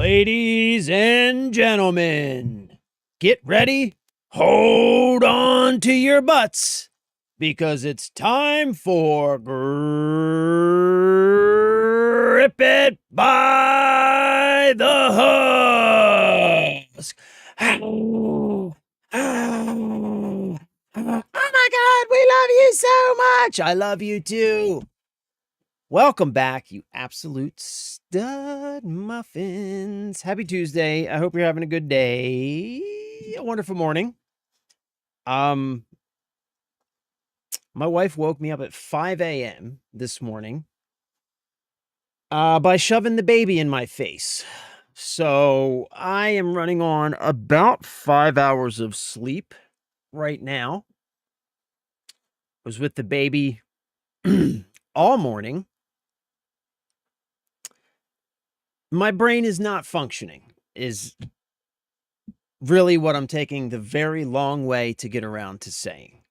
Ladies and gentlemen, get ready, hold on to your butts, because it's time for Grip It by the Husk. Oh my God, we love you so much. I love you too. Welcome back, you absolute stud muffins. Happy Tuesday. I hope you're having a good day. A wonderful morning. My wife woke me up at 5 a.m. this morning by shoving the baby in my face. So I am running on about 5 hours of sleep right now. I was with the baby all morning. My brain is not functioning, is really what I'm taking the very long way to get around to saying.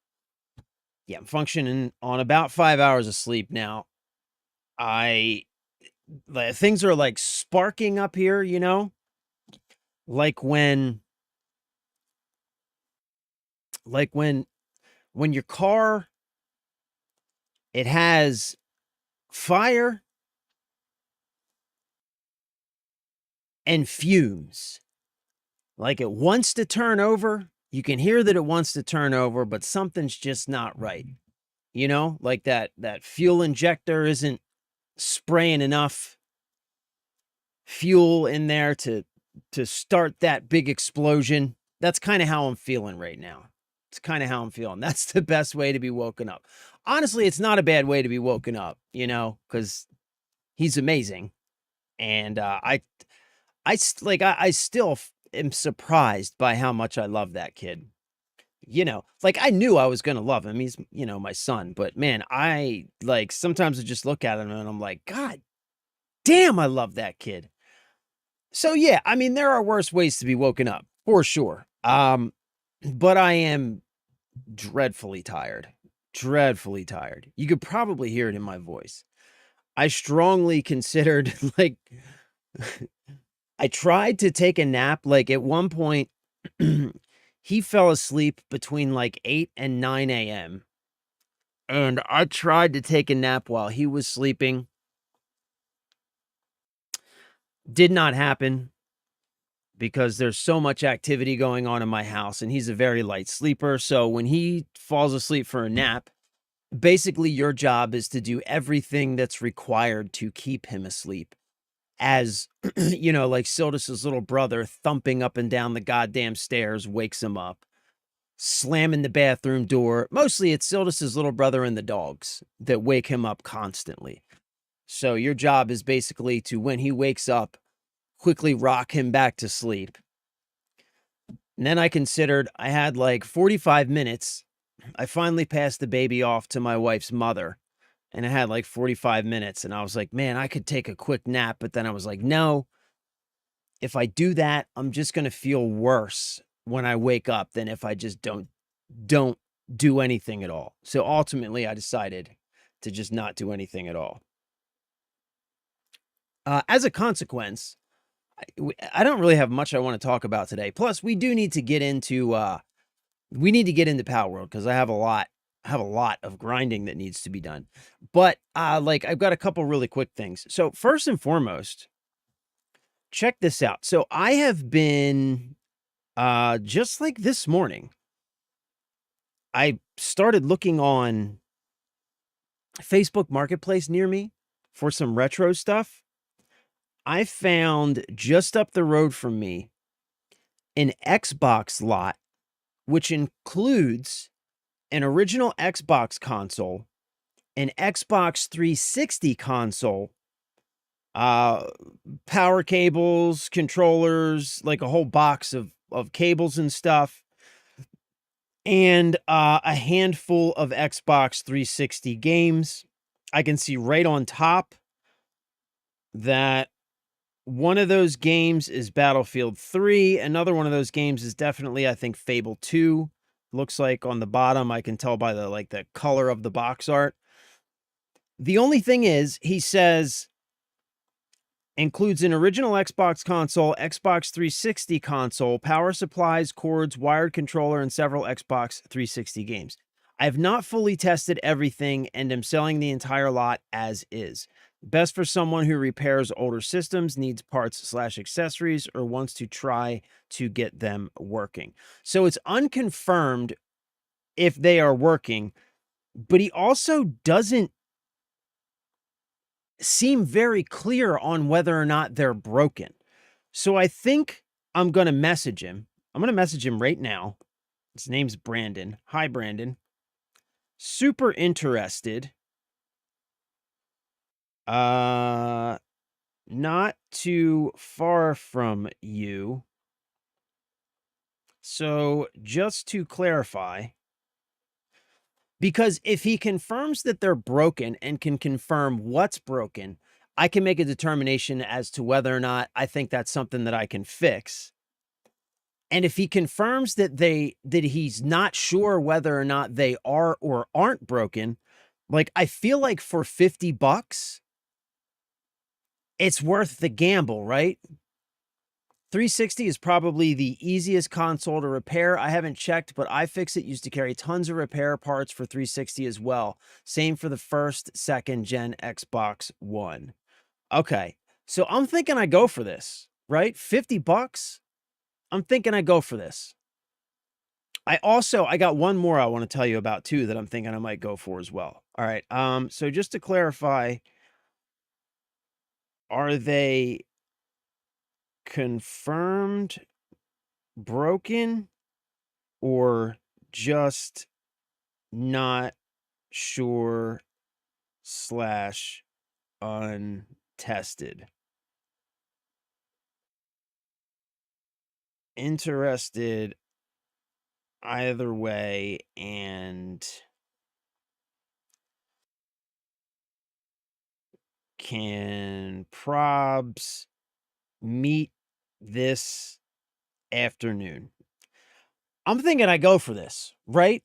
Yeah, I'm functioning on about 5 hours of sleep now. Things are like sparking up here, you know? Like when your car, it has fire and fumes. Like it wants to turn over. You can hear that it wants to turn over, but something's just not right. You know, like that fuel injector isn't spraying enough fuel in there to start that big explosion. That's kind of how I'm feeling right now. It's kind of how I'm feeling. That's the best way to be woken up. Honestly, it's not a bad way to be woken up, you know, because he's amazing. And I still am surprised by how much I love that kid. You know, like I knew I was going to love him. He's, you know, my son. But man, sometimes I just look at him and I'm like, God damn, I love that kid. So yeah, I mean, there are worse ways to be woken up, for sure. But I am dreadfully tired. Dreadfully tired. You could probably hear it in my voice. I strongly considered, I tried to take a nap. Like at one point, he fell asleep between like 8 and 9 a.m. And I tried to take a nap while he was sleeping. Did not happen because there's so much activity going on in my house and he's a very light sleeper. So when he falls asleep for a nap, basically your job is to do everything that's required to keep him asleep. As, you know, like Sildus's little brother thumping up and down the goddamn stairs wakes him up, slamming the bathroom door. Mostly it's Sildus's little brother and the dogs that wake him up constantly. So your job is basically to, when he wakes up, quickly rock him back to sleep. And then I had like 45 minutes. I finally passed the baby off to my wife's mother, and I had like 45 minutes, and I was like, man, I could take a quick nap. But then I was like, no, if I do that, I'm just going to feel worse when I wake up than if I just don't do anything at all. So ultimately I decided to just not do anything at all. As a consequence, I don't really have much I want to talk about today. Plus, we do need to get into Power World because I have a lot of grinding that needs to be done. But I've got a couple really quick things. So first and foremost, check this out. So I have been just like this morning, I started looking on Facebook Marketplace near me for some retro stuff. I found just up the road from me an Xbox lot, which includes an original Xbox console, an Xbox 360 console, power cables, controllers, like a whole box of cables and stuff, and a handful of Xbox 360 games. I can see right on top that one of those games is Battlefield 3. Another one of those games is definitely, I think, Fable 2. Looks like on the bottom, I can tell by the color of the box art. The only thing is, he says Includes an original Xbox console, Xbox 360 console, power supplies, cords, wired controller, and several Xbox 360 games. I have not fully tested everything and am selling the entire lot as is. Best for someone who repairs older systems, needs parts/accessories, or wants to try to get them working. So it's unconfirmed if they are working, but he also doesn't seem very clear on whether or not they're broken. So I think I'm going to message him. I'm going to message him right now. His name's Brandon. Hi, Brandon. Super interested. Not too far from you. So just to clarify, because if he confirms that they're broken and can confirm what's broken, I can make a determination as to whether or not I think that's something that I can fix. And if he confirms that he's not sure whether or not they are or aren't broken, like I feel like for $50, it's worth the gamble, right? 360 is probably the easiest console to repair. I haven't checked, but iFixit used to carry tons of repair parts for 360 as well. Same for the first, second gen Xbox One. Okay. So I'm thinking I go for this, right? $50. I'm thinking I go for this. I got one more I want to tell you about too that I'm thinking I might go for as well. All right. So just to clarify, are they confirmed broken or just not sure slash untested? Interested either way, and can probs meet this afternoon? I'm thinking I go for this, right?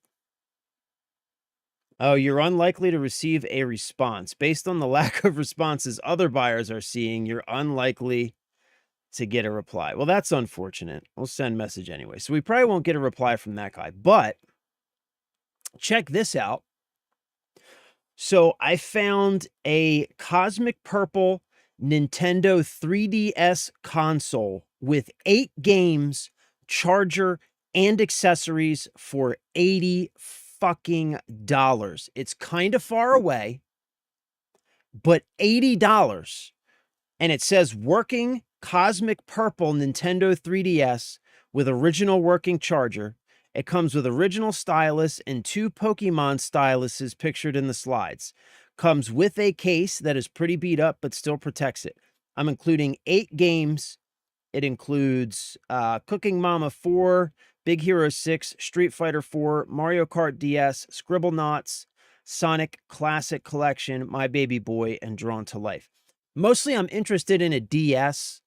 Oh, you're unlikely to receive a response. Based on the lack of responses other buyers are seeing, you're unlikely to get a reply. Well, that's unfortunate. We'll send message anyway. So we probably won't get a reply from that guy, but check this out. So I found a cosmic purple Nintendo 3DS console with 8 games, charger, and accessories for $80 fucking dollars. It's kind of far away, but $80. And it says working cosmic purple Nintendo 3DS with original working charger. It comes with original stylus and 2 Pokemon styluses pictured in the slides. Comes with a case that is pretty beat up, but still protects it. I'm including 8 games. It includes Cooking Mama 4, Big Hero 6, Street Fighter 4, Mario Kart DS, Scribblenauts, Sonic Classic Collection, My Baby Boy, and Drawn to Life. Mostly I'm interested in a DS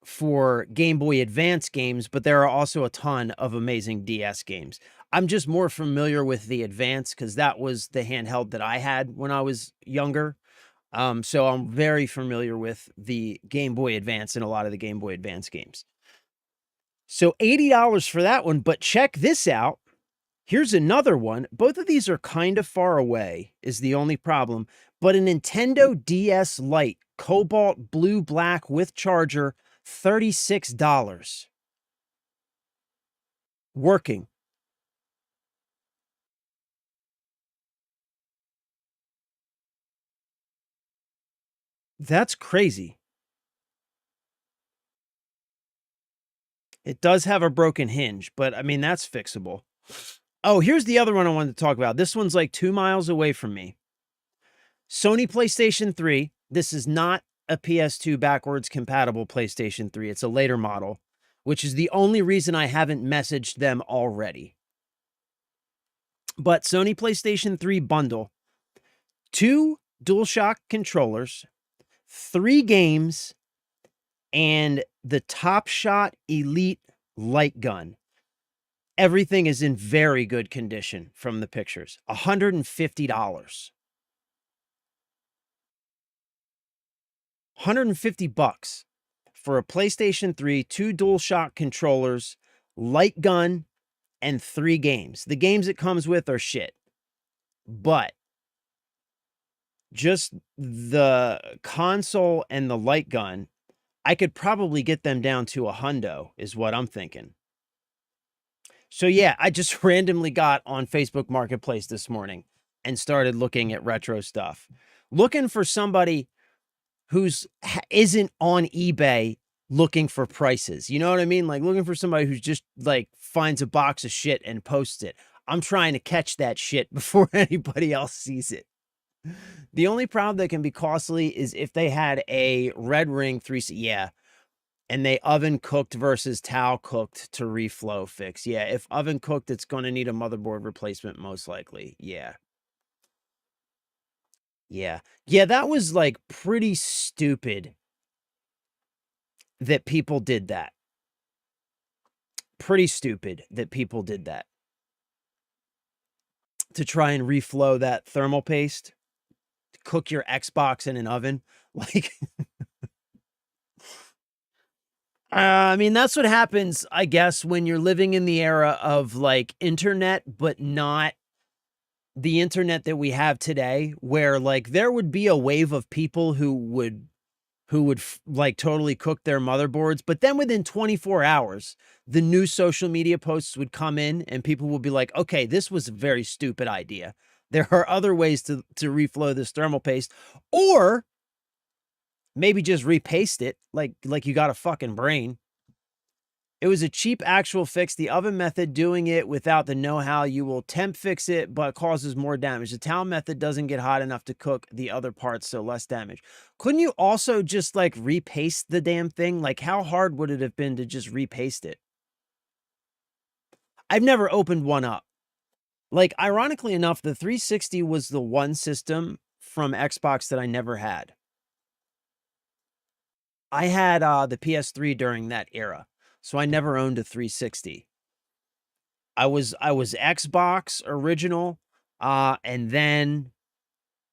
for Game Boy Advance games, but there are also a ton of amazing DS games. I'm just more familiar with the Advance because that was the handheld that I had when I was younger. So I'm very familiar with the Game Boy Advance and a lot of the Game Boy Advance games. So $80 for that one, but check this out. Here's another one. Both of these are kind of far away, is the only problem. But a Nintendo DS Lite, Cobalt Blue Black with charger, $36. Working. That's crazy. It does have a broken hinge, but I mean, that's fixable. Oh, here's the other one I wanted to talk about. This one's like 2 miles away from me. Sony PlayStation 3. This is not a PS2 backwards compatible PlayStation 3. It's a later model, which is the only reason I haven't messaged them already. But Sony PlayStation 3 bundle, 2 DualShock controllers, 3 games, and the Top Shot Elite light gun. Everything is in very good condition from the pictures. $150. $150 for a PlayStation 3, 2 DualShock controllers, light gun, and 3 games. The games it comes with are shit. But just the console and the light gun, I could probably get them down to a hundo, is what I'm thinking. So yeah, I just randomly got on Facebook Marketplace this morning and started looking at retro stuff. Looking for somebody who's isn't on eBay looking for prices. You know what I mean? Like looking for somebody who's just like finds a box of shit and posts it. I'm trying to catch that shit before anybody else sees it. The only problem that can be costly is if they had a red ring 3, yeah, and they oven cooked versus towel cooked to reflow fix. Yeah, if oven cooked, it's going to need a motherboard replacement most likely. Yeah. Yeah. Yeah, that was like pretty stupid that people did that. Pretty stupid that people did that. To try and reflow that thermal paste, to cook your Xbox in an oven. Like, I mean, that's what happens, I guess, when you're living in the era of like internet, but not the internet that we have today, where like there would be a wave of people who would like totally cook their motherboards, but then within 24 hours, the new social media posts would come in and people would be like, okay, this was a very stupid idea. There are other ways to reflow this thermal paste, or maybe just repaste it like you got a fucking brain. It was a cheap actual fix. The oven method, doing it without the know-how, you will temp fix it, but causes more damage. The towel method doesn't get hot enough to cook the other parts, so less damage. Couldn't you also just like repaste the damn thing? Like how hard would it have been to just repaste it? I've never opened one up. Like ironically enough, the 360 was the one system from Xbox that I never had. I had the PS3 during that era, so I never owned a 360. I was Xbox original, and then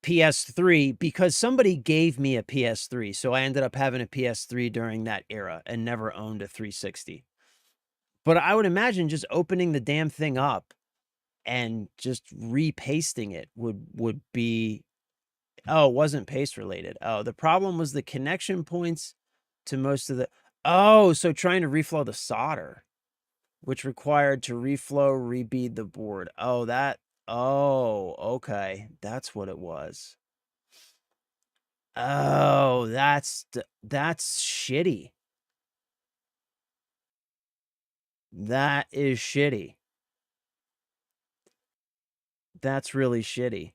PS3 because somebody gave me a PS3. So I ended up having a PS3 during that era and never owned a 360. But I would imagine just opening the damn thing up and just repasting it would be, oh, it wasn't paste related. Oh, the problem was the connection points to most of the, oh, so trying to reflow the solder, which required to reflow, rebead the board. Oh, okay. That's what it was. Oh, that's shitty. That is shitty. That's really shitty.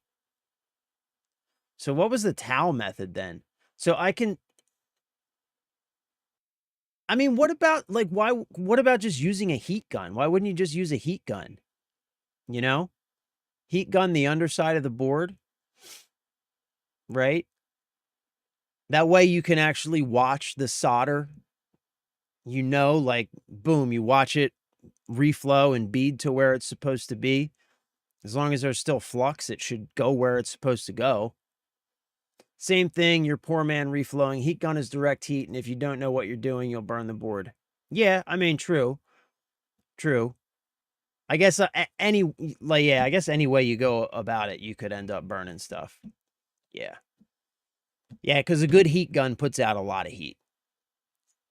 So what was the towel method then? So I mean, what about like what about just using a heat gun? Why wouldn't you just use a heat gun? You know? Heat gun the underside of the board, right? That way you can actually watch the solder. You know, like boom, you watch it reflow and bead to where it's supposed to be. As long as there's still flux, it should go where it's supposed to go. Same thing, your poor man reflowing. Heat gun is direct heat, and if you don't know what you're doing, you'll burn the board. Yeah, I mean, true. True. I guess I guess any way you go about it, you could end up burning stuff. Yeah. Yeah, because a good heat gun puts out a lot of heat.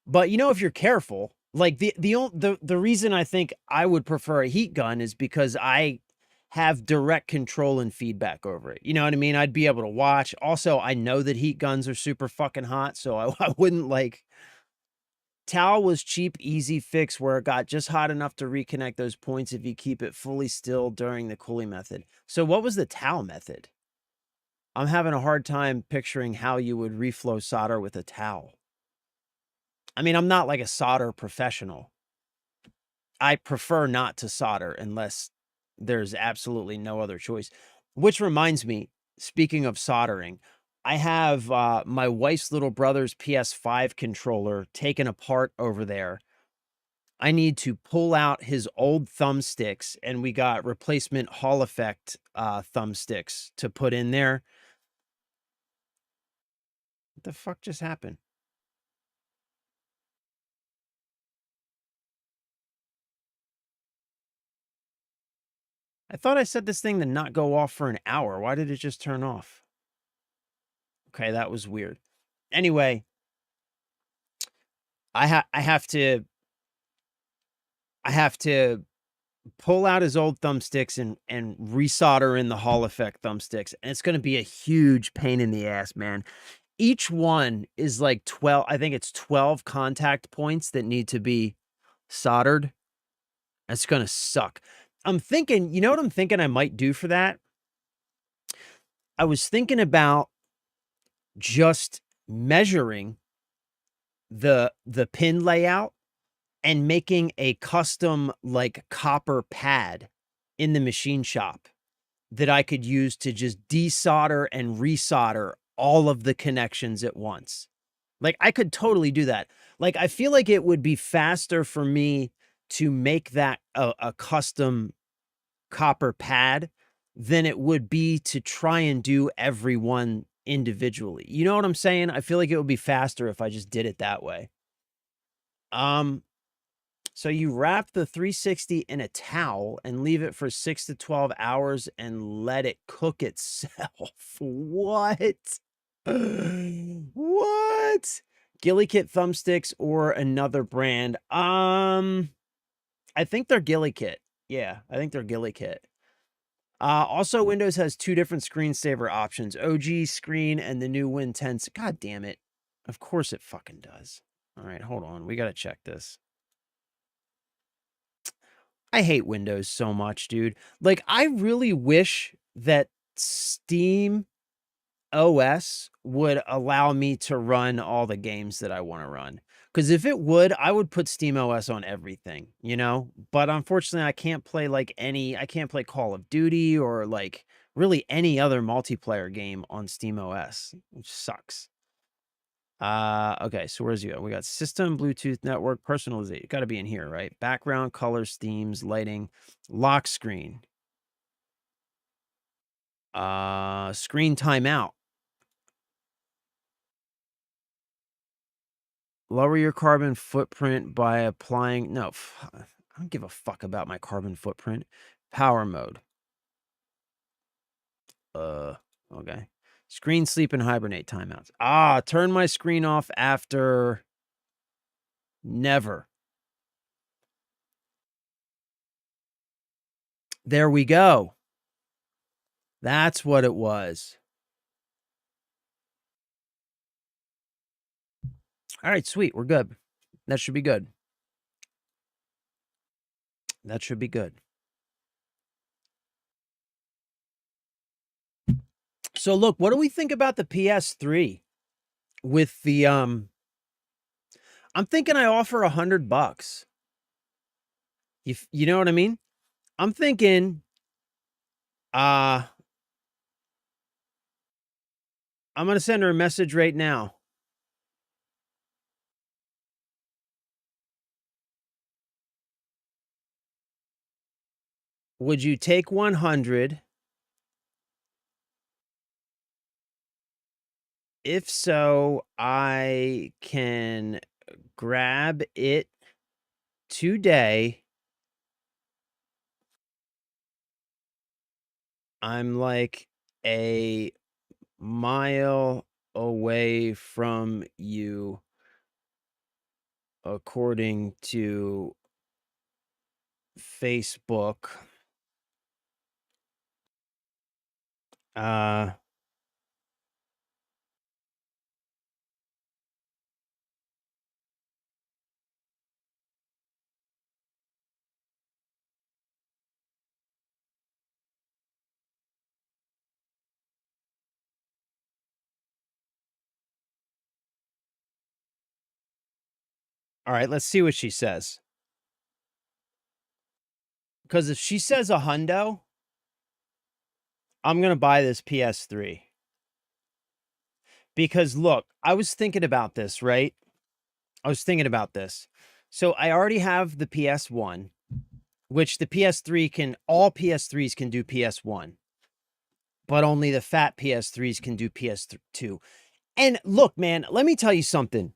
But you know, if you're careful, like the reason I think I would prefer a heat gun is because I have direct control and feedback over it. You know what I mean? I'd be able to watch. Also, I know that heat guns are super fucking hot, so I wouldn't like. Towel was cheap, easy fix where it got just hot enough to reconnect those points if you keep it fully still during the cooling method. So what was the towel method? I'm having a hard time picturing how you would reflow solder with a towel. I mean, I'm not like a solder professional. I prefer not to solder unless there's absolutely no other choice. Which reminds me, speaking of soldering, I have my wife's little brother's PS5 controller taken apart over there. I need to pull out his old thumbsticks, and we got replacement Hall effect thumbsticks to put in there. What the fuck just happened? I thought I set this thing to not go off for an hour. Why did it just turn off? Okay, that was weird. Anyway, I have to pull out his old thumbsticks and resolder in the Hall Effect thumbsticks, and it's going to be a huge pain in the ass, man. Each one is like 12, I think it's 12 contact points that need to be soldered. That's going to suck. I'm thinking, you know what I'm thinking I might do for that? I was thinking about just measuring the pin layout and making a custom like copper pad in the machine shop that I could use to just desolder and resolder all of the connections at once. Like I could totally do that. Like I feel like it would be faster for me to make that a custom copper pad than it would be to try and do every one individually. You know what I'm saying? I feel like it would be faster if I just did it that way. So you wrap the 360 in a towel and leave it for 6 to 12 hours and let it cook itself. What? What? Gillikit thumbsticks or another brand? I think they're Gillikit. Yeah, I think they're Gillikit. Also, Windows has 2 different screensaver options, OG screen and the new Win 10. God damn it. Of course it fucking does. All right, hold on. We got to check this. I hate Windows so much, dude. Like, I really wish that Steam OS would allow me to run all the games that I want to run. Because if it would, I would put Steam OS on everything, you know? But unfortunately, I can't play I can't play Call of Duty or like really any other multiplayer game on Steam OS, which sucks. Okay, so where's you go? We got system, Bluetooth network, personalization. Got to be in here, right? Background, colors, themes, lighting, lock screen. Screen timeout. Lower your carbon footprint by applying... No, I don't give a fuck about my carbon footprint. Power mode. Okay. Screen sleep and hibernate timeouts. Turn my screen off after... Never. There we go. That's what it was. All right, sweet. We're good. That should be good. That should be good. So look, what do we think about the PS3 with the I'm thinking I offer $100. You know what I mean? I'm thinking I'm going to send her a message right now. Would you take 100? If so, I can grab it today. I'm like a mile away from you, according to Facebook. All right, let's see what she says. Because if she says a hundo, I'm going to buy this PS3. Because look, I was thinking about this, right? I was thinking about this. So I already have the PS1, which the PS3 can, all PS3s can do PS1, but only the fat PS3s can do PS2. And look, man, let me tell you something.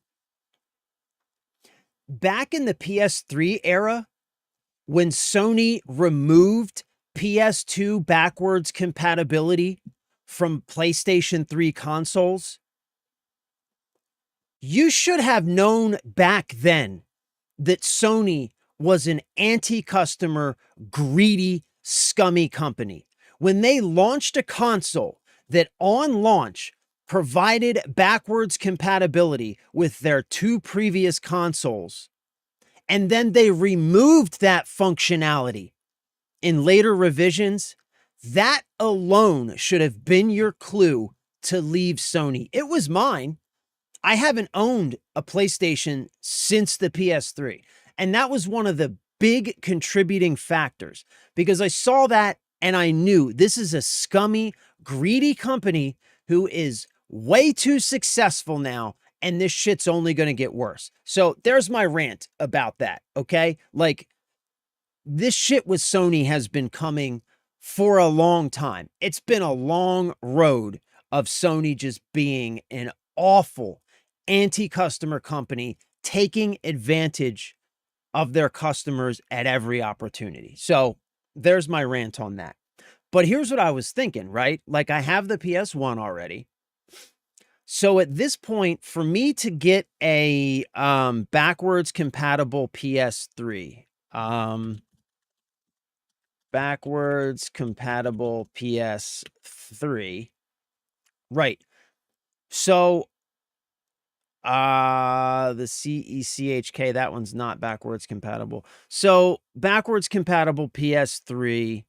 Back in the PS3 era, when Sony removed PS2 backwards compatibility from PlayStation 3 consoles, you should have known back then that Sony was an anti-customer, greedy, scummy company. When they launched a console that on launch provided backwards compatibility with their two previous consoles, and then they removed that functionality in later revisions, that alone should have been your clue to leave Sony. It was mine. I haven't owned a PlayStation since the PS3. And that was one of the big contributing factors because I saw that and I knew this is a scummy, greedy company who is way too successful now. And this shit's only going to get worse. So there's my rant about that. Okay. Like, this shit with Sony has been coming for a long time. It's been a long road of Sony just being an awful anti-customer company, taking advantage of their customers at every opportunity. So there's my rant on that. But here's what I was thinking, right? Like, I have the PS1 already. So at this point, for me to get a backwards compatible PS3, backwards compatible PS3. Right. So the CECHK, that one's not backwards compatible. So backwards compatible PS3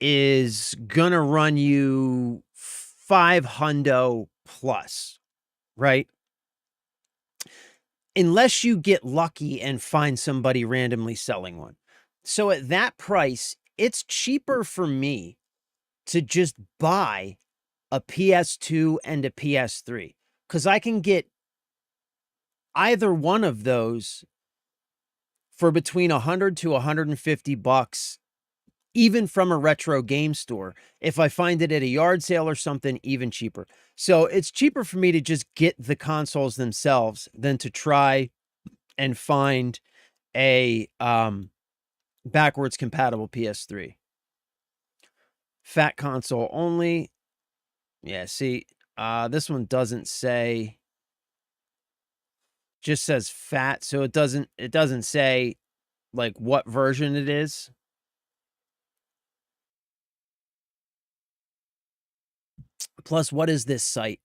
is gonna run you $500 plus, right? Unless you get lucky and find somebody randomly selling one. So at that price, it's cheaper for me to just buy a PS2 and a PS3 because I can get either one of those for between 100 to 150 bucks, even from a retro game store. If I find it at a yard sale or something, even cheaper. So it's cheaper for me to just get the consoles themselves than to try and find a backwards compatible PS3. Fat console only. Yeah, see, this one doesn't say, just says fat, so it doesn't say like what version it is. Plus, what is this site?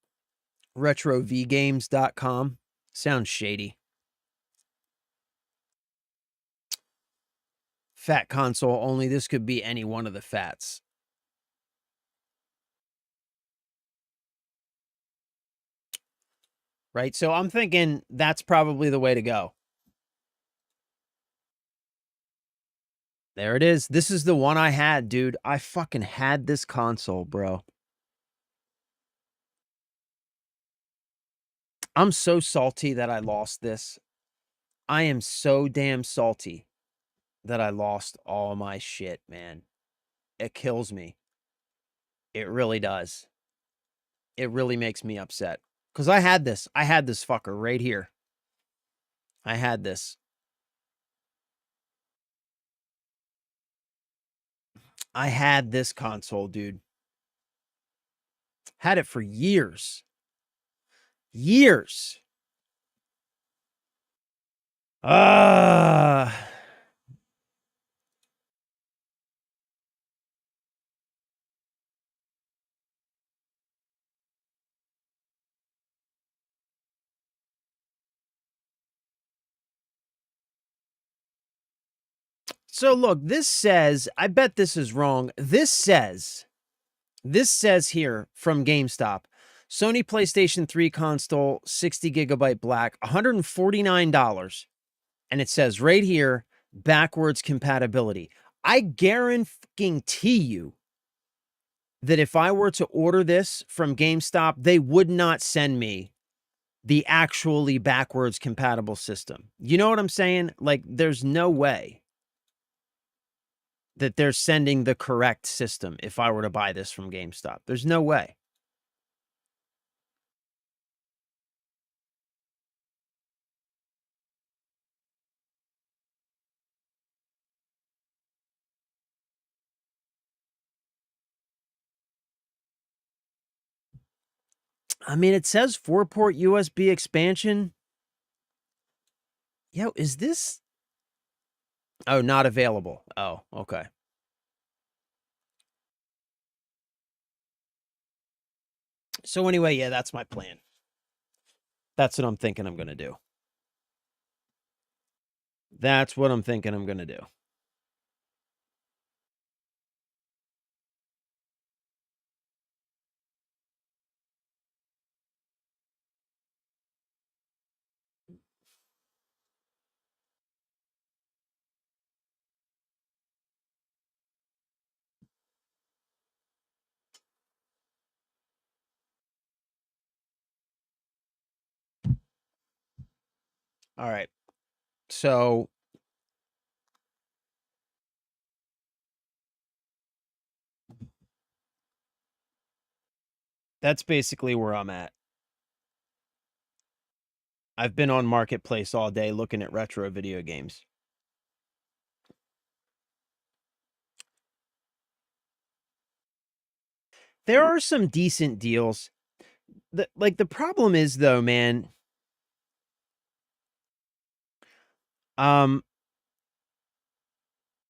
retrovgames.com. Sounds shady. Fat console only. This could be any one of the fats. Right? So I'm thinking that's probably the way to go. There it is. This is the one I had, dude. I fucking had this console, bro. I'm so salty that I lost this. I am so damn salty that I lost all my shit, man. It kills me. It really does. It really makes me upset. Because I had this. I had this fucker right here. I had this. I had this console, dude. Had it for years. Years. Ah. So look, this says, I bet this is wrong. This says here from GameStop, Sony PlayStation 3 console, 60 gigabyte black, $149. And it says right here, backwards compatibility. I guarantee you that if I were to order this from GameStop, they would not send me the actually backwards compatible system. You know what I'm saying? Like, there's no way that they're sending the correct system if I were to buy this from GameStop. There's no way. I mean, it says 4-port USB expansion. Yo, is this? Oh, not available. Oh, okay. So anyway, yeah, that's my plan. That's what I'm thinking I'm going to do. That's what I'm thinking I'm going to do. All right. So that's basically where I'm at. I've been on Marketplace all day looking at retro video games. There are some decent deals. The problem is though, man, um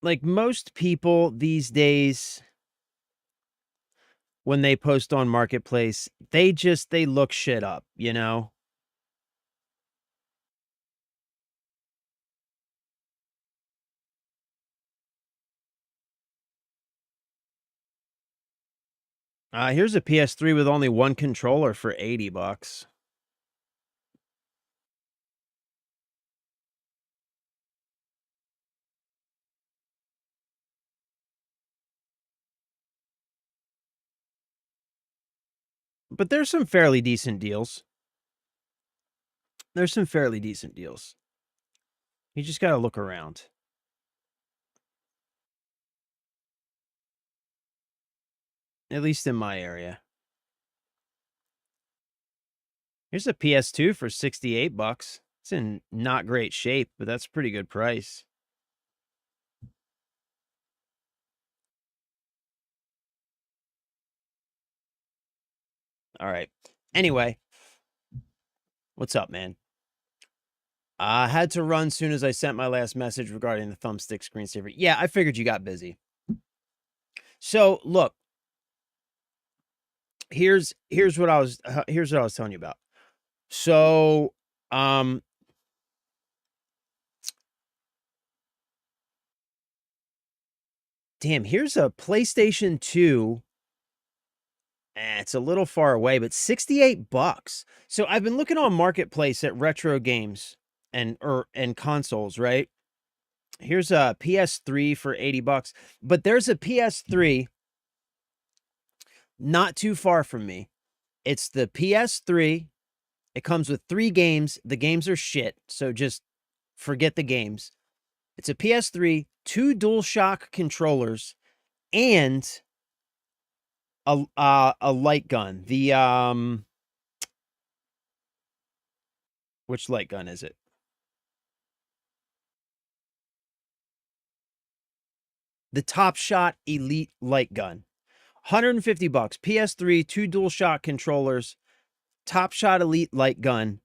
like most people these days when they post on Marketplace, they look shit up, you know? Here's a PS3 with only one controller for $80. But there's some fairly decent deals. There's some fairly decent deals. You just got to look around. At least in my area. Here's a PS2 for $68. It's in not great shape, but that's a pretty good price. All right. Anyway, what's up, man? I had to run soon as I sent my last message regarding the thumbstick screensaver. Yeah, I figured you got busy. So, look, here's what I was telling you about. So, damn, here's a PlayStation 2. It's a little far away, but $68. So I've been looking on Marketplace at retro games and consoles, right? Here's a PS3 for $80, but there's a PS3 not too far from me. It's the PS3. It comes with 3 games. The games are shit, so just forget the games. It's a PS3, 2 DualShock controllers, and a light gun. Which light gun is it? The Top Shot Elite light gun. $150. PS3, 2 DualShock controllers, Top Shot Elite light gun,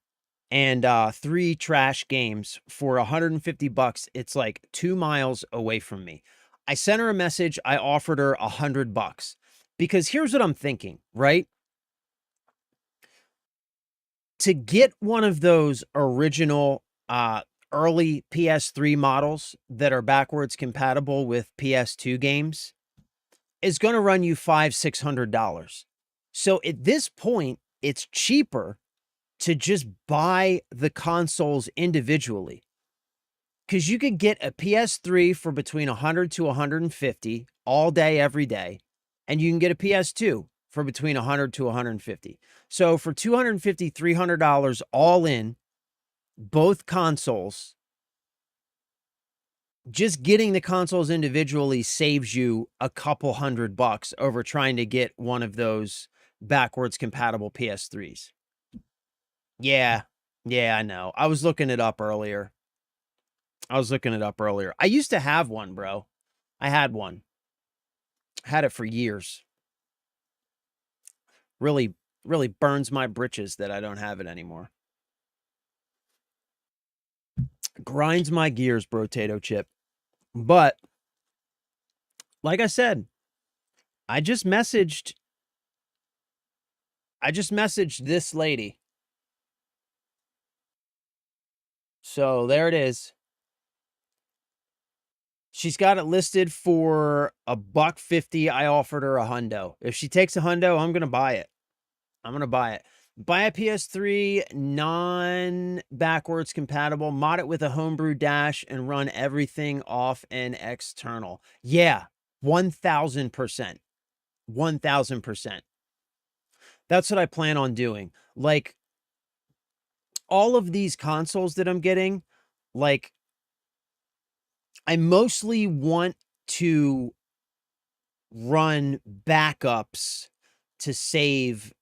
and 3 trash games for $150. It's like 2 miles away from me. I sent her a message. I offered her $100 because here's what I'm thinking, right? To get one of those original early PS3 models that are backwards compatible with PS2 games is going to run you $500-$600. So at this point, it's cheaper to just buy the consoles individually, because you could get a PS3 for between 100 to 150 all day, every day, and you can get a PS2 for between 100 to 150. So for $250, $300 all in, both consoles, just getting the consoles individually saves you a couple $100 over trying to get one of those backwards compatible PS3s. Yeah. Yeah, I know. I was looking it up earlier. I used to have one, bro. I had one. Had it for years. Really, Really burns my britches that I don't have it anymore. Grinds my gears, Brotato Chip. But like I said, I just messaged this lady. So there it is. She's got it listed for $150. I offered her $100. If she takes $100, I'm gonna buy it. I'm gonna buy it. Buy a PS3 non-backwards compatible, mod it with a homebrew dash, and run everything off an external. Yeah, 1000%. 1000%. That's what I plan on doing. Like, all of these consoles that I'm getting, like, I mostly want to run backups to save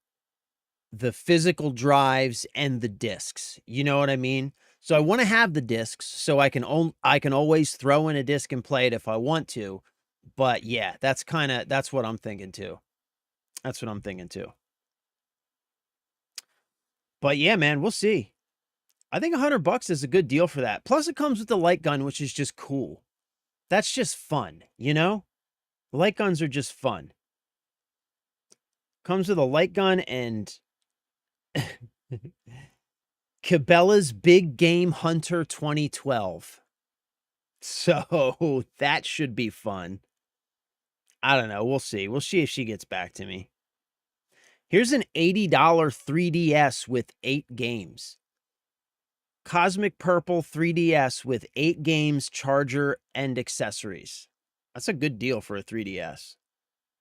the physical drives and the discs. You know what I mean? So I want to have the discs so I can always throw in a disc and play it if I want to. But yeah, that's what I'm thinking too. That's what I'm thinking too. But yeah, man, we'll see. I think $100 is a good deal for that. Plus it comes with the light gun, which is just cool. That's just fun, you know? Light guns are just fun. Comes with a light gun and Cabela's Big Game Hunter 2012. So that should be fun. I don't know. We'll see. We'll see if she gets back to me. Here's an $80 3DS with 8 games. Cosmic Purple 3DS with 8 games, charger, and accessories. That's a good deal for a 3DS.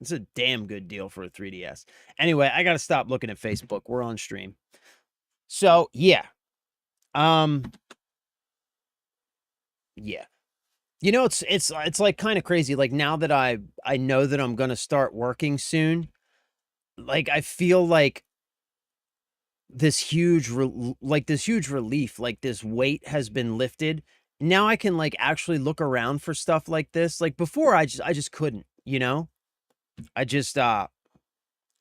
It's a damn good deal for a 3DS. Anyway, I got to stop looking at Facebook. We're on stream. So, yeah. Yeah. You know, it's like kind of crazy. Like now that I know that I'm going to start working soon, like I feel like this huge relief, like this weight has been lifted. Now I can like actually look around for stuff like this. Like before I just couldn't, you know? I just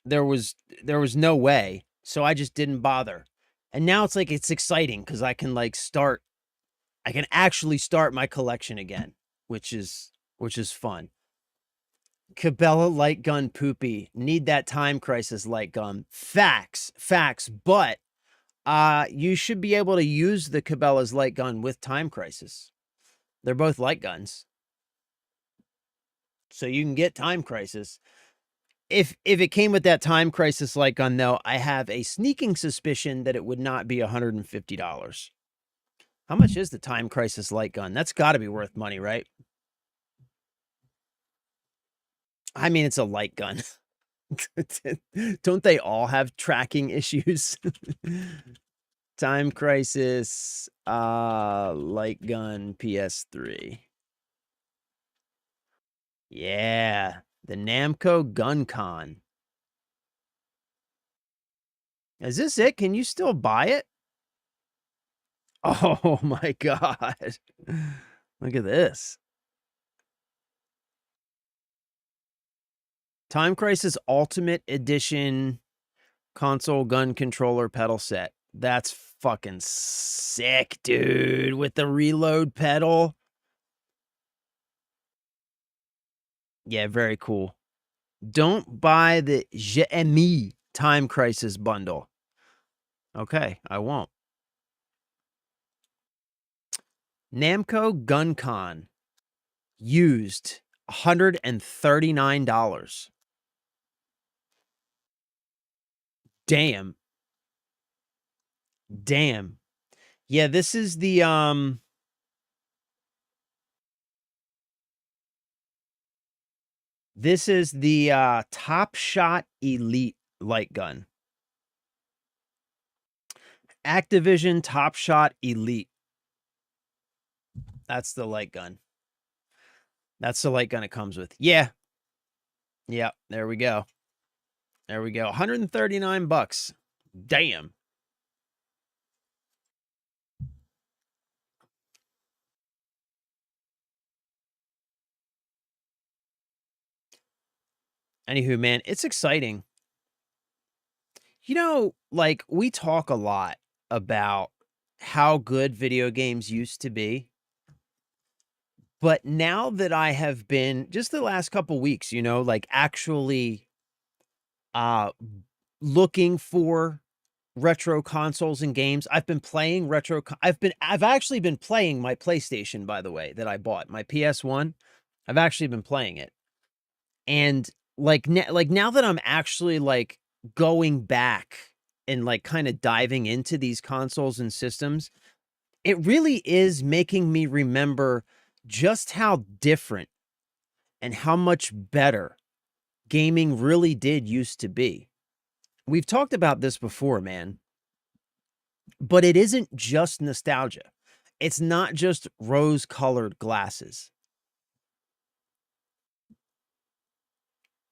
there was no way. So I just didn't bother. And now it's like it's exciting cuz I can actually start my collection again, which is fun. Cabela light gun poopy. Need that Time Crisis light gun. Facts. But you should be able to use the Cabela's light gun with Time Crisis. They're both light guns. So you can get Time Crisis. If it came with that Time Crisis light gun, though, I have a sneaking suspicion that it would not be $150. How much is the Time Crisis light gun? That's got to be worth money, right? I mean, it's a light gun. Don't they all have tracking issues? Time Crisis, light gun, PS3. Yeah, the Namco Gun Con. Is this it? Can you still buy it? Oh my god. Look at this. Time Crisis Ultimate Edition console gun controller pedal set. That's fucking sick, dude. With the reload pedal. Yeah, very cool. Don't buy the GME Time Crisis bundle. Okay, I won't. Namco Gun Con. Used $139. Damn. Yeah, this is the Top Shot Elite light gun. Activision Top Shot Elite. That's the light gun. That's the light gun it comes with. Yeah. Yeah, there we go. 139 bucks. Damn. Anywho, man, it's exciting. Like we talk a lot about how good video games used to be, but now that I have been just the last couple weeks, like actually uh looking for retro consoles and games. I've been playing I've actually been playing my PlayStation, by the way, that I bought, my PS1. I've actually been playing it. And like now that I'm actually like going back and like kind of diving into these consoles and systems, it really is making me remember just how different and how much better gaming really did used to be. We've talked about this before, man, but it isn't just nostalgia. It's not just rose-colored glasses.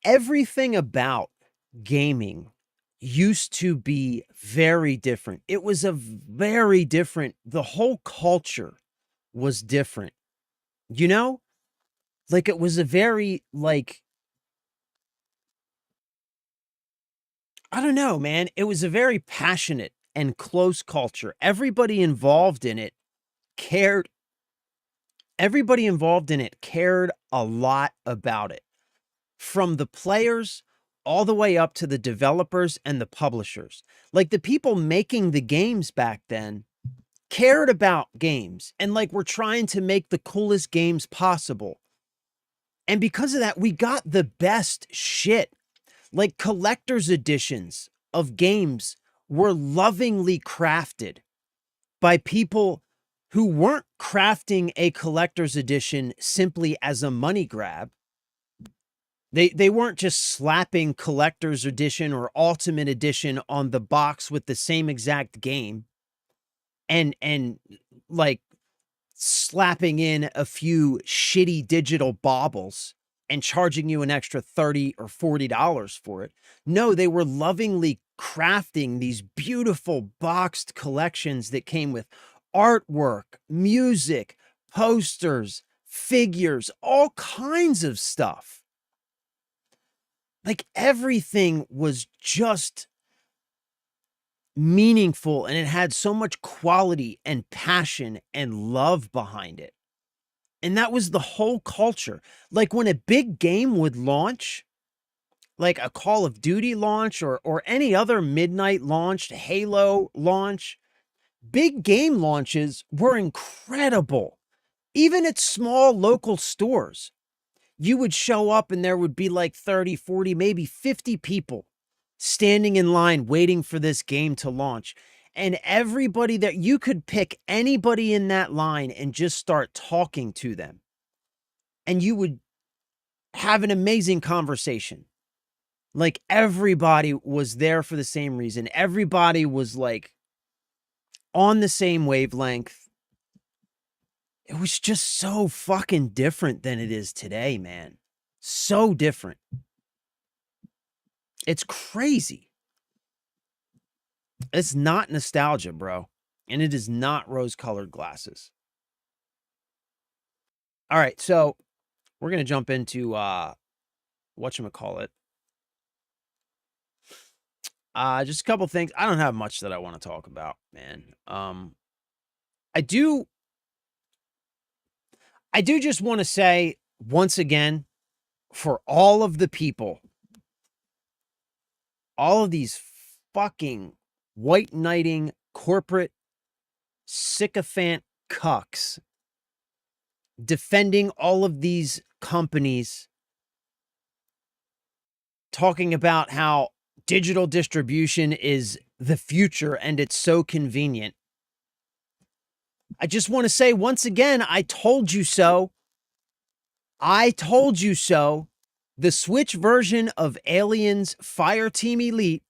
Everything about gaming used to be very different. It was a very different, the whole culture was different. You know? Like it was a very like I don't know, man. It was a very passionate and close culture. Cared everybody involved in it cared a lot about it. From the players all the way up to the developers and the publishers. Like the people making the games back then cared about games and like were trying to make the coolest games possible. And because of that, we got the best shit. Like collector's editions of games were lovingly crafted by people who weren't crafting a collector's edition simply as a money grab. They weren't just slapping collector's edition or ultimate edition on the box with the same exact game and like slapping in a few shitty digital baubles and charging you an extra $30 or $40 for it. No, they were lovingly crafting these beautiful boxed collections that came with artwork, music, posters, figures, all kinds of stuff. Like everything was just meaningful and it had so much quality and passion and love behind it. And that was the whole culture. Like when a big game would launch, like a Call of Duty launch or any other midnight launch, Halo launch, big game launches were incredible. Even at small local stores, you would show up and there would be like 30, 40, maybe 50 people standing in line waiting for this game to launch. And everybody that you could pick anybody in that line and just start talking to them. And you would have an amazing conversation. Like everybody was there for the same reason. Everybody was like on the same wavelength. It was just so fucking different than it is today, man. So different. It's crazy. It's not nostalgia, bro. And it is not rose-colored glasses. All right, so we're going to jump into whatchamacallit. Just a couple things. I don't have much that I want to talk about, man. I do just want to say once again, for all of the people, all of these fucking white knighting corporate sycophant cucks defending all of these companies, talking about how digital distribution is the future and it's so convenient. I just want to say once again, I told you so. I told you so. The Switch version of Aliens Fireteam Elite,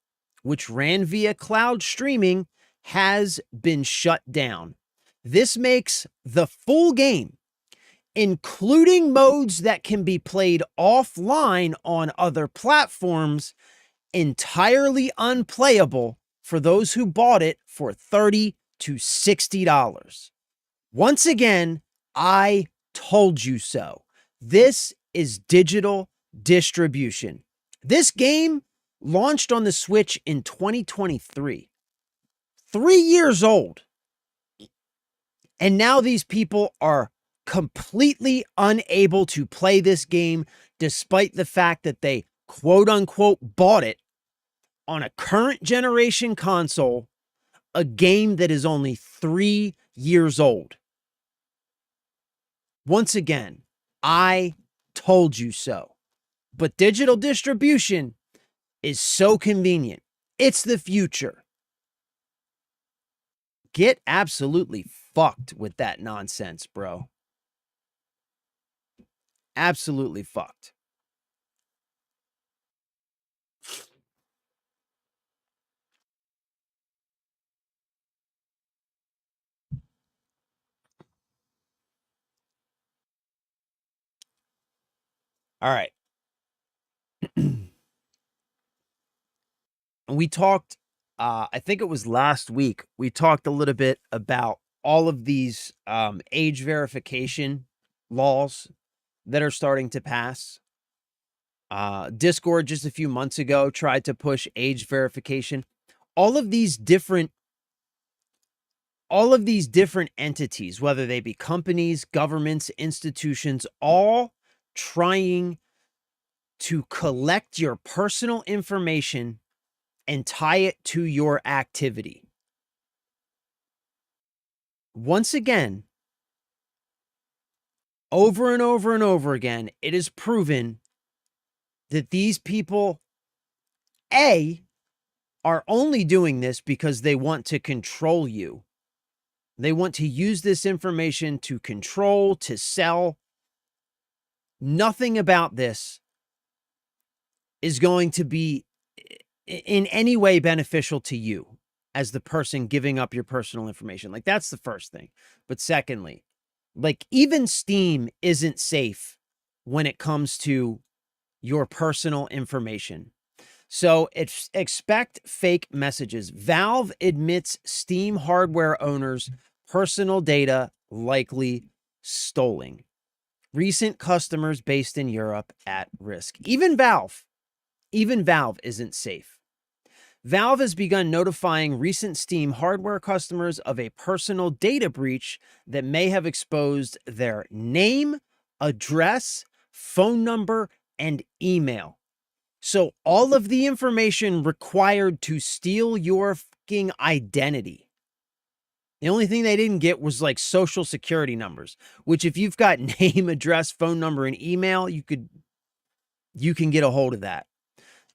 which ran via cloud streaming, has been shut down. This makes the full game, including modes that can be played offline on other platforms, entirely unplayable for those who bought it for $30 to $60. Once again, I told you so. This is digital distribution. This game Launched on the Switch in 2023. 3 years old. And now these people are completely unable to play this game despite the fact that they quote unquote bought it on a current generation console, a game that is only 3 years old. Once again, I told you so. But digital distribution is so convenient. It's the future. Get absolutely fucked with that nonsense, bro. Absolutely fucked. All right. We talked, I think it was last week, we talked a little bit about all of these age verification laws that are starting to pass. Discord just a few months ago tried to push age verification. All of these different entities, whether they be companies, governments, institutions, all trying to collect your personal information and tie it to your activity. Once again, over and over and over again, it is proven that these people, A, are only doing this because they want to control you. They want to use this information to control, to sell. Nothing about this is going to be in any way beneficial to you as the person giving up your personal information. Like, that's the first thing. But secondly, like, even Steam isn't safe when it comes to your personal information. So expect fake messages. Valve admits Steam hardware owners' personal data likely stolen. Recent customers based in Europe at risk. Even Valve isn't safe. Valve has begun notifying recent Steam hardware customers of a personal data breach that may have exposed their name, address, phone number, and email. So all of the information required to steal your fucking identity. The only thing they didn't get was like social security numbers, which if you've got name, address, phone number, and email, you can get a hold of that.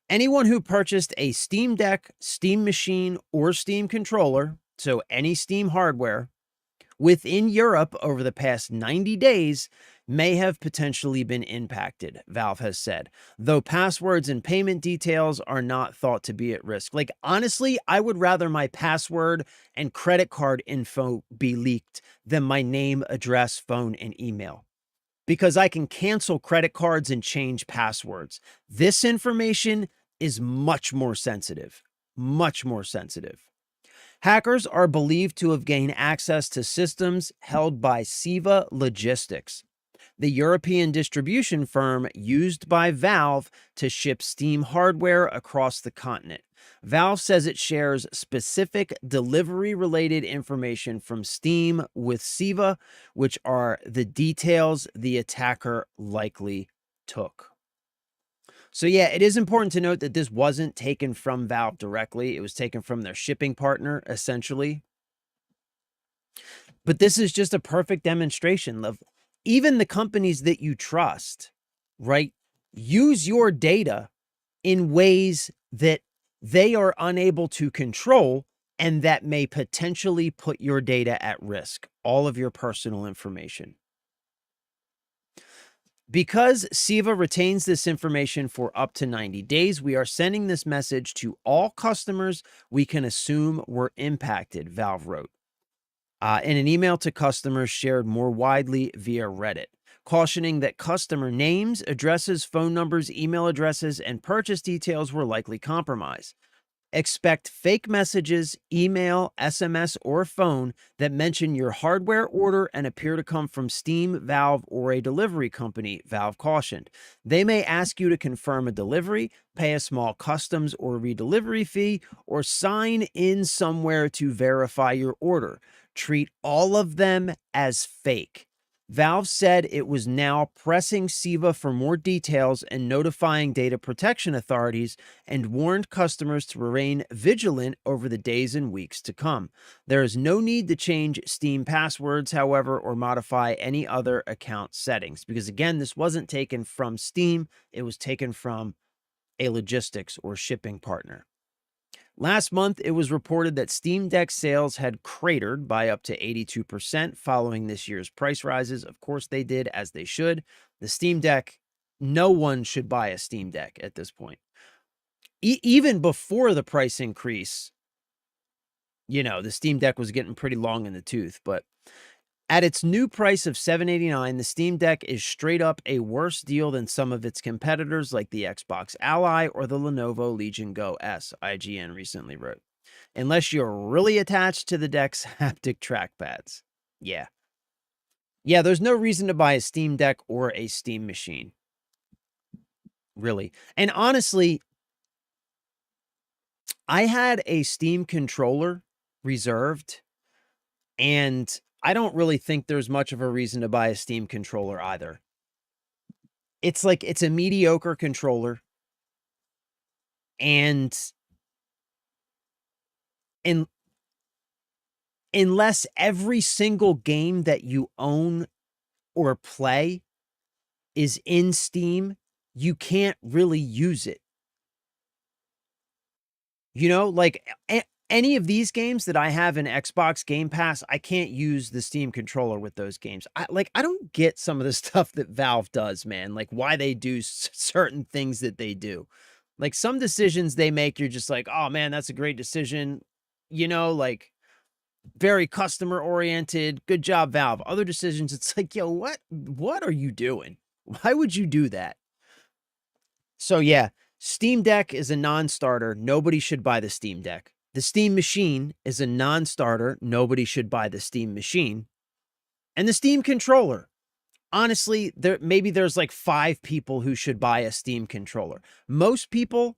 Anyone who purchased a Steam Deck, Steam Machine, or Steam controller, so any Steam hardware, within Europe over the past 90 days may have potentially been impacted, Valve has said, though passwords and payment details are not thought to be at risk. Like, honestly, I would rather my password and credit card info be leaked than my name, address, phone, and email, because I can cancel credit cards and change passwords. This information is much more sensitive, much more sensitive. Hackers are believed to have gained access to systems held by Siva Logistics, the European distribution firm used by Valve to ship Steam hardware across the continent. Valve says it shares specific delivery-related information from Steam with Siva, which are the details the attacker likely took. So yeah, it is important to note that this wasn't taken from Valve directly. It was taken from their shipping partner, essentially. But this is just a perfect demonstration of even the companies that you trust, right? Use your data in ways that they are unable to control and that may potentially put your data at risk, all of your personal information. Because Siva retains this information for up to 90 days, we are sending this message to all customers we can assume were impacted, Valve wrote. In an email to customers shared more widely via Reddit, cautioning that customer names, addresses, phone numbers, email addresses, and purchase details were likely compromised. Expect fake messages, email, SMS, or phone that mention your hardware order and appear to come from Steam, Valve, or a delivery company, Valve cautioned. They may ask you to confirm a delivery, pay a small customs or redelivery fee, or sign in somewhere to verify your order. Treat all of them as fake. Valve said it was now pressing SIVA for more details and notifying data protection authorities, and warned customers to remain vigilant over the days and weeks to come. There is no need to change Steam passwords, however, or modify any other account settings, because again, this wasn't taken from Steam, it was taken from a logistics or shipping partner. Last month, it was reported that Steam Deck sales had cratered by up to 82% following this year's price rises. Of course, they did, as they should. The Steam Deck, no one should buy a Steam Deck at this point. Even before the price increase, the Steam Deck was getting pretty long in the tooth. But at its new price of $789, the Steam Deck is straight up a worse deal than some of its competitors like the Xbox Ally or the Lenovo Legion Go S, IGN recently wrote. Unless you're really attached to the deck's haptic trackpads. Yeah. Yeah, there's no reason to buy a Steam Deck or a Steam machine. Really. And honestly, I had a Steam controller reserved, and I don't really think there's much of a reason to buy a Steam controller either. It's like, it's a mediocre controller, and unless every single game that you own or play is in Steam, you can't really use it. Like any of these games that I have in Xbox Game Pass, I can't use the Steam controller with those games. I don't get some of the stuff that Valve does, man. Like why they do certain things that they do. Like some decisions they make, you're just like, oh man, that's a great decision. Like very customer oriented. Good job, Valve. Other decisions, it's like, yo, what are you doing? Why would you do that? So yeah, Steam Deck is a non-starter. Nobody should buy the Steam Deck. The Steam Machine is a non-starter. Nobody should buy the Steam Machine. And the Steam controller. Honestly, maybe there's like 5 people who should buy a Steam controller. Most people,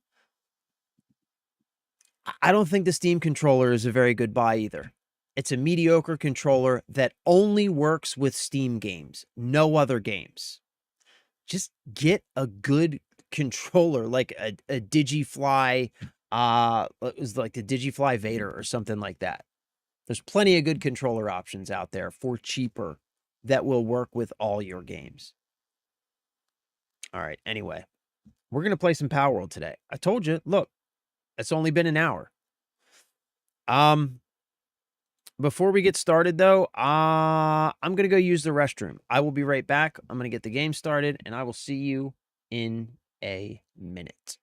I don't think the Steam controller is a very good buy either. It's a mediocre controller that only works with Steam games, no other games. Just get a good controller, like a Digifly, it was like the Digifly Vader or something like that. There's plenty of good controller options out there for cheaper that will work with all your games. All right, anyway, we're going to play some Power World today. I told you, look, it's only been an hour. Before we get started though, I'm going to go use the restroom. I will be right back. I'm going to get the game started and I will see you in a minute.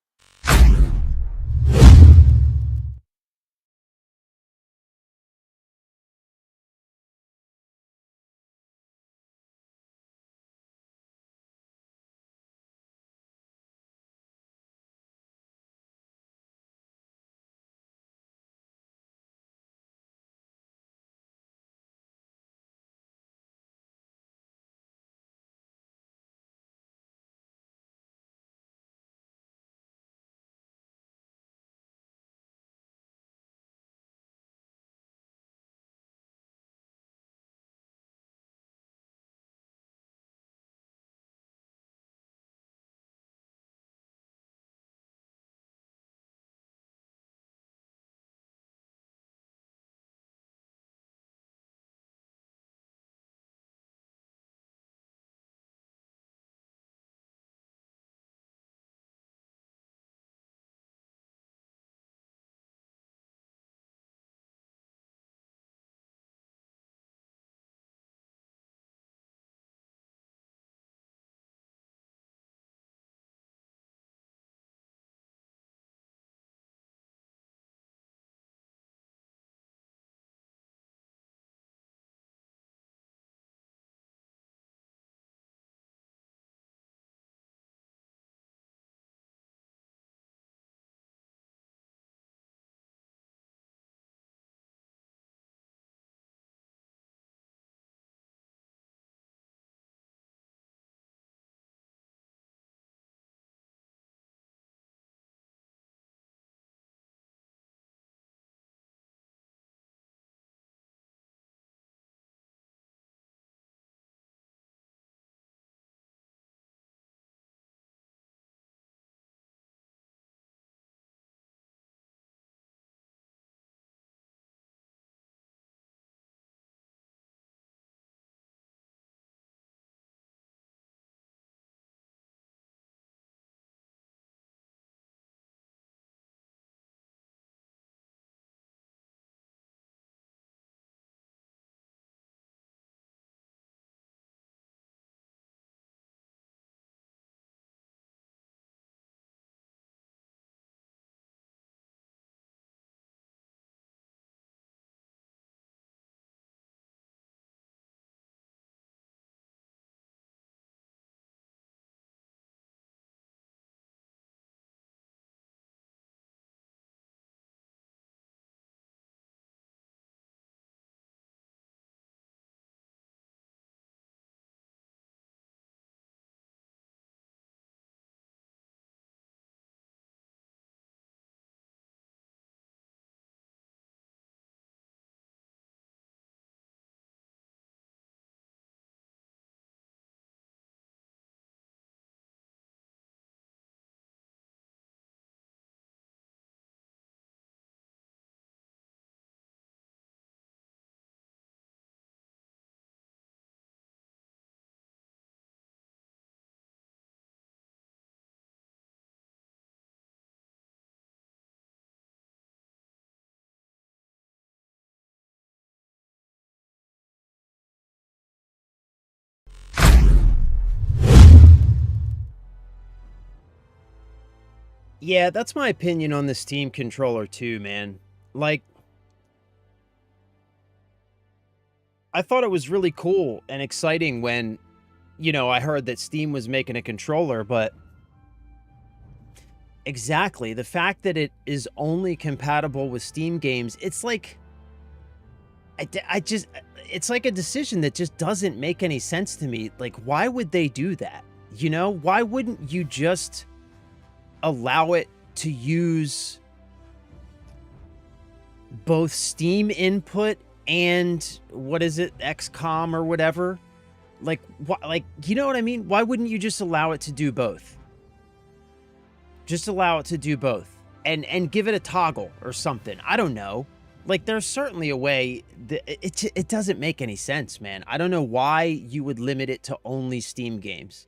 Yeah, that's my opinion on the Steam controller too, man. Like, I thought it was really cool and exciting when, I heard that Steam was making a controller, but exactly, the fact that it is only compatible with Steam games, it's like I just it's like a decision that just doesn't make any sense to me. Like, why would they do that? Why wouldn't you just allow it to use both Steam input and what is it, XCOM or whatever? Like, you know what I mean? Why wouldn't you just allow it to do both? Just allow it to do both and give it a toggle or something. I don't know. Like, there's certainly a way that it doesn't make any sense, man. I don't know why you would limit it to only Steam games,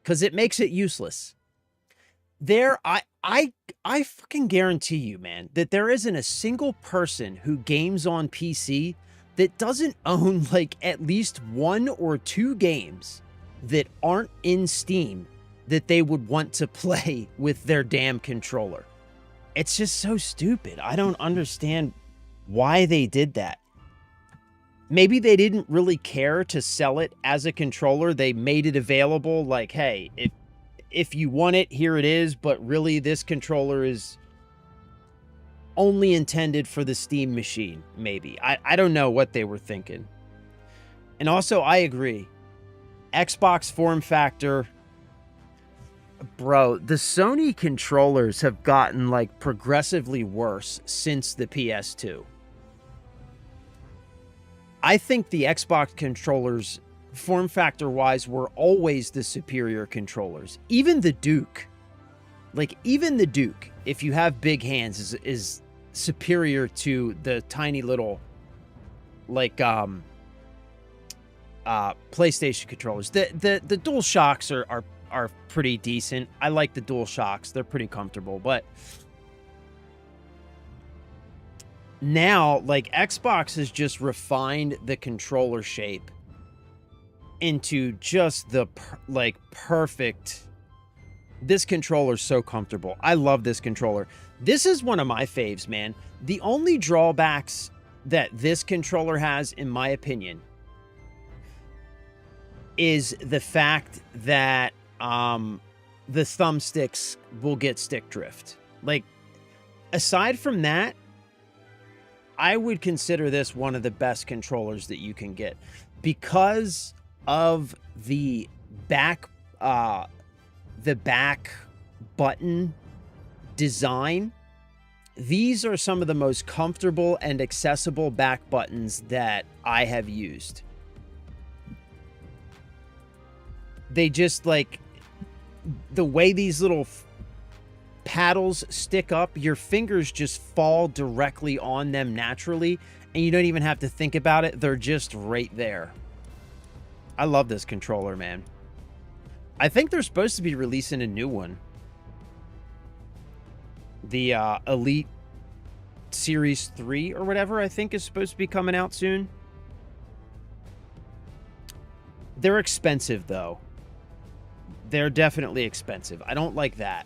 because it makes it useless. I fucking guarantee you, man, that there isn't a single person who games on PC that doesn't own like at least 1 or 2 games that aren't in Steam that they would want to play with their damn controller. It's just so stupid. I don't understand why they did that. Maybe they didn't really care to sell it as a controller. They made it available like, hey, if you want it, here it is, but really this controller is only intended for the Steam machine, maybe. I don't know what they were thinking. And also, I agree. Xbox form factor, bro, the Sony controllers have gotten like progressively worse since the PS2. I think the Xbox controllers, form factor wise, were always the superior controllers. Even the Duke, if you have big hands, is superior to the tiny little, like, PlayStation controllers. The Dual Shocks are pretty decent. I like the Dual Shocks. They're pretty comfortable, but now, like, Xbox has just refined the controller shape into just the perfect. This controller's so comfortable. I love this controller. This is one of my faves, man. The only drawbacks that this controller has, in my opinion, is the fact that the thumbsticks will get stick drift. Like, aside from that, I would consider this one of the best controllers that you can get because of the back button design. These are some of the most comfortable and accessible back buttons that I have used. They just, like, the way these little paddles stick up, your fingers just fall directly on them naturally, and you don't even have to think about it. They're just right there. I love this controller, man. I think they're supposed to be releasing a new one. The Elite Series 3 or whatever, I think, is supposed to be coming out soon. They're expensive, though. They're definitely expensive. I don't like that.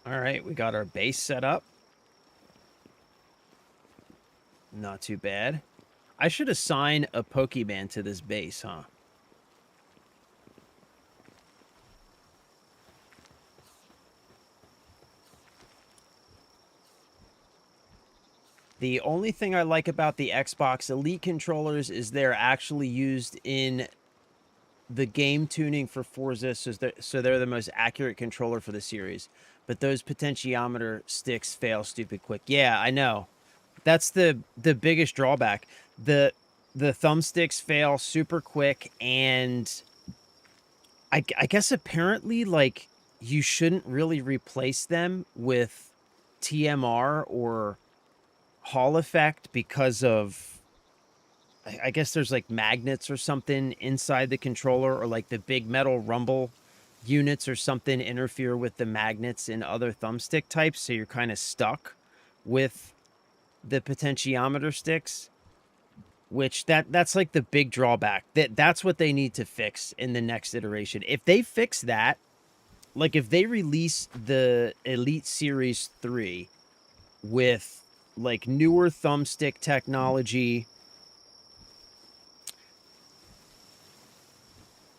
All right, we got our base set up. Not too bad. I should assign a Pokemon to this base, huh? The only thing I like about the Xbox Elite controllers is they're actually used in the game tuning for Forza, so they're the most accurate controller for the series. but those potentiometer sticks fail stupid quick. Yeah, I know. That's the biggest drawback. The thumbsticks fail super quick, and I guess apparently, like, you shouldn't really replace them with TMR or Hall effect because of, I guess there's like magnets or something inside the controller, or like the big metal rumble units or something interfere with the magnets in other thumbstick types, so you're kind of stuck with the potentiometer sticks, which that's like the big drawback. That's what they need to fix in the next iteration. If they fix that, like if they release the Elite Series 3 with like newer thumbstick technology,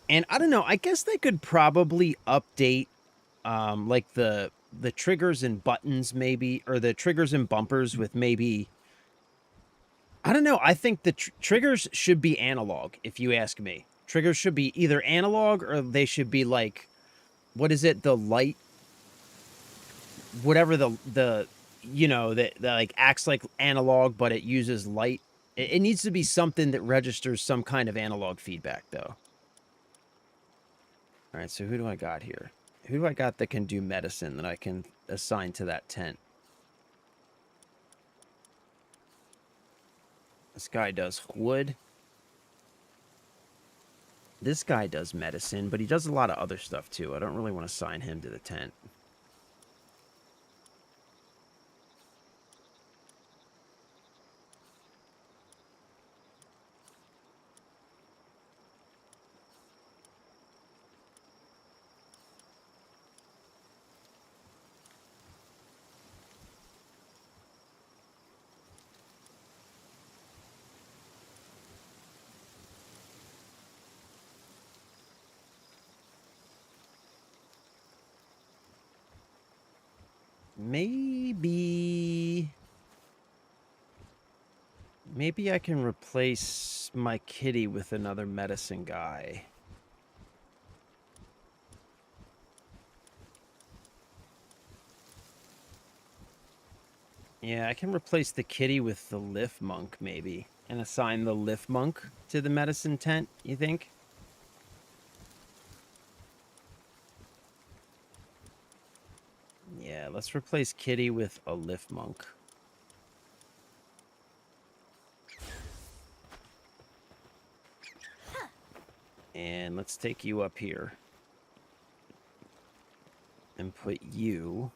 and I don't know, I guess they could probably update like the triggers and buttons, maybe, or the triggers and bumpers with maybe, I don't know. I think the triggers should be analog, if you ask me. Triggers should be either analog, or they should be like, what is it? The light, whatever the you know, that like acts like analog, but it uses light. It needs to be something that registers some kind of analog feedback, though. All right, so who do I got here? Who do I got that can do medicine that I can assign to that tent? This guy does wood. This guy does medicine, but he does a lot of other stuff too. I don't really want to assign him to the tent. Maybe I can replace my kitty with another medicine guy. Yeah, I can replace the kitty with the lift monk, maybe, and assign the lift monk to the medicine tent, you think? Yeah, let's replace kitty with a lift monk. And let's take you up here and put you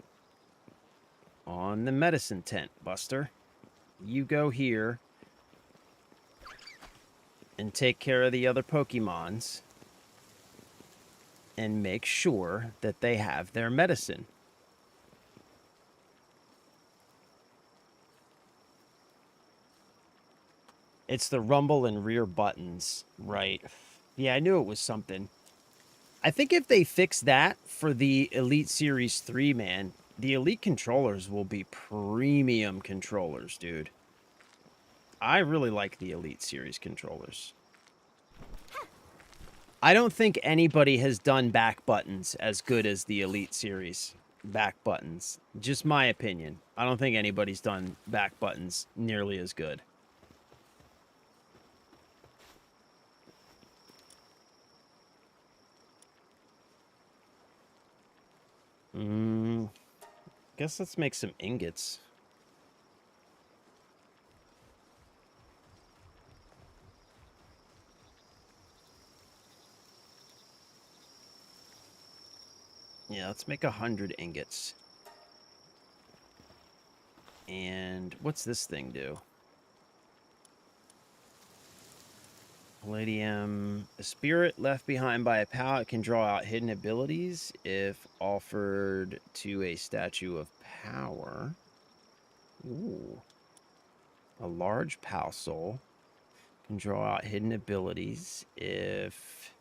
on the medicine tent, Buster. You go here and take care of the other Pokemons and make sure that they have their medicine. It's the rumble and rear buttons, right? Yeah, I knew it was something. I think if they fix that for the Elite Series 3, man, the Elite controllers will be premium controllers, dude. I really like the Elite Series controllers. I don't think anybody has done back buttons as good as the Elite Series back buttons. Just my opinion. I don't think anybody's done back buttons nearly as good. Guess let's make some ingots. Yeah, let's make 100 ingots. And what's this thing do? Palladium. A spirit left behind by a pallet can draw out hidden abilities if offered to a statue of power. Ooh. A large pal soul can draw out hidden abilities if...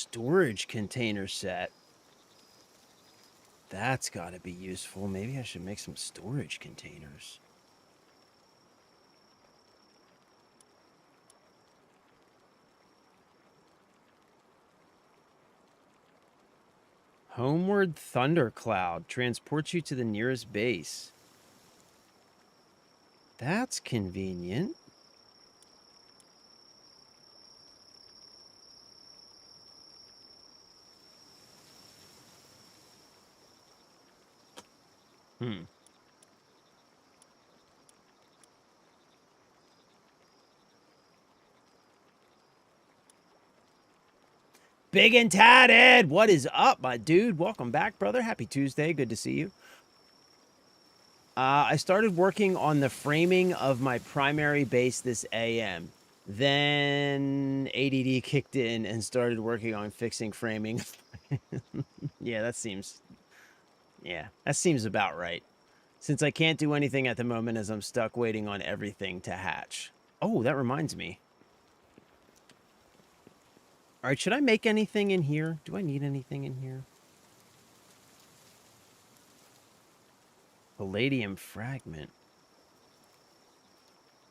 storage container set. That's got to be useful. Maybe I should make some storage containers. Homeward Thundercloud transports you to the nearest base. That's convenient. Big and tatted. What is up, my dude? Welcome back, brother. Happy Tuesday. Good to see you. I started working on the framing of my primary base this AM. Then ADD kicked in and started working on fixing framing. Yeah, that seems about right. Since I can't do anything at the moment as I'm stuck waiting on everything to hatch. Oh, that reminds me. All right, should I make anything in here? Do I need anything in here? Palladium fragment.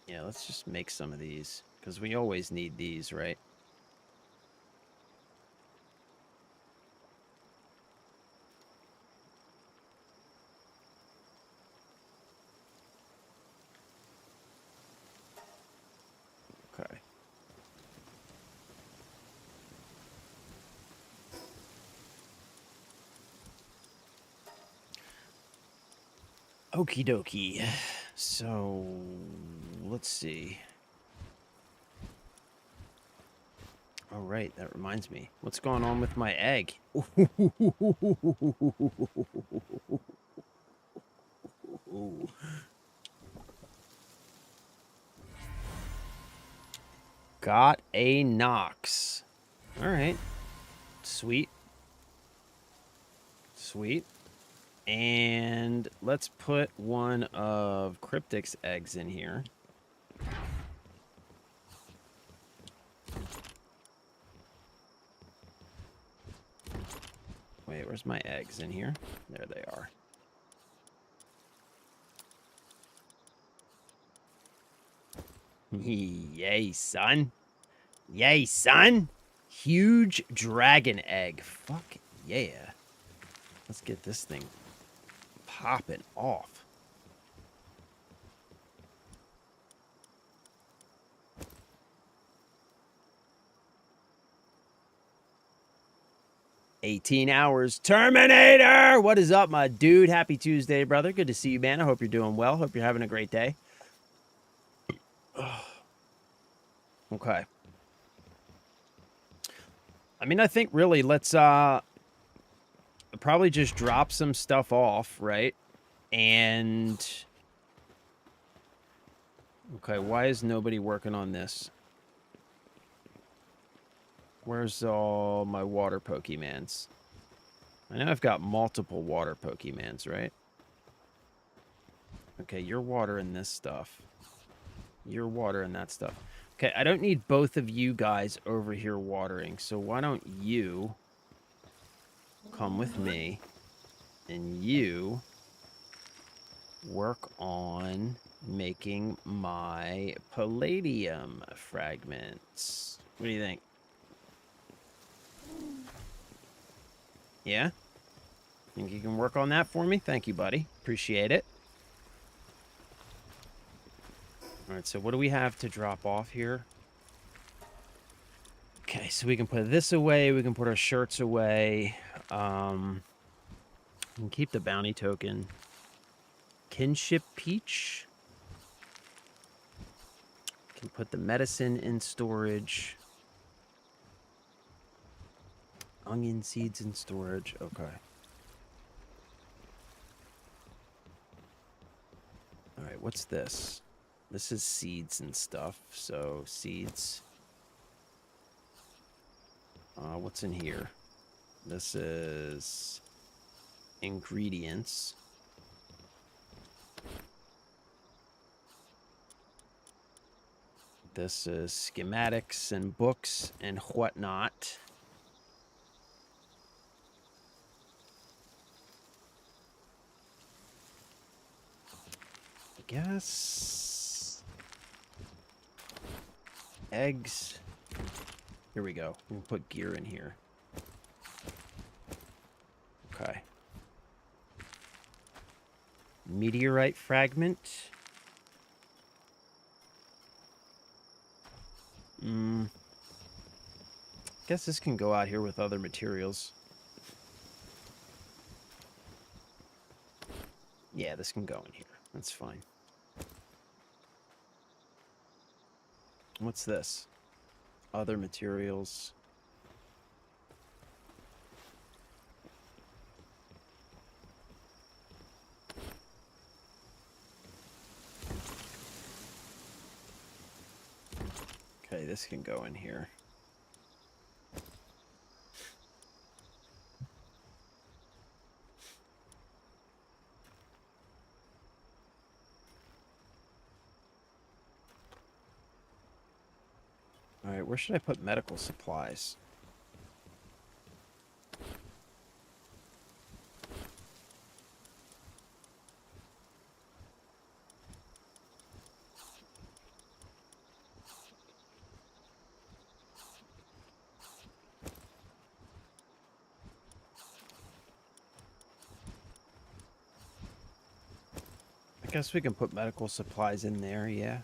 Yeah, let's just make some of these, because we always need these, right? Okay. Okie dokie. So, let's see. Oh, right, that reminds me. What's going on with my egg? Got a Nox. All right. Sweet. Sweet. And let's put one of Cryptic's eggs in here. Wait, where's my eggs in here? There they are. Yay, son. Yay, son. Huge dragon egg. Fuck yeah. Let's get this thing popping off. $18 hours. Terminator! What is up, my dude? Happy Tuesday, brother. Good to see you, man. I hope you're doing well. Hope you're having a great day. Okay. I mean, I think really let's probably just drop some stuff off, right? And okay, why is nobody working on this? Where's all my water Pokemans? I know I've got multiple water Pokemans, right? Okay, you're watering this stuff. You're watering that stuff. Okay, I don't need both of you guys over here watering, so why don't you come with me and you work on making my palladium fragments. What do you think? Yeah? Think you can work on that for me? Thank you, buddy. Appreciate it. All right, so what do we have to drop off here? Okay, so we can put this away. We can put our shirts away. We can keep the bounty token. Kinship Peach. Can put the medicine in storage. Onion seeds in storage. Okay. All right, what's this? This is seeds and stuff. So, seeds. What's in here? This is ingredients. This is schematics and books and whatnot. guess eggs. Here we go. We'll put gear in here. Okay. Meteorite fragment. Guess this can go out here with other materials. Yeah, this can go in here. That's fine. What's this? Other materials. Okay, this can go in here. All right, where should I put medical supplies? I guess we can put medical supplies in there, yeah.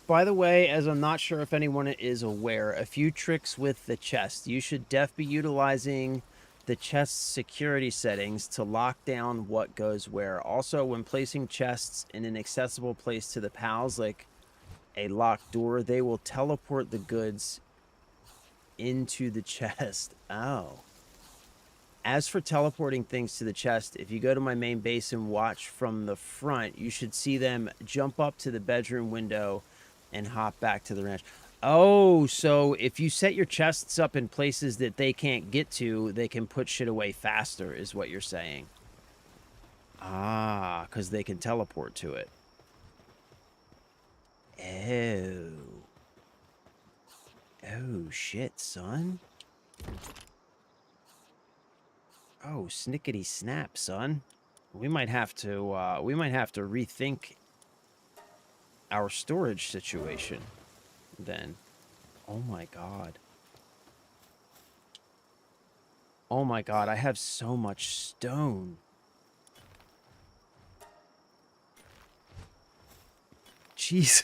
By the way, as I'm not sure if anyone is aware, a few tricks with the chest. You should be utilizing the chest security settings to lock down what goes where. Also, when placing chests in an accessible place to the pals, like a locked door, they will teleport the goods into the chest. Oh. As for teleporting things to the chest, if you go to my main base and watch from the front, you should see them jump up to the bedroom window and hop back to the ranch. Oh, so if you set your chests up in places that they can't get to, they can put shit away faster, is what you're saying. Ah, because they can teleport to it. Oh. Oh, shit, son. Oh, snickety snap, son. We might have to rethink our storage situation then. Oh my god. Oh my god, I have so much stone. Jeez.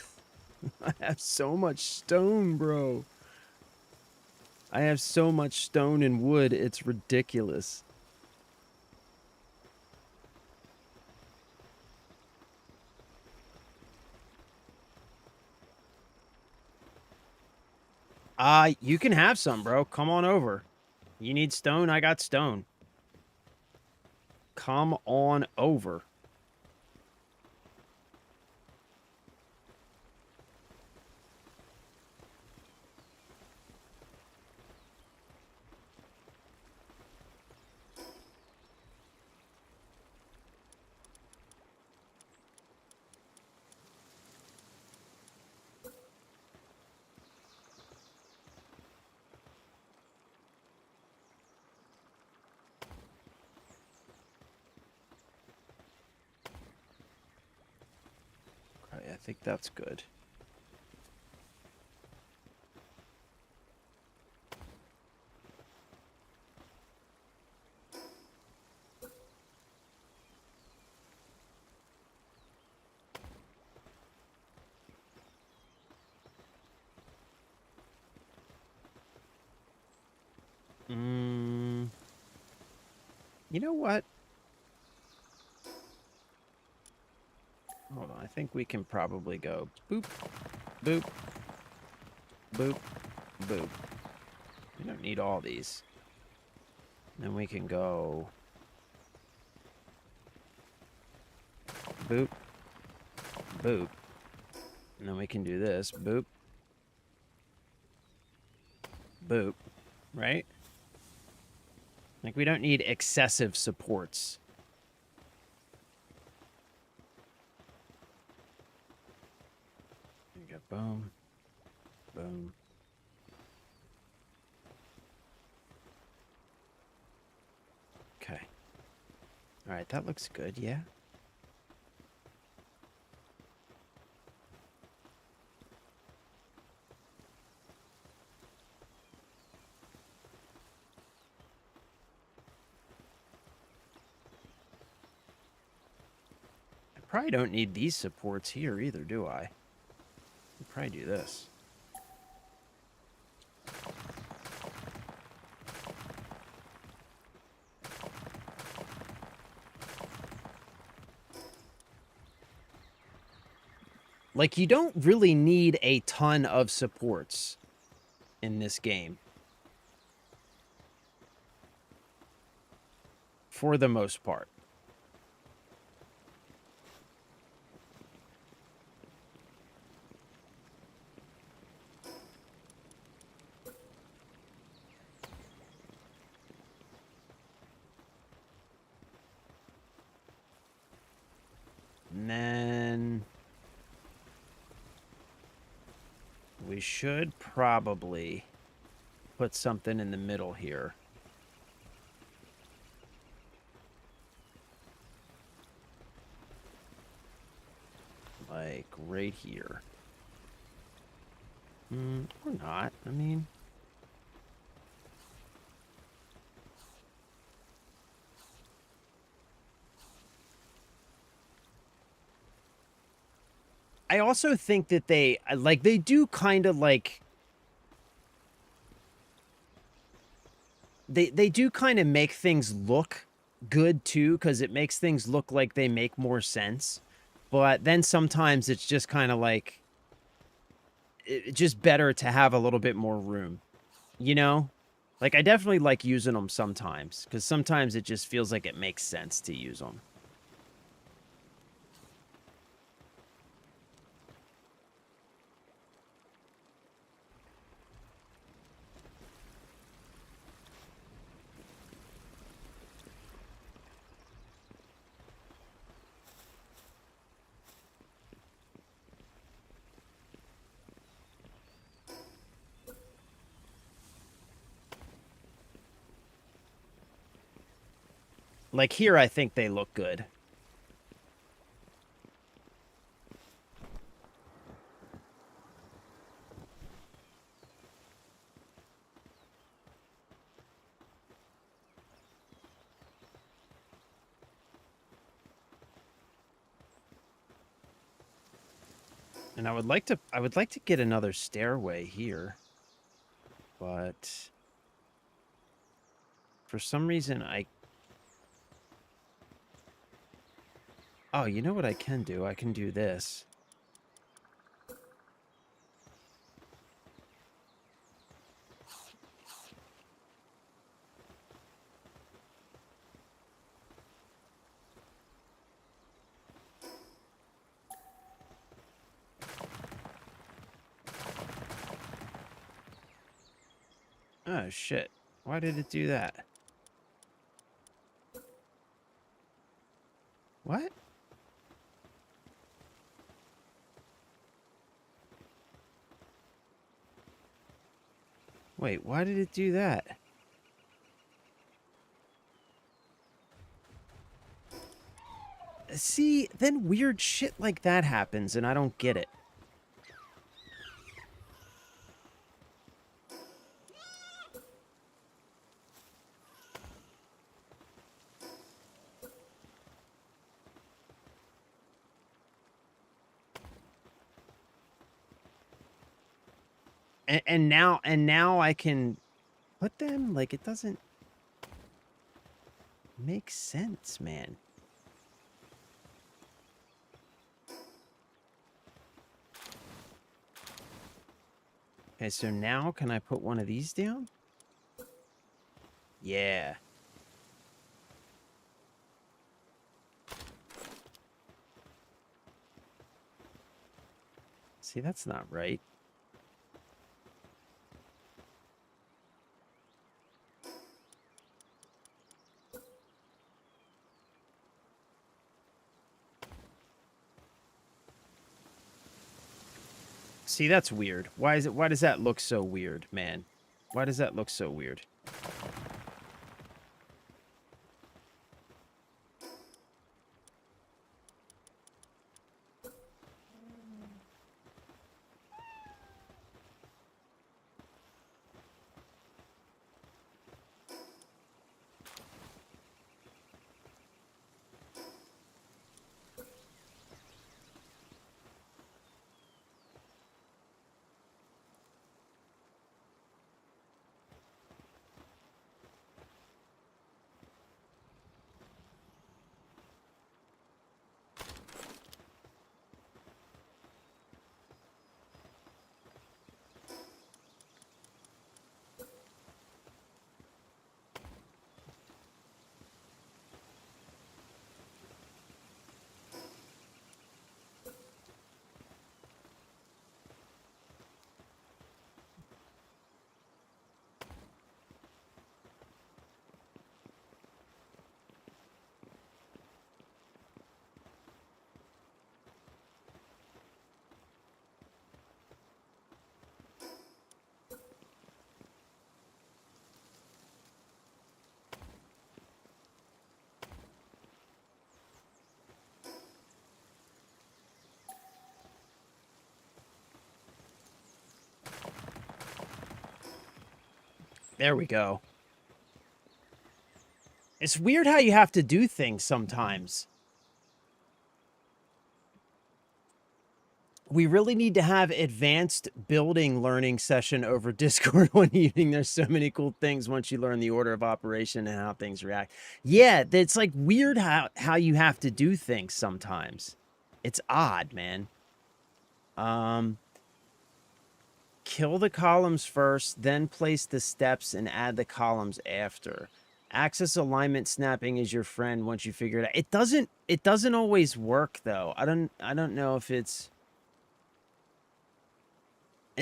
I have so much stone, bro. I have so much stone and wood, it's ridiculous. You can have some, bro. Come on over. You need stone? I got stone. Come on over. Okay, I think that's good. You know what? Hold on, I think we can probably go boop, boop, boop, boop. We don't need all these. Then we can go boop, boop. And then we can do this, boop, boop, right? Like, we don't need excessive supports. There you go, boom, boom. All right, that looks good, yeah. I probably don't need these supports here either, do I? I'll probably do this. Like, you don't really need a ton of supports in this game. For the most part. And then we should probably put something in the middle here. Like right here. Or not. I mean, I also think that they do kind of like they do kind of make things look good too, because it makes things look like they make more sense. But then sometimes it's just kind of like it's just better to have a little bit more room, you know? Like, I definitely like using them sometimes, because sometimes it just feels like it makes sense to use them. Like, here, I think they look good. And I would like to get another stairway here. But for some reason, oh, you know what I can do? I can do this. Oh, shit. Why did it do that? What? Wait, why did it do that? See, then weird shit like that happens, and I don't get it. And now I can put them, like, it doesn't make sense, man. Okay, so now can I put one of these down? Yeah. See, that's not right. See, that's weird. Why does that look so weird, man? Why does that look so weird? There we go. It's weird how you have to do things sometimes. We really need to have advanced building learning session over Discord one evening. There's so many cool things once you learn the order of operation and how things react. Yeah, it's like weird how you have to do things sometimes. It's odd, man. Kill the columns first, then place the steps and add the columns after. Axis alignment snapping is your friend once you figure it out. It doesn't always work though. I don't know if it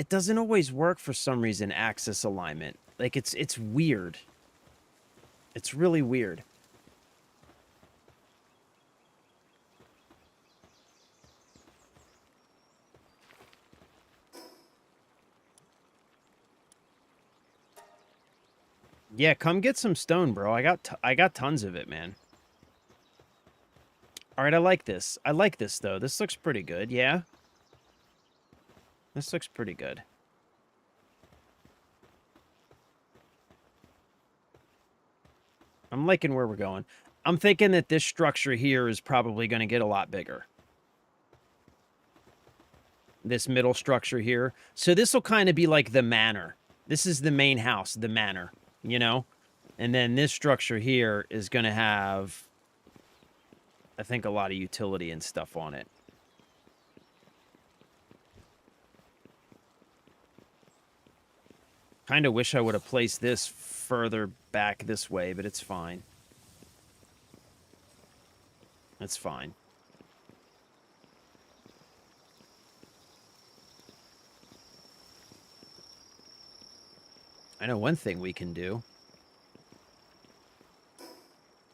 doesn't always work for some reason, axis alignment. Like it's weird. It's really weird. Yeah, come get some stone, bro. I got tons of it, man. All right, I like this. I like this though. This looks pretty good. Yeah. This looks pretty good. I'm liking where we're going. I'm thinking that this structure here is probably going to get a lot bigger. This middle structure here. So this will kind of be like the manor. This is the main house, the manor, you know? And then this structure here is going to have, I think, a lot of utility and stuff on it. Kind of wish I would have placed this further back this way, but it's fine. It's fine. I know one thing we can do.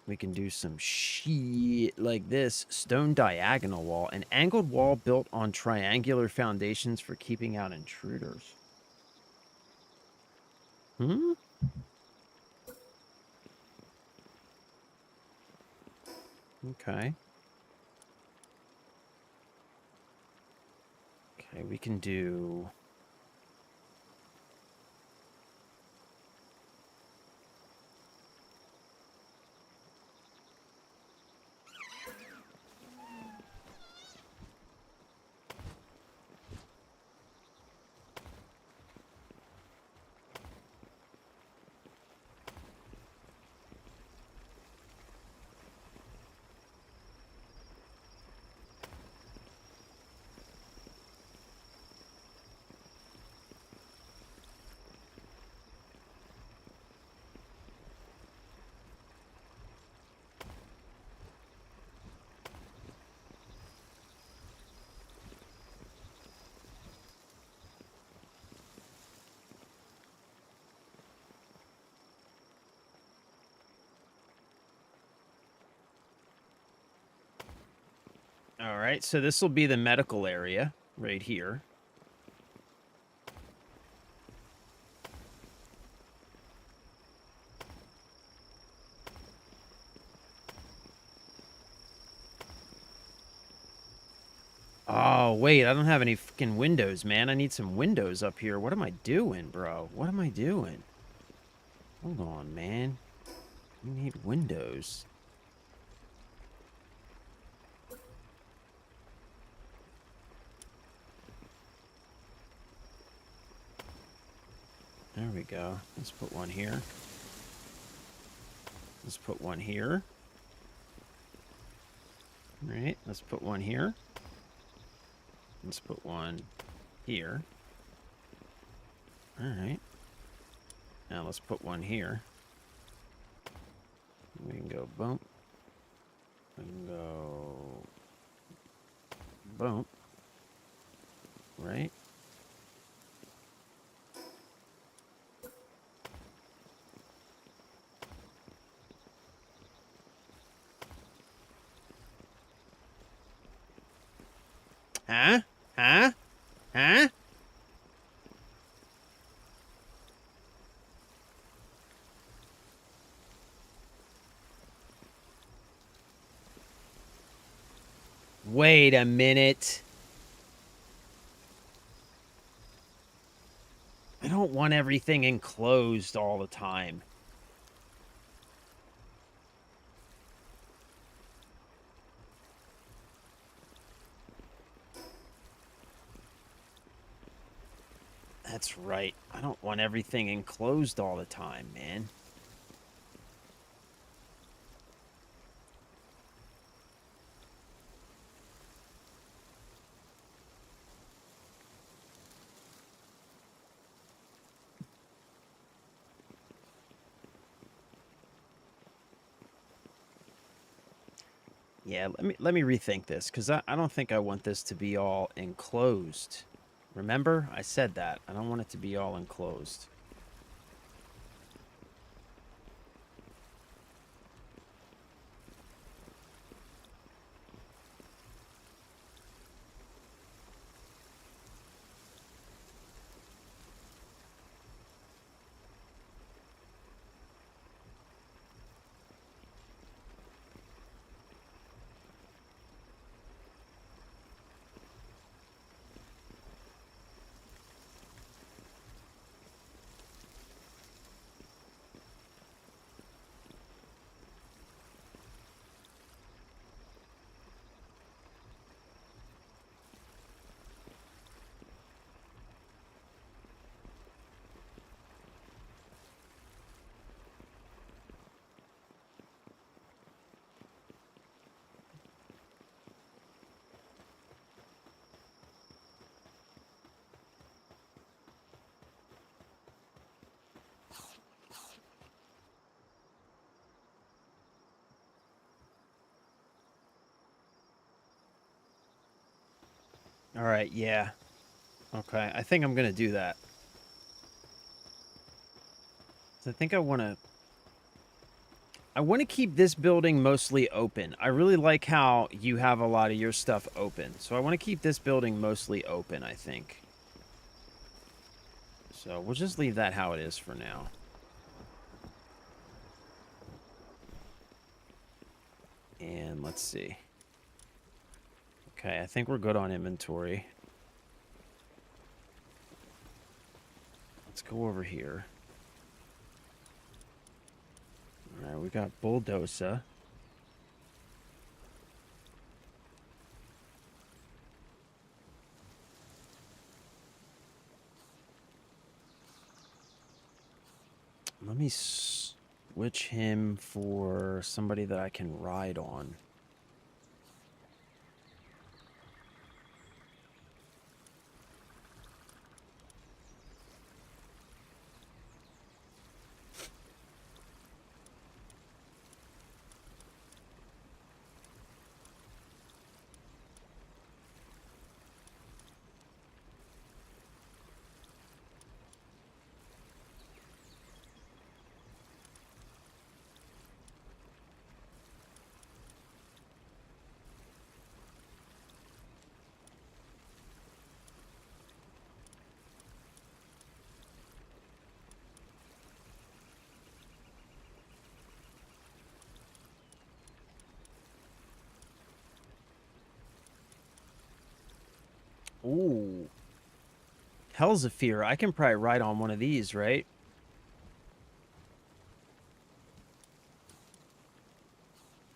We can do some shit like this. Stone diagonal wall. An angled wall built on triangular foundations for keeping out intruders. Hmm? Okay. Okay, we can do... All right, so this will be the medical area right here. Oh, wait, I don't have any fucking windows, man. I need some windows up here. What am I doing, bro? What am I doing? Hold on, man. You need windows. There we go. Let's put one here. Let's put one here. All right, let's put one here. Let's put one here. All right. Now let's put one here. We can go boom. We can go boom. Right? Huh? Huh? Huh? Wait a minute. I don't don't want everything enclosed all the time. That's right. I don't want everything enclosed all the time, man. Yeah, let me rethink this, because I don't think I want this to be all enclosed. Remember? I said that. I don't want it to be all enclosed. All right, yeah. Okay, I think I'm going to do that. So I think I want to keep this building mostly open. I really like how you have a lot of your stuff open. So I want to keep this building mostly open, I think. So we'll just leave that how it is for now. And let's see. Okay, I think we're good on inventory. Let's go over here. All right, we got bulldozer. Let me switch him for somebody that I can ride on. Ooh. Hell's a fear. I can probably ride on one of these, right?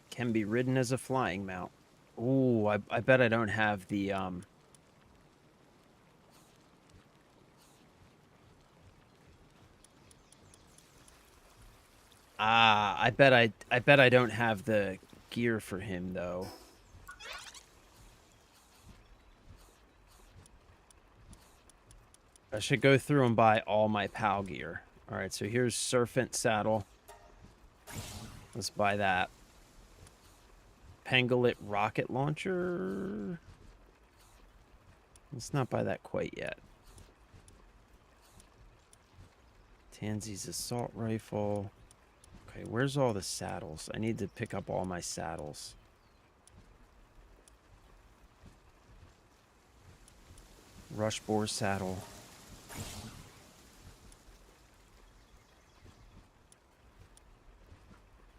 Can be ridden as a flying mount. Ooh, I bet I don't have the, I bet I don't have the gear for him, though. I should go through and buy all my POW gear. All right, so here's Serpent Saddle. Let's buy that. Pangolin rocket launcher. Let's not buy that quite yet. Tansy's assault rifle. Okay, where's all the saddles? I need to pick up all my saddles. Rush boar saddle.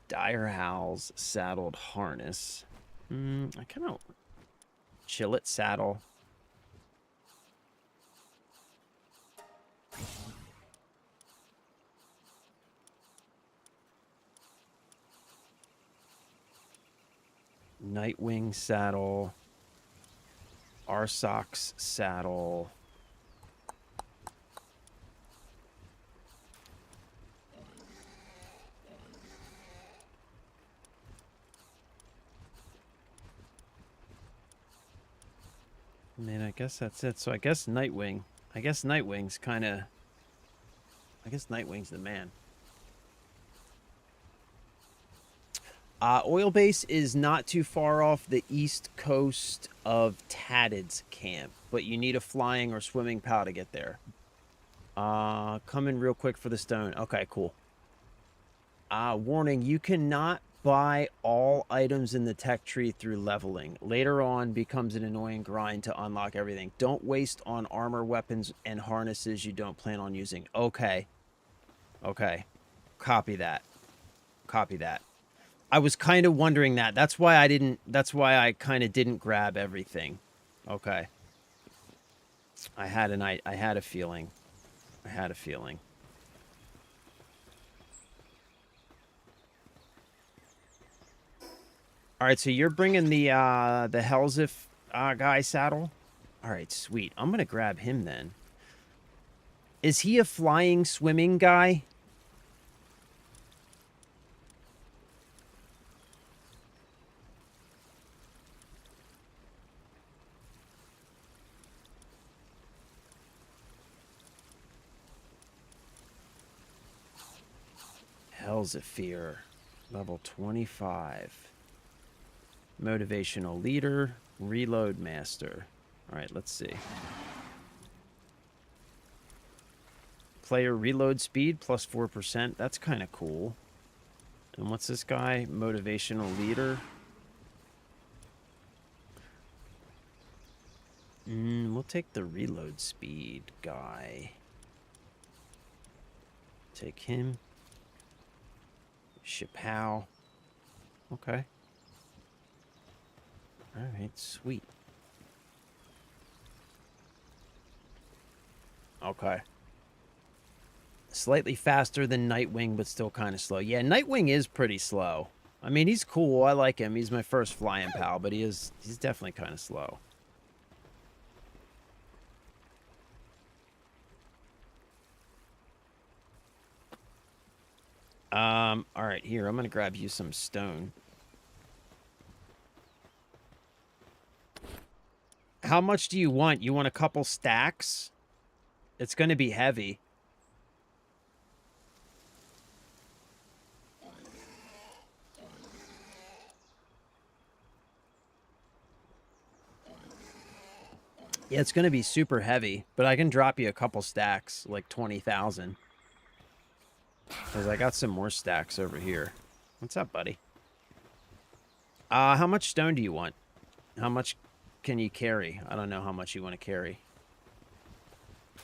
Dire Howl's saddled harness. I kind of chill it saddle. Nightwing saddle. Arsox saddle. I mean, I guess that's it. So I guess Nightwing. I guess Nightwing's kind of... I guess Nightwing's the man. Oil Base is not too far off the east coast of Tatted's camp, but you need a flying or swimming POW to get there. Come in real quick for the stone. Okay, cool. Warning, you cannot buy all items in the tech tree through leveling. Later on becomes an annoying grind to unlock everything. Don't waste on armor, weapons, and harnesses you don't plan on using. Okay. Okay. Copy that. Copy that. I was kind of wondering that. That's why I kind of didn't grab everything. Okay. I had a feeling. I had a feeling. All right, so you're bringing the Hellsif guy saddle? All right, sweet. I'm going to grab him then. Is he a flying, swimming guy? Hellzephyr, level 25. Motivational leader, reload master. All right, let's see. Player reload speed plus 4%. That's kind of cool. And what's this guy? Motivational leader. We'll take the reload speed guy. Take him. Chappelle. Okay. Alright, sweet. Okay. Slightly faster than Nightwing, but still kind of slow. Yeah, Nightwing is pretty slow. I mean, he's cool. I like him. He's my first flying pal, but he's definitely kind of slow. All right, here, I'm going to grab you some stone. How much do you want? You want a couple stacks? It's going to be heavy. Yeah, it's going to be super heavy, but I can drop you a couple stacks, like 20,000. Because I got some more stacks over here. What's up, buddy? How much stone do you want? How much can you carry? I don't know how much you want to carry.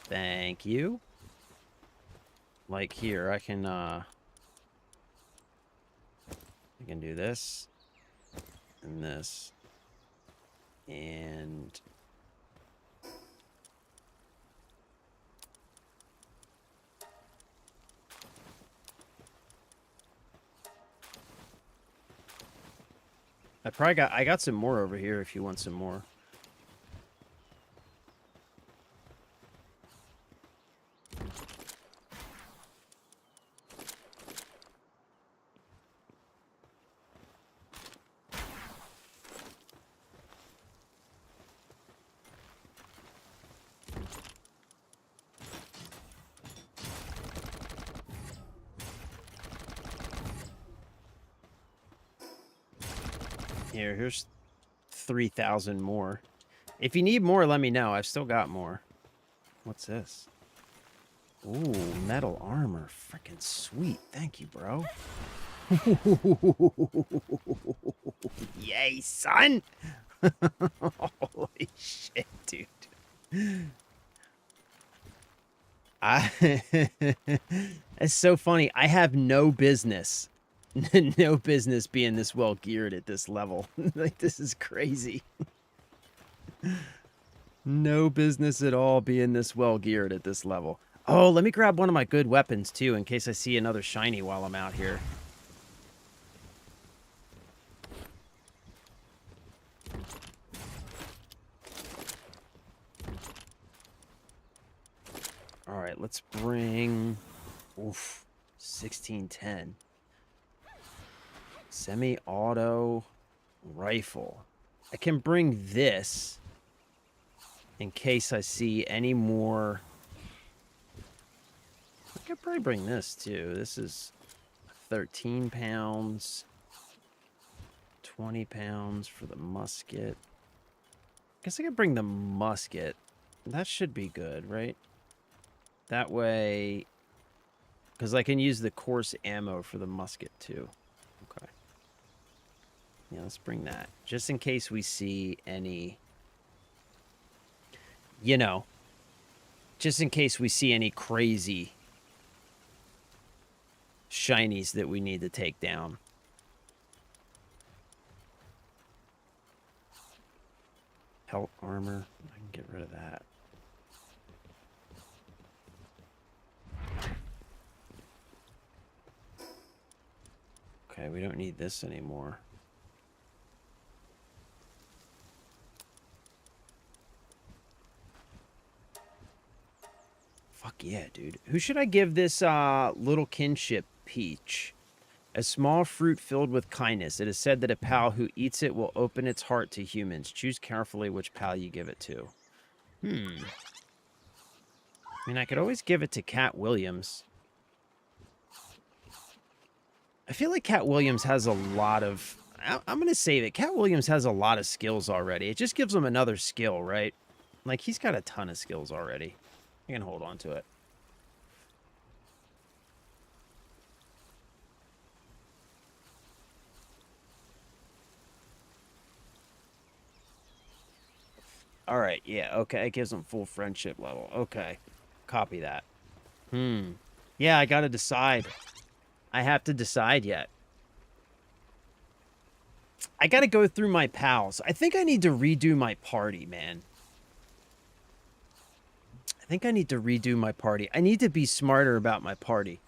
Thank you. Like here, I can do this and this and I got some more over here if you want some more. Here's 3,000 more. If you need more, let me know. I've still got more. What's this? Ooh, metal armor. Freaking sweet. Thank you, bro. Yay, son! Holy shit, dude. It's so funny. I have no business. No business being this well geared at this level. Like, this is crazy. No business at all being this well geared at this level. Oh, let me grab one of my good weapons too, in case I see another shiny while I'm out here. All right, let's bring... Oof. 1610. Semi-auto rifle. I can bring this in case I see any more. I could probably bring this too. This is 13 pounds. 20 pounds for the musket. I guess I could bring the musket. That should be good, right? That way, because I can use the coarse ammo for the musket too. Okay. Yeah, let's bring that. Just in case we see any, you know, just in case we see any crazy shinies that we need to take down. Pelt armor. I can get rid of that. Okay, we don't need this anymore. Fuck yeah, dude. Who should I give this little kinship peach? A small fruit filled with kindness. It is said that a pal who eats it will open its heart to humans. Choose carefully which pal you give it to. I mean, I could always give it to Cat Williams. I feel like Cat Williams has a lot of... I'm going to save it. Cat Williams has a lot of skills already. It just gives him another skill, right? Like, he's got a ton of skills already. I can hold on to it. All right, yeah, okay. It gives him full friendship level. Okay. Copy that. Yeah, I gotta decide. I have to decide yet. I gotta go through my pals. I think I need to redo my party, man. I think I need to redo my party. I need to be smarter about my party.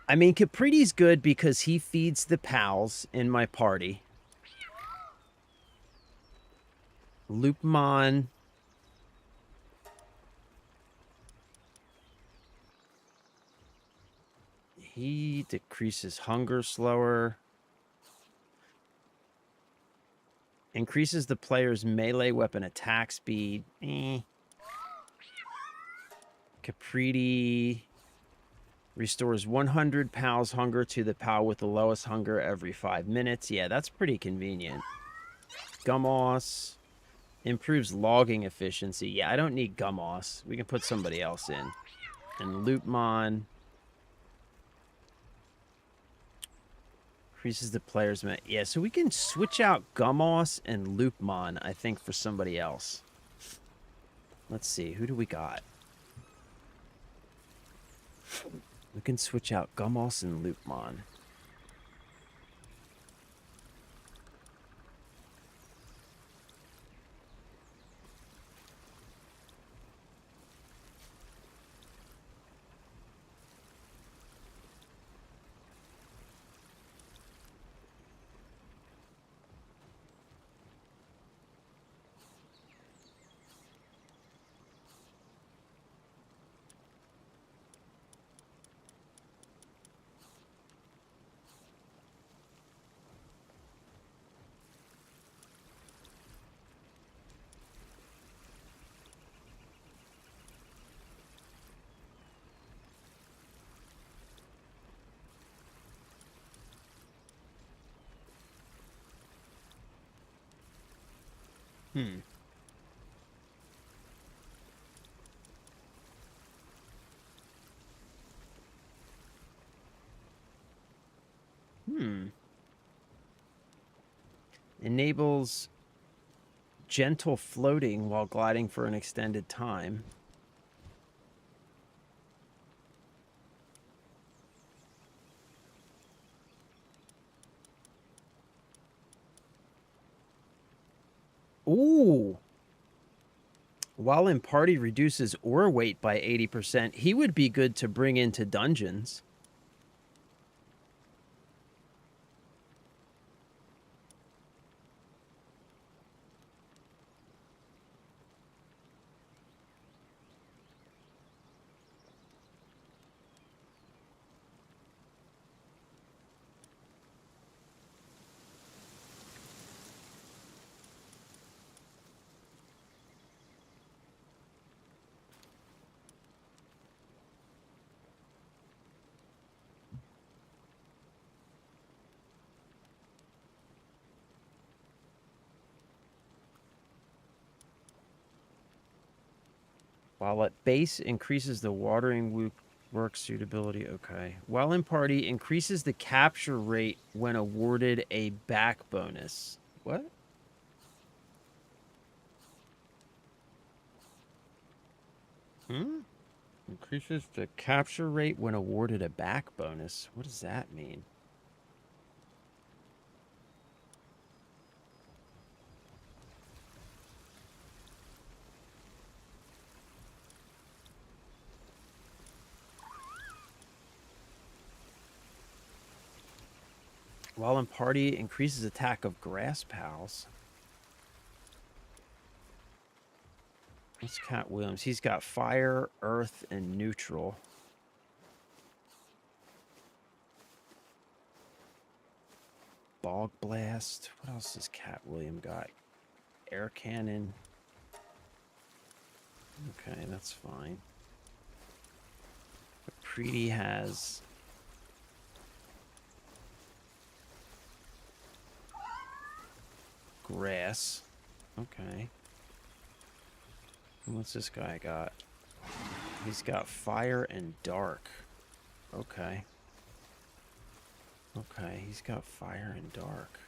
I mean, Capridi's good because he feeds the pals in my party. Loopmon. He decreases hunger slower. Increases the player's melee weapon attack speed. Capridi restores 100 pals hunger to the pal with the lowest hunger every 5 minutes. Yeah, that's pretty convenient. Gummos improves logging efficiency. Yeah, I don't need Gummos. We can put somebody else in. And Loopmon increases the player's... Yeah, so we can switch out Gummos and Loopmon, I think, for somebody else. Let's see. Who do we got? We can switch out Gummos and Loopmon. Enables gentle floating while gliding for an extended time. Ooh. While in party reduces ore weight by 80%. He would be good to bring into dungeons. While at base, increases the watering work suitability. Okay. While in party, increases the capture rate when awarded a back bonus. What? Increases the capture rate when awarded a back bonus. What does that mean? While in party, increases attack of grass pals. What's Cat Williams? He's got fire, earth, and neutral. Bog blast. What else has Cat William got? Air cannon. Okay, that's fine. Preety has grass. Okay. And what's this guy got? He's got fire and dark. Okay. Okay, he's got fire and dark.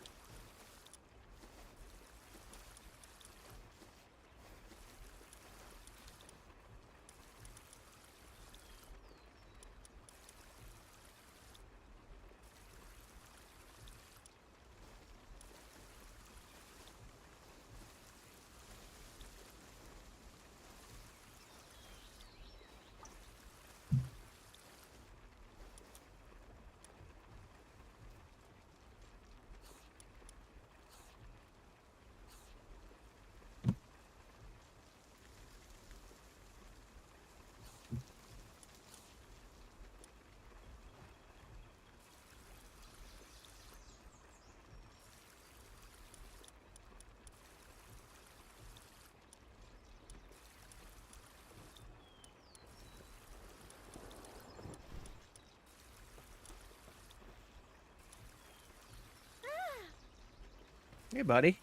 Hey, buddy.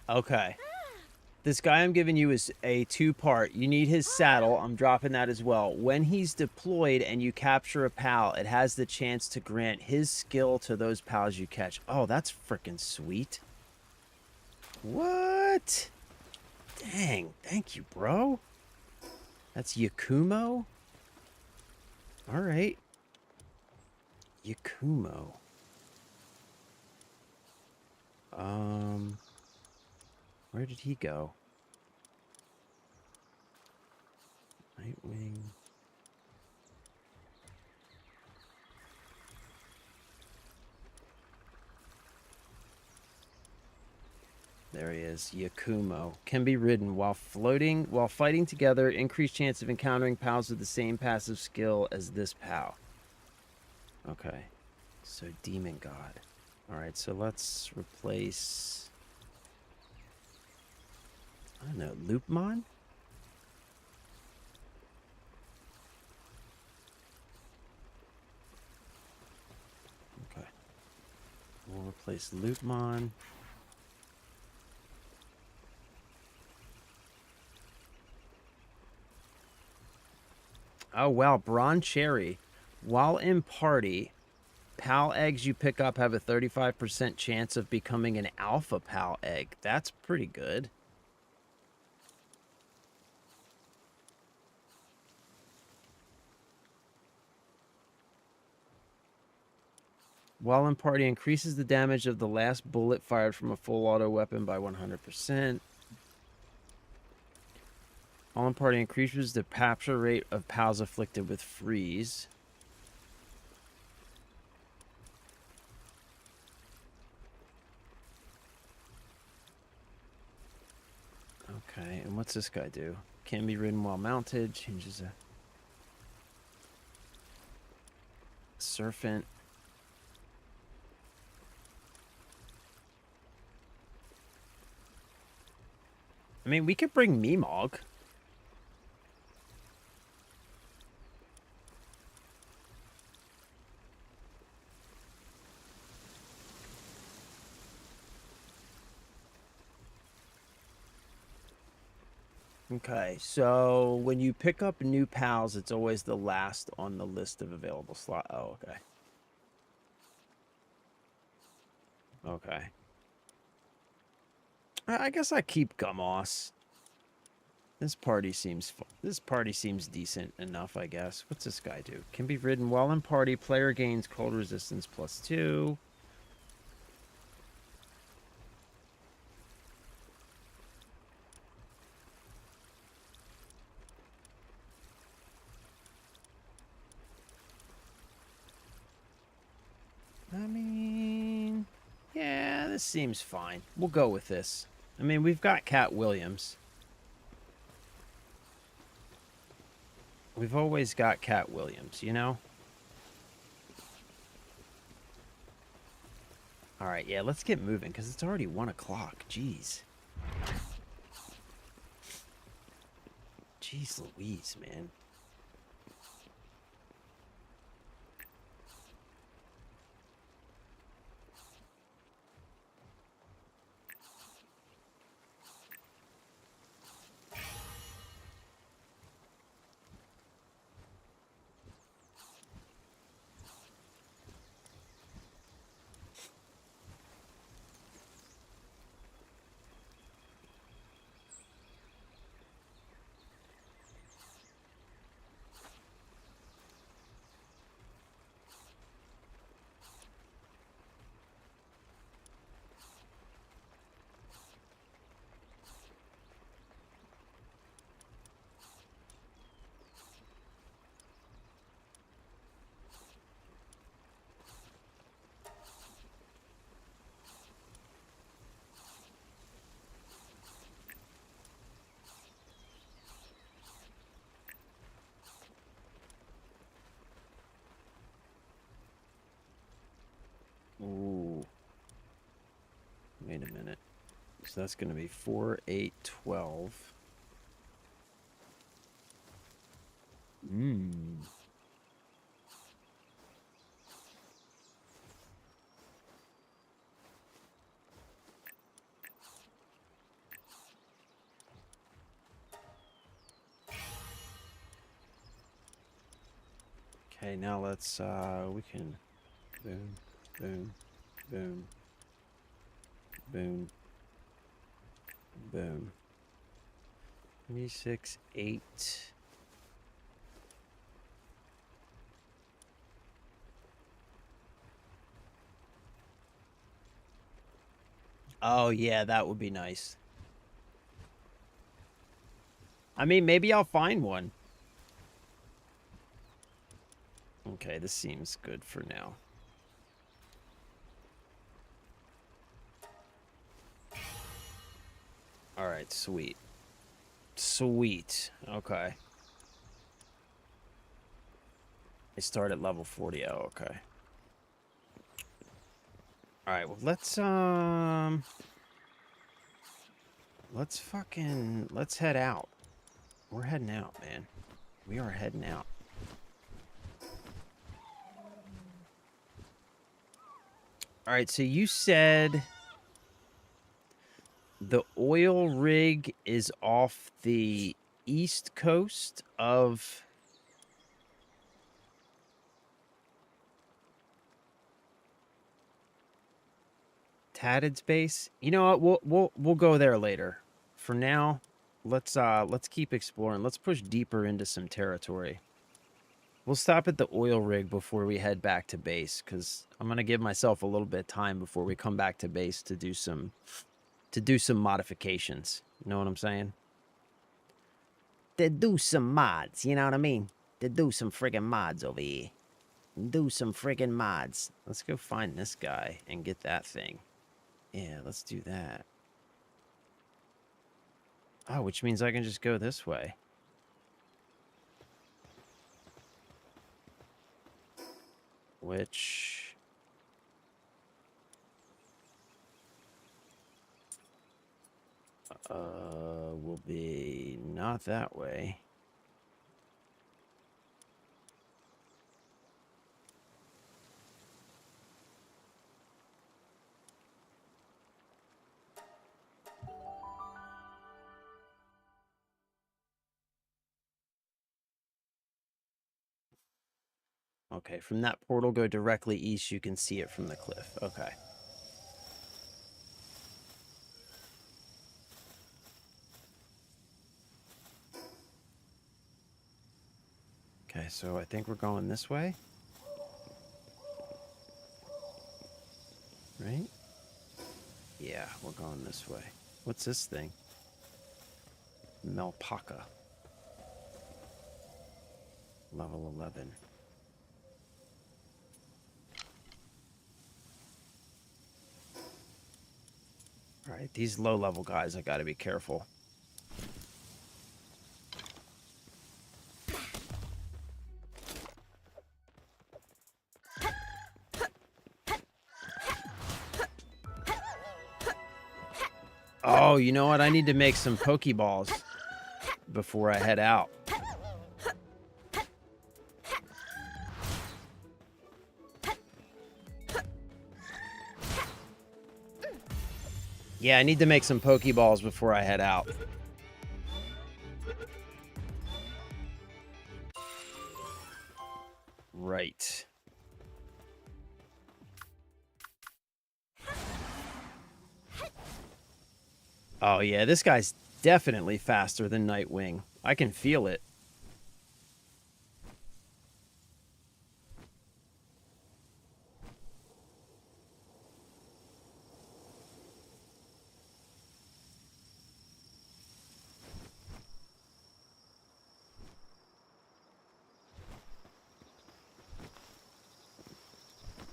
Okay. This guy I'm giving you is a 2-part. You need his saddle. I'm dropping that as well. When he's deployed and you capture a pal, it has the chance to grant his skill to those pals you catch. Oh, that's freaking sweet. What? Dang. Thank you, bro. That's Yakumo? All right. Yakumo. Where did he go? Nightwing. There he is. Yakumo. Can be ridden while fighting together. Increased chance of encountering pals with the same passive skill as this pal. Okay. So Demon God. Alright, so let's replace... I don't know, Loopmon? Okay. We'll replace Loopmon. Oh, wow. Bron Cherry. While in party, pal eggs you pick up have a 35% chance of becoming an alpha pal egg. That's pretty good. While in party, increases the damage of the last bullet fired from a full auto weapon by 100%. While in party, increases the capture rate of pals afflicted with freeze. Okay, and what's this guy do? Can be ridden while mounted. Changes a... Serpent. I mean, we could bring Meemog. Okay, so when you pick up new pals, it's always the last on the list of available slot. Oh, okay. Okay. I guess I keep Gummoss. This party seems decent enough, I guess. What's this guy do? Can be ridden while in party. Player gains cold resistance +2. I mean, yeah, this seems fine. We'll go with this. I mean, we've got Cat Williams. We've always got Cat Williams, you know? All right, yeah, let's get moving because it's already 1 o'clock. Jeez. Jeez Louise, man. Ooh. Wait a minute. So that's going to be 4, 8, 12. Mmm. Okay, now let's, we can boom, boom, boom, boom, boom. 26, 8. Oh, yeah, that would be nice. I mean, maybe I'll find one. Okay, this seems good for now. All right, sweet. Sweet. Okay. I start at level 40. Oh, okay. All right, well, let's head out. We're heading out, man. We are heading out. All right, so you said the oil rig is off the east coast of Tatted's base. You know what? We'll go there later. For now, let's keep exploring. Let's push deeper into some territory. We'll stop at the oil rig before we head back to base, because I'm gonna give myself a little bit of time before we come back to base to do some modifications. You know what I'm saying? To do some mods, you know what I mean? To do some friggin' mods over here. Do some friggin' mods. Let's go find this guy and get that thing. Yeah, let's do that. Oh, which means I can just go this way. Which... will be not that way. Okay, from that portal, go directly east. You can see it from the cliff. Okay. Okay, so I think we're going this way. Right? Yeah, we're going this way. What's this thing? Melpaka. Level 11. All right, these low-level guys, I gotta be careful. Oh, you know what? I need to make some Pokeballs before I head out. Yeah, I need to make some Pokeballs before I head out. Right. Oh, yeah, this guy's definitely faster than Nightwing. I can feel it.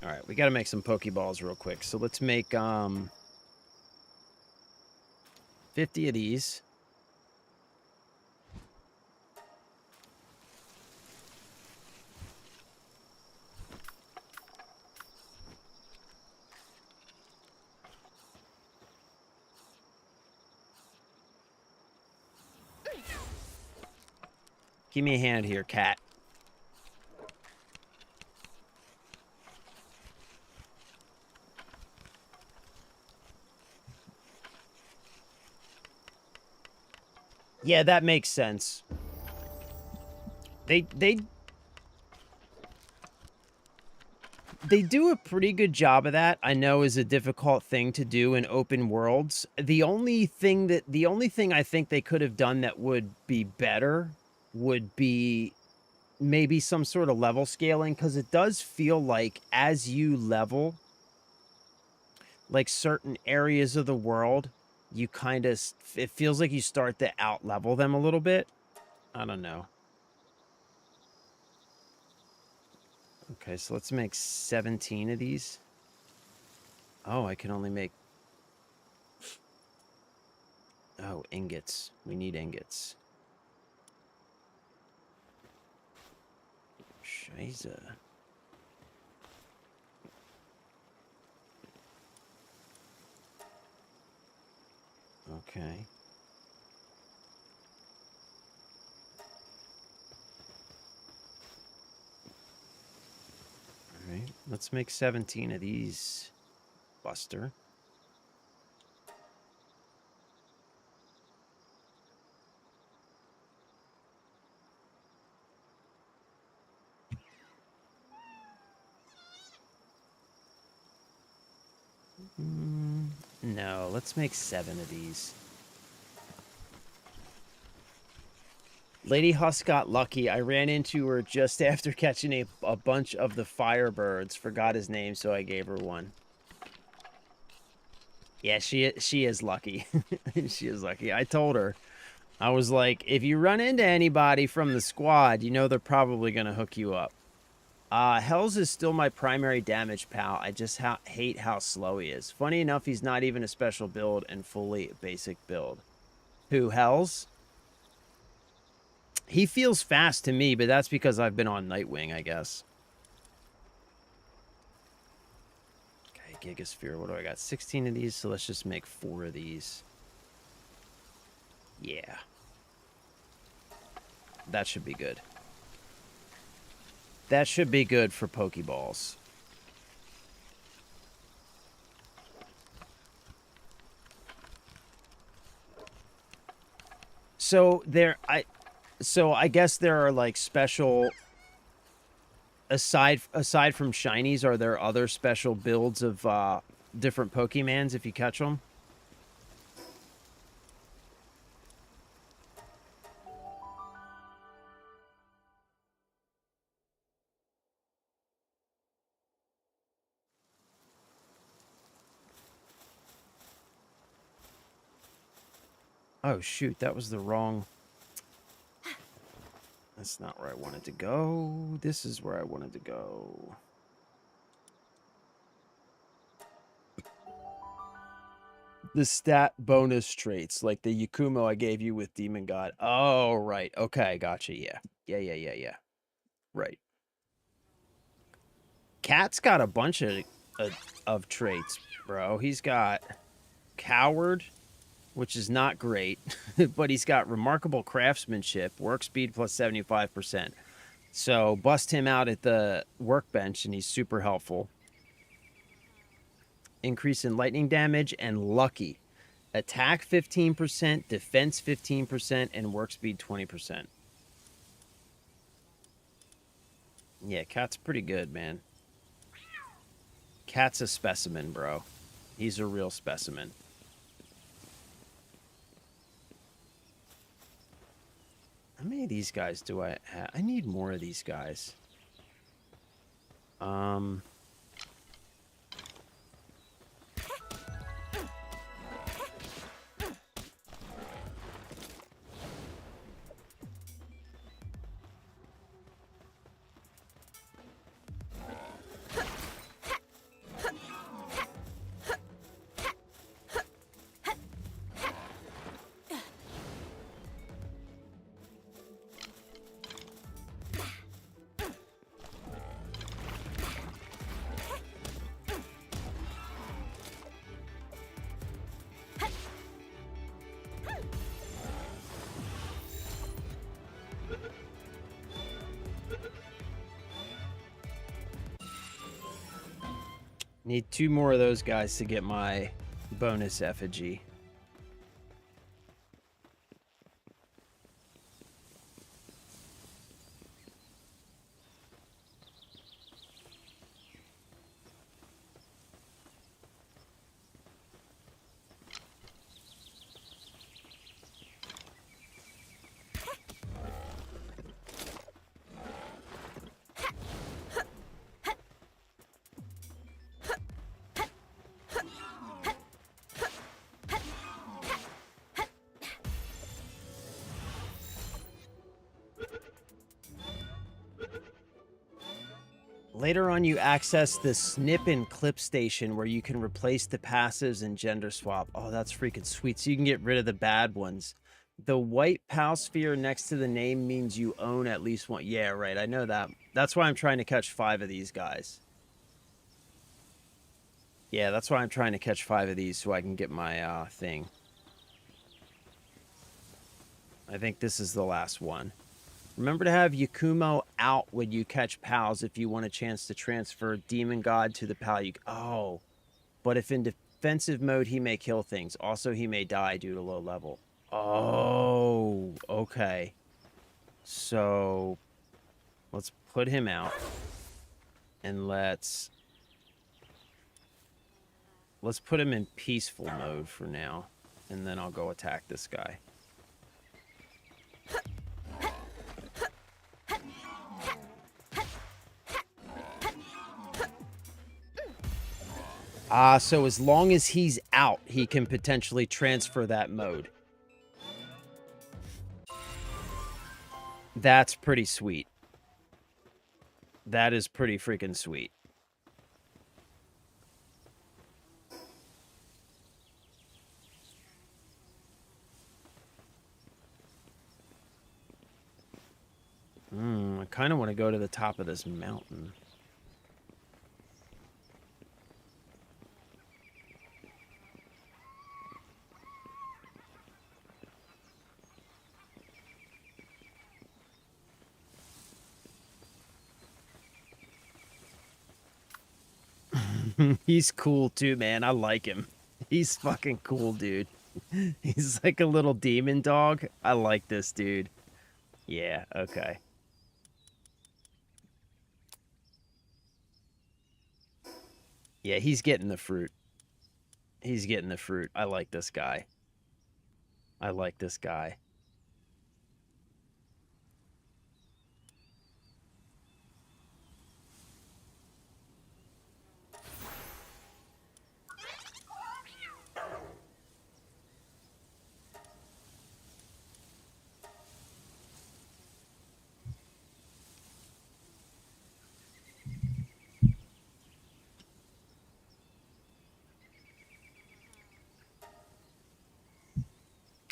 All right, we got to make some Pokeballs real quick. So let's make 50 of these. Give me a hand here, cat. Yeah, that makes sense. They do a pretty good job of that. I know is a difficult thing to do in open worlds. The only thing I think they could have done that would be better would be maybe some sort of level scaling, because it does feel like as you level, like certain areas of the world, you kind of, it feels like you start to out level them a little bit. I don't know. Okay, so let's make 17 of these. Oh, I can only make... Oh, ingots. We need ingots. Scheiße. Okay. All right, let's make 17 of these, Buster. No, let's make 7 of these. Lady Huss got lucky. I ran into her just after catching a bunch of the Firebirds. Forgot his name, so I gave her one. Yeah, she is lucky. She is lucky. I told her. I was like, if you run into anybody from the squad, you know they're probably going to hook you up. Hells is still my primary damage pal. I just hate how slow he is. Funny enough, he's not even a special build and fully basic build. Who, Hells? He feels fast to me, but that's because I've been on Nightwing, I guess. Okay, Gigasphere. What do I got? 16 of these, so let's just make 4 of these. Yeah. That should be good. That should be good for Pokeballs. So I guess there are like special aside from shinies, are there other special builds of different Pokemans if you catch them? Oh shoot, that was the wrong. That's not where I wanted to go. This is where I wanted to go. The stat bonus traits, like the Yakumo I gave you with Demon God. Oh, right. Okay, gotcha. Yeah. Yeah. Right. Cat's got a bunch of traits, bro. He's got Coward, which is not great, but he's got Remarkable Craftsmanship, work speed plus 75%. So bust him out at the workbench, and he's super helpful. Increase in lightning damage and lucky. Attack 15%, defense 15%, and work speed 20%. Yeah, Cat's pretty good, man. Cat's a specimen, bro. He's a real specimen. How many of these guys do I have? I need more of these guys. Need 2 more of those guys to get my bonus effigy. Later on, you access the snip and clip station where you can replace the passives and gender swap. Oh, that's freaking sweet. So you can get rid of the bad ones. The white PAL sphere next to the name means you own at least one. Yeah, right. I know that. That's why I'm trying to catch 5 of these guys. Yeah, that's why I'm trying to catch 5 of these so I can get my thing. I think this is the last one. Remember to have Yakumo out when you catch pals if you want a chance to transfer Demon God to the pal. Oh, but if in defensive mode, he may kill things. Also, he may die due to low level. Oh, okay. So let's put him out and let's put him in peaceful mode for now, and then I'll go attack this guy. So as long as he's out, he can potentially transfer that mode. That's pretty sweet. That is pretty freaking sweet. I kind of want to go to the top of this mountain. He's cool too, man. I like him. He's fucking cool, dude. He's like a little demon dog. I like this dude. Yeah, okay. Yeah, he's getting the fruit. He's getting the fruit. I like this guy. I like this guy.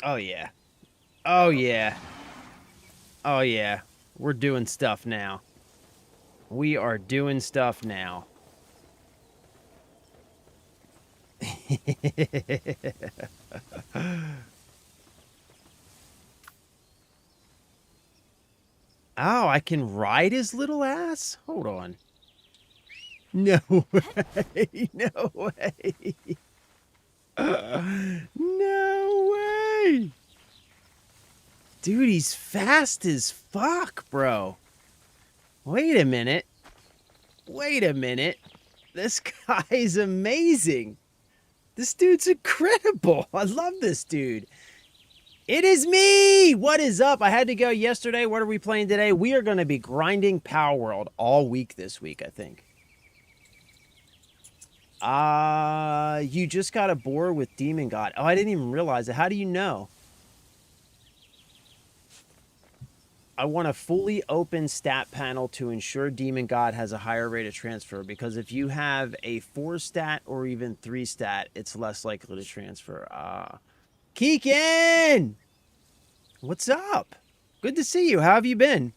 Oh, yeah. Oh, yeah. Oh, yeah. We're doing stuff now. We are doing stuff now. Oh, I can ride his little ass? Hold on. No way. No way. No way. Dude, he's fast as fuck, bro. Wait a minute. Wait a minute. This guy's amazing. This dude's incredible. I love this dude. It is me! What is up? I had to go yesterday. What are we playing today? We are going to be grinding Power World all week this week, I think. You just got a boar with Demon God. Oh, I didn't even realize it. How do you know? I want a fully open stat panel to ensure Demon God has a higher rate of transfer, because if you have a 4 stat or even 3 stat, it's less likely to transfer. Keegan! What's up? Good to see you. How have you been?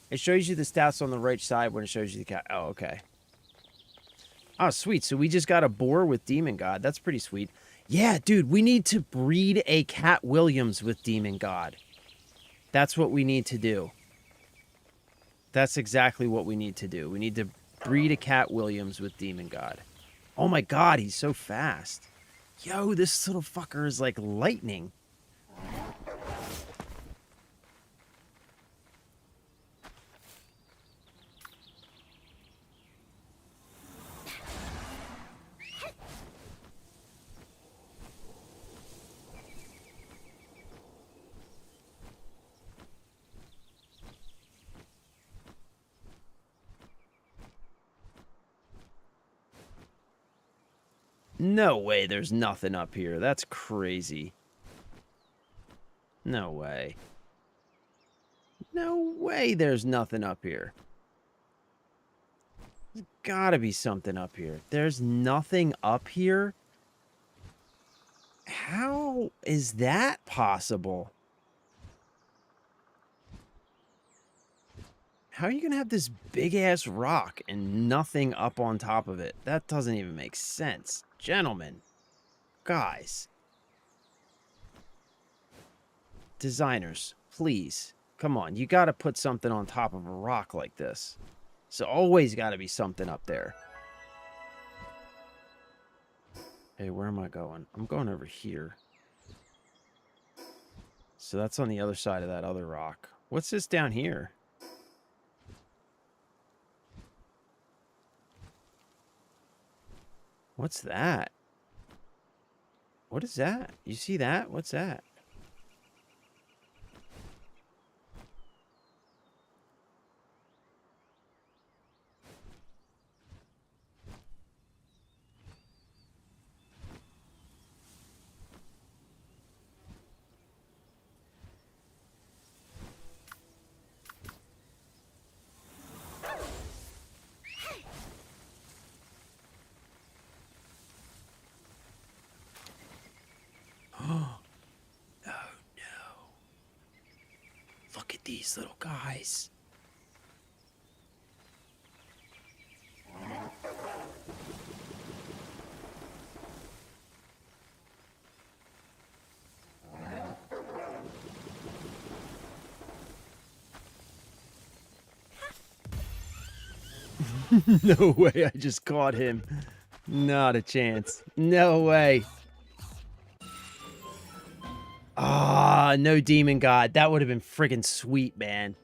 It shows you the stats on the right side when it shows you the cat. Oh, okay. Oh, sweet. So we just got a boar with Demon God. That's pretty sweet. Yeah, dude, we need to breed a Cat Williams with Demon God. That's what we need to do. That's exactly what we need to do. We need to breed a Cat Williams with Demon God. Oh my God, he's so fast. Yo, this little fucker is like lightning. No way there's nothing up here. That's crazy. No way. No way there's nothing up here. There's gotta be something up here. There's nothing up here? How is that possible? How are you gonna have this big-ass rock and nothing up on top of it? That doesn't even make sense. Gentlemen. Guys. Designers, please. Come on, you gotta put something on top of a rock like this. So always gotta be something up there. Hey, where am I going? I'm going over here. So that's on the other side of that other rock. What's this down here? What's that? What is that? You see that? What's that? Oh no. Look at these little guys. No way, I just caught him. Not a chance. No way. Ah, no Demon God. That would have been friggin' sweet, man.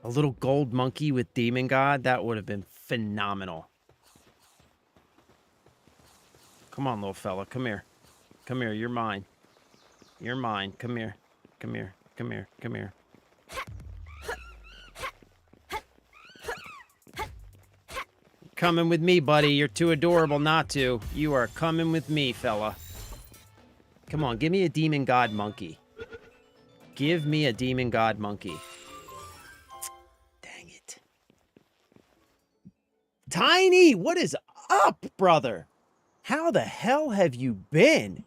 A little gold monkey with Demon God, that would have been phenomenal. Come on, little fella. Come here. Come here. You're mine. You're mine. Come here. Come here. Come here. Come here. Coming with me, buddy. You're too adorable not to. You are coming with me, fella. Come on, give me a demon god monkey. Give me a demon god monkey. Dang it. Tiny, what is up, brother? How the hell have you been?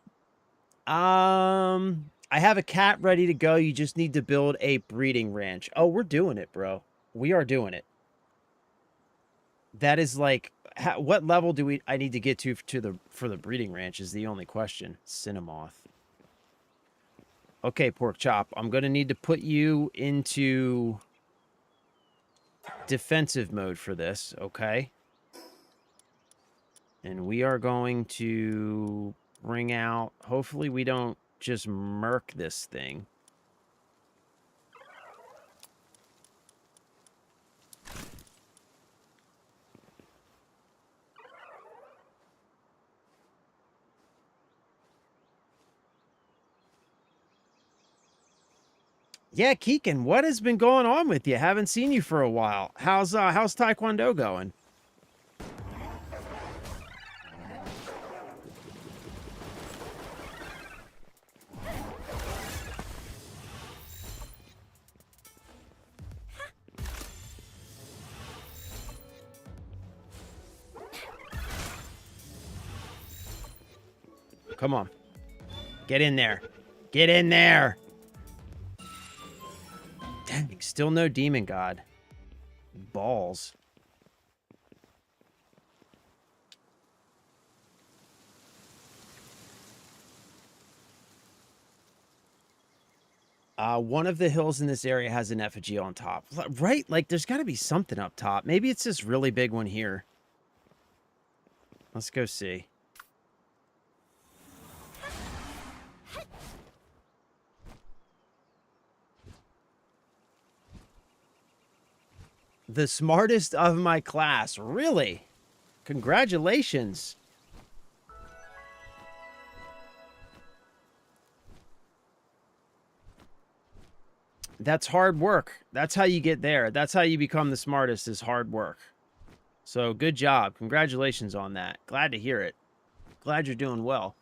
I have a cat ready to go. You just need to build a breeding ranch. Oh, we're doing it, bro. We are doing it. That is like, what level do I need to get to for the breeding ranch is the only question. Cinnamoth. Okay, pork chop. I'm going to need to put you into defensive mode for this, okay? And we are going to bring out, hopefully we don't just murk this thing. Yeah, Keegan, what has been going on with you? Haven't seen you for a while. How's Taekwondo going? Come on. Get in there. Get in there. Dang, still no demon god. Balls. One of the hills in this area has an effigy on top. Right? Like, there's got to be something up top. Maybe it's this really big one here. Let's go see. The smartest of my class. Really? Congratulations. That's hard work. That's how you get there. That's how you become the smartest, is hard work. So good job. Congratulations on that. Glad to hear it. Glad you're doing well.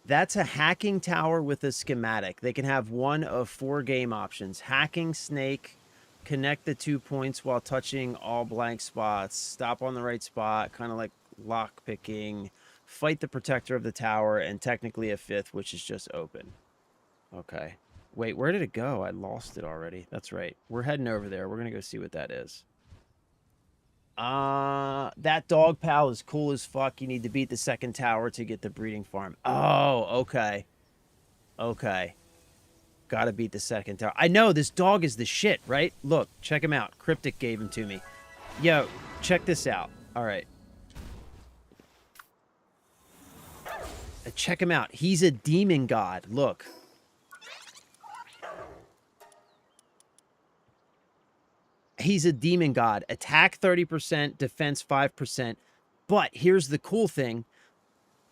That's a hacking tower with a schematic. They can have one of 4 game options. Hacking snake, connect the 2 points while touching all blank spots, stop on the right spot, kind of like lock picking, fight the protector of the tower, and technically a 5th, which is just open. Okay. Wait, where did it go? I lost it already. That's right. We're heading over there. We're going to go see what that is. That dog pal is cool as fuck. You need to beat the 2nd tower to get the breeding farm. Oh, okay. Okay. Gotta beat the 2nd tower. I know, this dog is the shit, right? Look, check him out. Cryptic gave him to me. Yo, check this out. All right. Check him out. He's a demon god. Look. He's a demon god. Attack 30%, defense 5%. But here's the cool thing.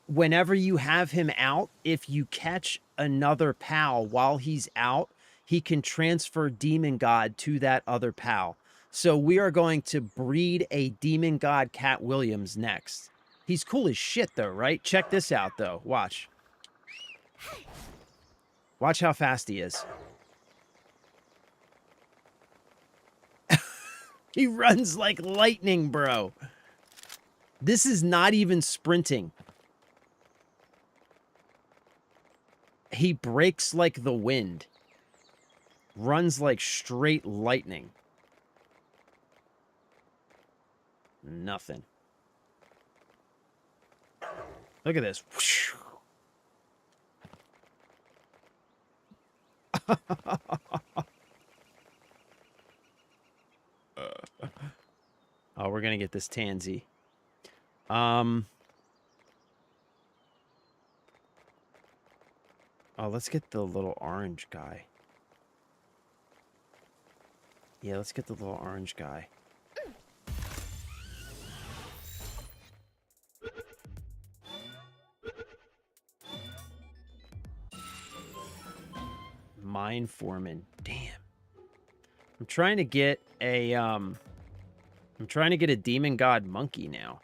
Whenever you have him out, if you catch another pal while he's out, he can transfer demon god to that other pal. So we are going to breed a demon god Cat Williams next. He's cool as shit though, right? Check this out though. Watch. Watch how fast he is. He runs like lightning, bro. This is not even sprinting. He breaks like the wind. Runs like straight lightning. Nothing. Look at this. Oh, we're gonna get this tansy. Oh, let's get the little orange guy. Yeah, let's get the little orange guy. Mine foreman. Damn. I'm trying to get a demon god monkey now.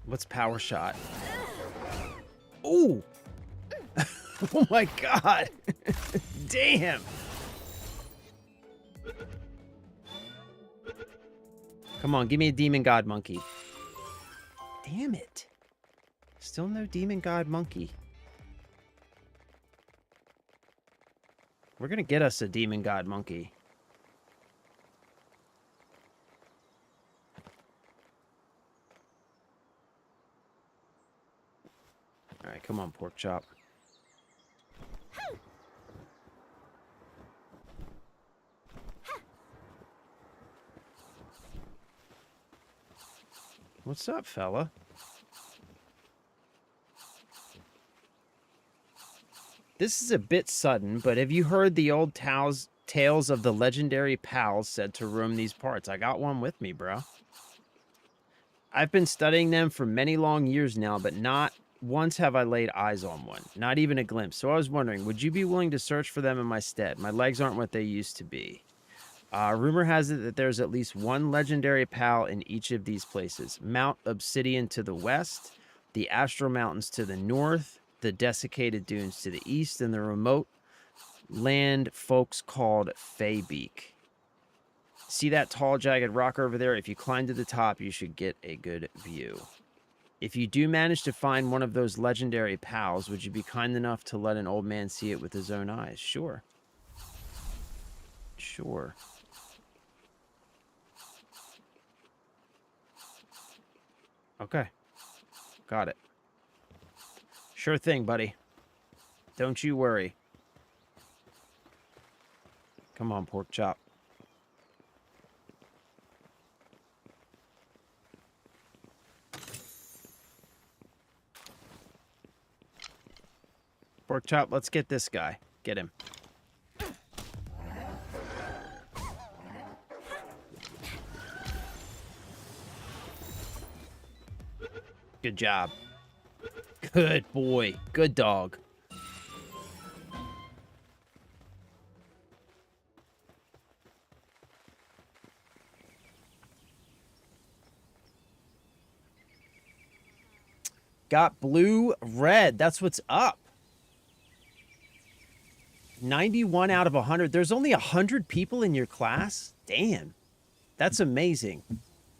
What's power shot? Ooh! Oh my god! Damn! Come on, give me a demon god monkey. Damn it. Still no demon god monkey. We're gonna get us a demon god monkey. Alright, come on, pork chop. What's up, fella? This is a bit sudden, but have you heard the old tales of the legendary pals said to roam these parts? I got one with me, bro. I've been studying them for many long years now, but not once have I laid eyes on one. Not even a glimpse. So I was wondering, would you be willing to search for them in my stead? My legs aren't what they used to be. Rumor has it that there's at least one legendary pal in each of these places. Mount Obsidian to the west, the Astral Mountains to the north, the Desiccated Dunes to the east, and the remote land folks called Faybeak. See that tall, jagged rock over there? If you climb to the top, you should get a good view. If you do manage to find one of those legendary pals, would you be kind enough to let an old man see it with his own eyes? Sure. Sure. Okay. Got it. Sure thing, buddy. Don't you worry. Come on, pork chop. Pork chop, let's get this guy. Get him. Good job. Good boy. Good dog. Got blue, red. That's what's up. 91 out of 100. There's only 100 people in your class? Damn. That's amazing.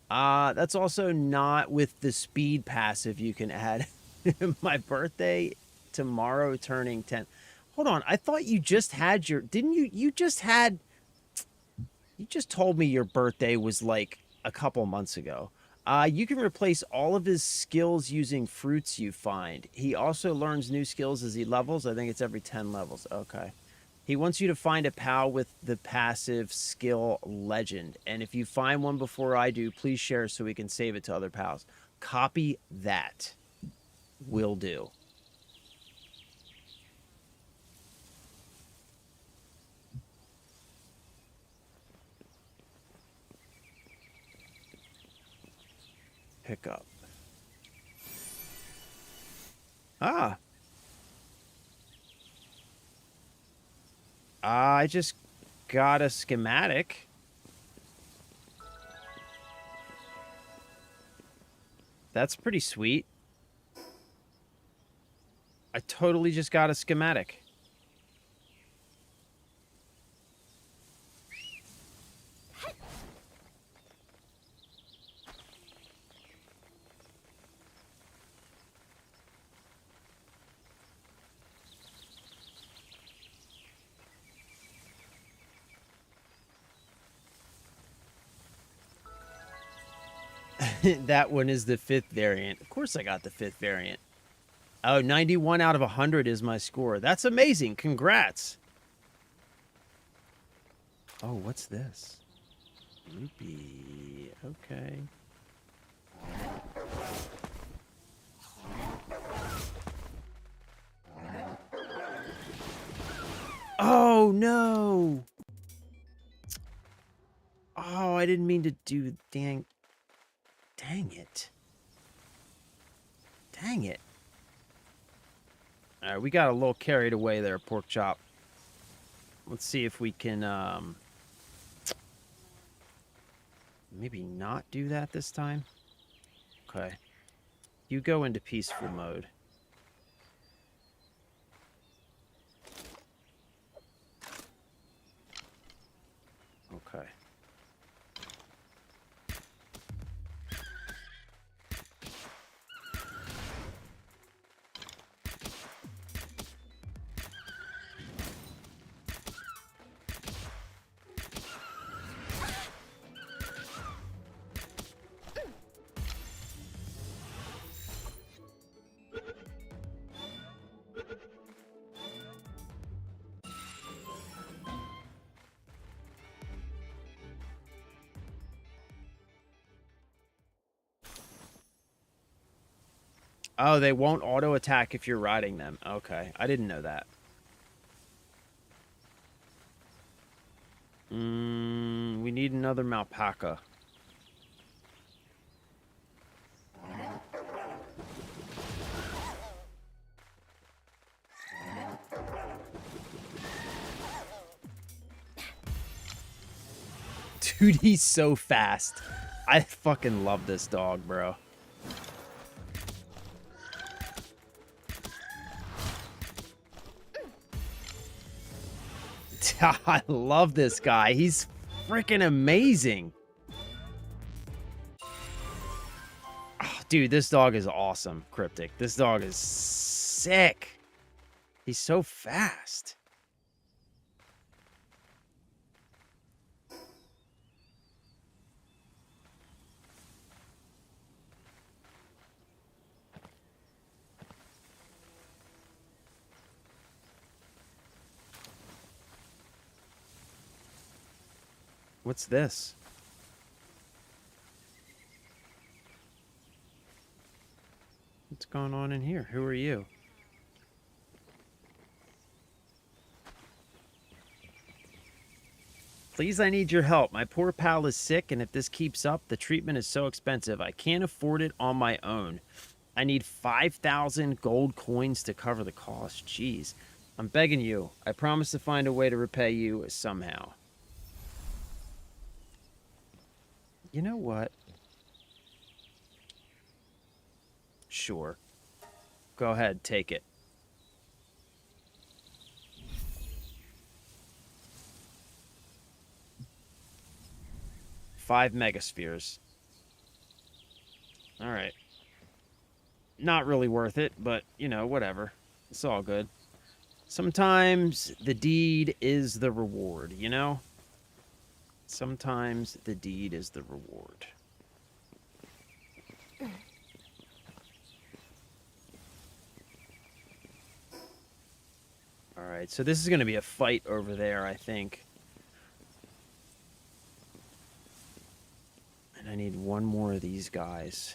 That's also not with the speed passive you can add. My birthday tomorrow, turning 10. Hold on. I thought you just had your... Didn't you... You just had... You just told me your birthday was like a couple months ago. You can replace all of his skills using fruits you find. He also learns new skills as he levels. I think it's every 10 levels. Okay. He wants you to find a pal with the passive skill legend. And if you find one before I do, please share so we can save it to other pals. Copy that. Will do. Pick up. Ah. I just got a schematic. That's pretty sweet. I totally just got a schematic. That one is the 5th variant. Of course I got the 5th variant. Oh, 91 out of 100 is my score. That's amazing. Congrats. Oh, what's this? Rupee. Okay. Oh, no. Oh, I didn't mean to do... Dang it. Dang it. All right, we got a little carried away there, pork chop. Let's see if we can, maybe not do that this time. Okay. You go into peaceful mode. Okay. Oh, they won't auto attack if you're riding them. Okay, I didn't know that. We need another Malpaca. Dude, he's so fast. I fucking love this dog, bro. I love this guy. He's freaking amazing. Oh, dude, this dog is awesome, Cryptic. This dog is sick. He's so fast. What's this? What's going on in here? Who are you? Please, I need your help. My poor pal is sick, and if this keeps up, the treatment is so expensive. I can't afford it on my own. I need 5,000 gold coins to cover the cost. Jeez. I'm begging you. I promise to find a way to repay you somehow. You know what? Sure. Go ahead, take it. 5 megaspheres. Alright. Not really worth it, but, you know, whatever. It's all good. Sometimes the deed is the reward, you know? Sometimes the deed is the reward. Alright, so this is going to be a fight over there, I think. And I need one more of these guys.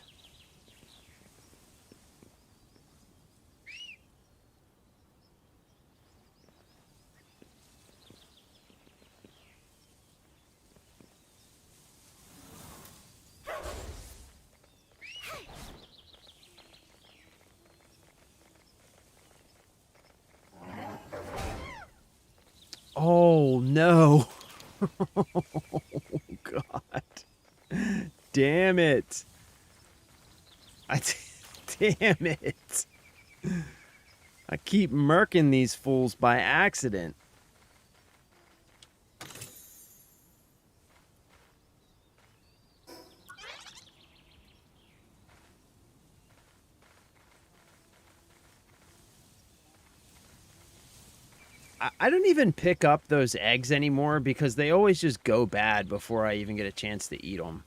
Oh, no. Oh, God. Damn it. Damn it. I keep murking these fools by accident. I don't even pick up those eggs anymore because they always just go bad before I even get a chance to eat them.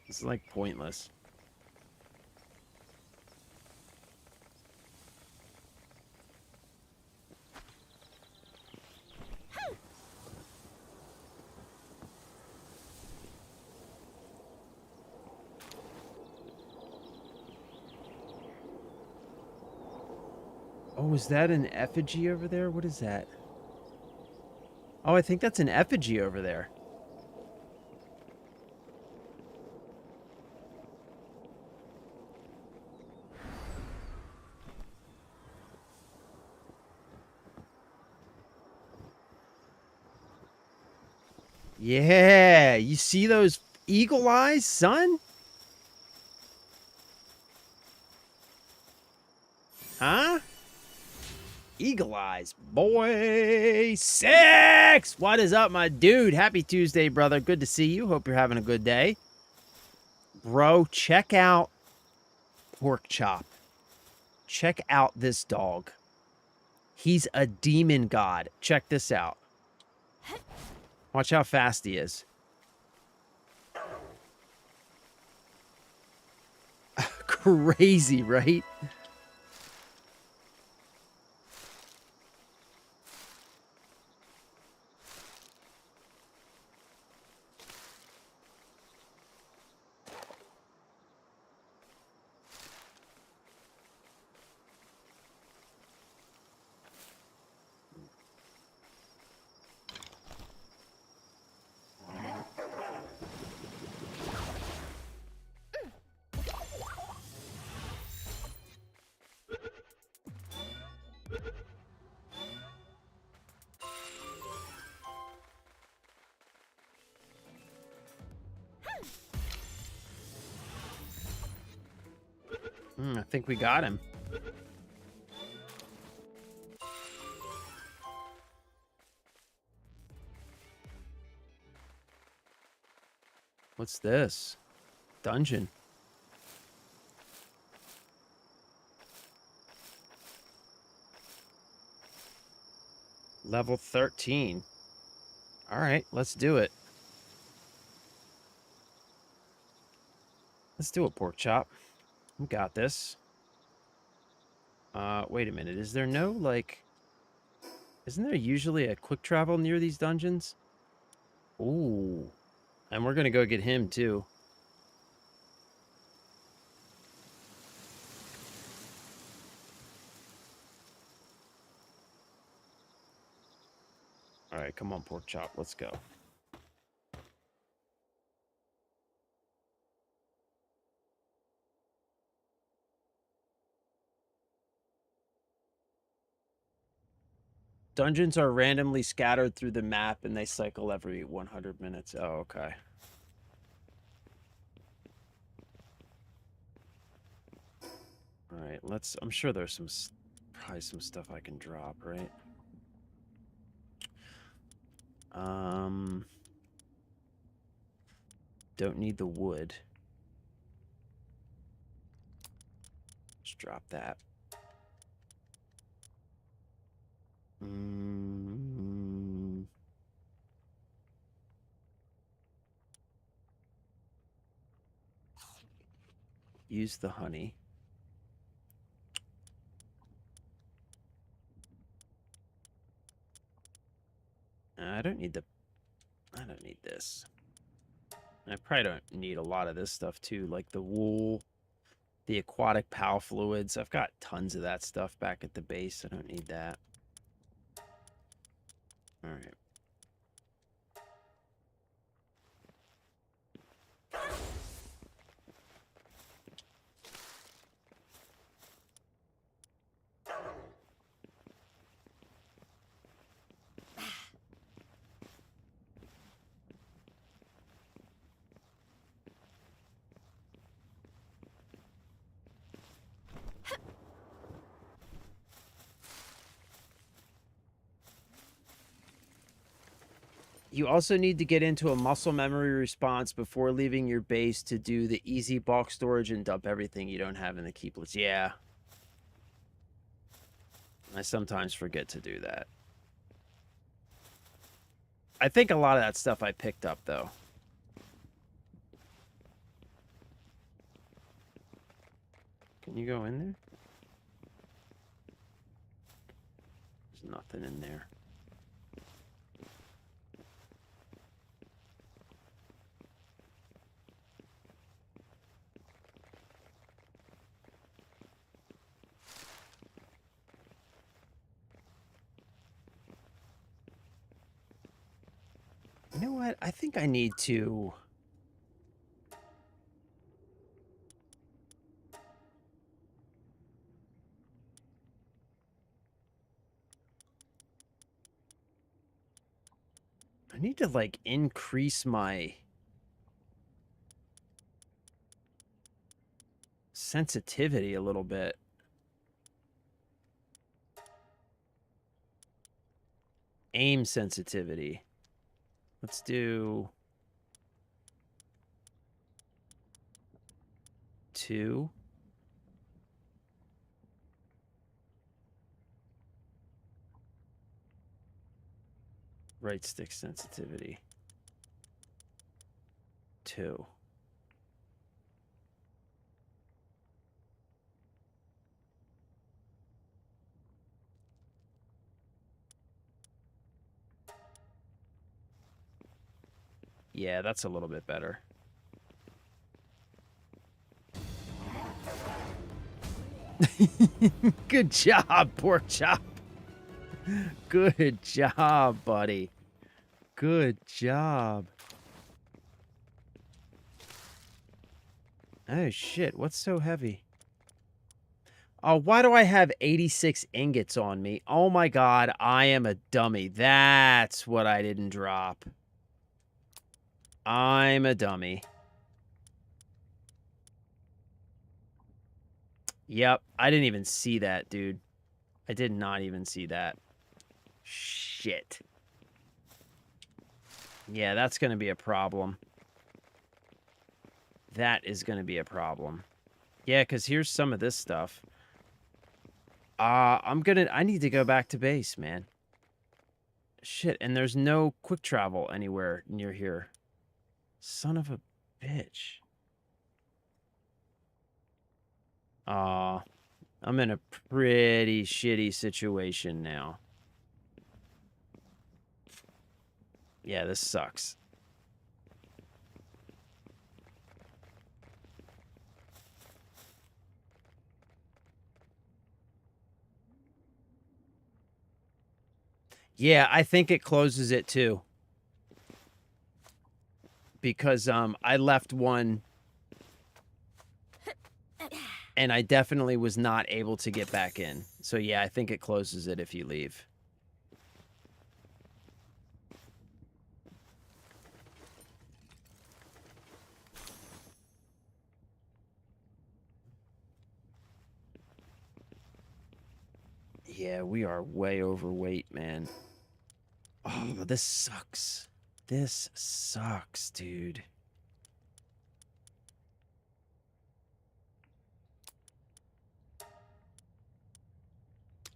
It's like pointless. Oh, is that an effigy over there? What is that? Oh, I think that's an effigy over there. Yeah, you see those eagle eyes, son? Huh? Eagle eyes, boy. 6! What is up, my dude? Happy Tuesday, brother. Good to see you. Hope you're having a good day. Bro, check out Pork Chop. Check out this dog. He's a demon god. Check this out. Watch how fast he is. Crazy, right? I think we got him. What's this? Dungeon. Level 13. All right, let's do it. Let's do it, Pork Chop. We got this. Wait a minute. Is there no, like... Isn't there usually a quick travel near these dungeons? Ooh. And we're gonna go get him, too. All right, come on, Pork Chop. Let's go. Dungeons are randomly scattered through the map, and they cycle every 100 minutes. Oh, okay. All right, let's... I'm sure there's some... Probably some stuff I can drop, right? Don't need the wood. Just drop that. Use the honey. I don't need the... I don't need this. I probably don't need a lot of this stuff, too, like the wool, the aquatic POW fluids. I've got tons of that stuff back at the base. I don't need that. All right. You also need to get into a muscle memory response before leaving your base to do the easy bulk storage and dump everything you don't have in the keeplets. Yeah. I sometimes forget to do that. I think a lot of that stuff I picked up, though. Can you go in there? There's nothing in there. what? I think I need to... I need to, like, increase my sensitivity a little bit. Aim sensitivity. Let's do 2. Right stick sensitivity. 2. Yeah, that's a little bit better. Good job, pork chop. Good job, buddy. Good job. Oh, shit. What's so heavy? Oh, why do I have 86 ingots on me? Oh, my God. I am a dummy. That's what I didn't drop. I'm a dummy. Yep. I didn't even see that, dude. I did not even see that. Shit. Yeah, that's going to be a problem. That is going to be a problem. Yeah, because here's some of this stuff. I need to go back to base, man. Shit, and there's no quick travel anywhere near here. Son of a bitch. Aw, I'm in a pretty shitty situation now. Yeah, this sucks. Yeah, I think it closes it too. Because I left one and I definitely was not able to get back in. So yeah, I think it closes it if you leave. Yeah, we are way overweight, man. Oh, this sucks. This sucks, dude.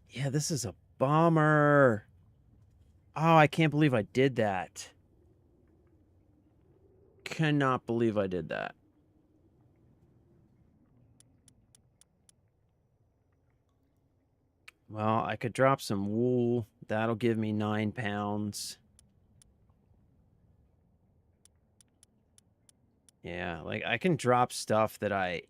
Yeah, this is a bummer. Oh, I can't believe I did that. Cannot believe I did that. Well, I could drop some wool. That'll give me 9 pounds. Yeah, like I can drop stuff that I've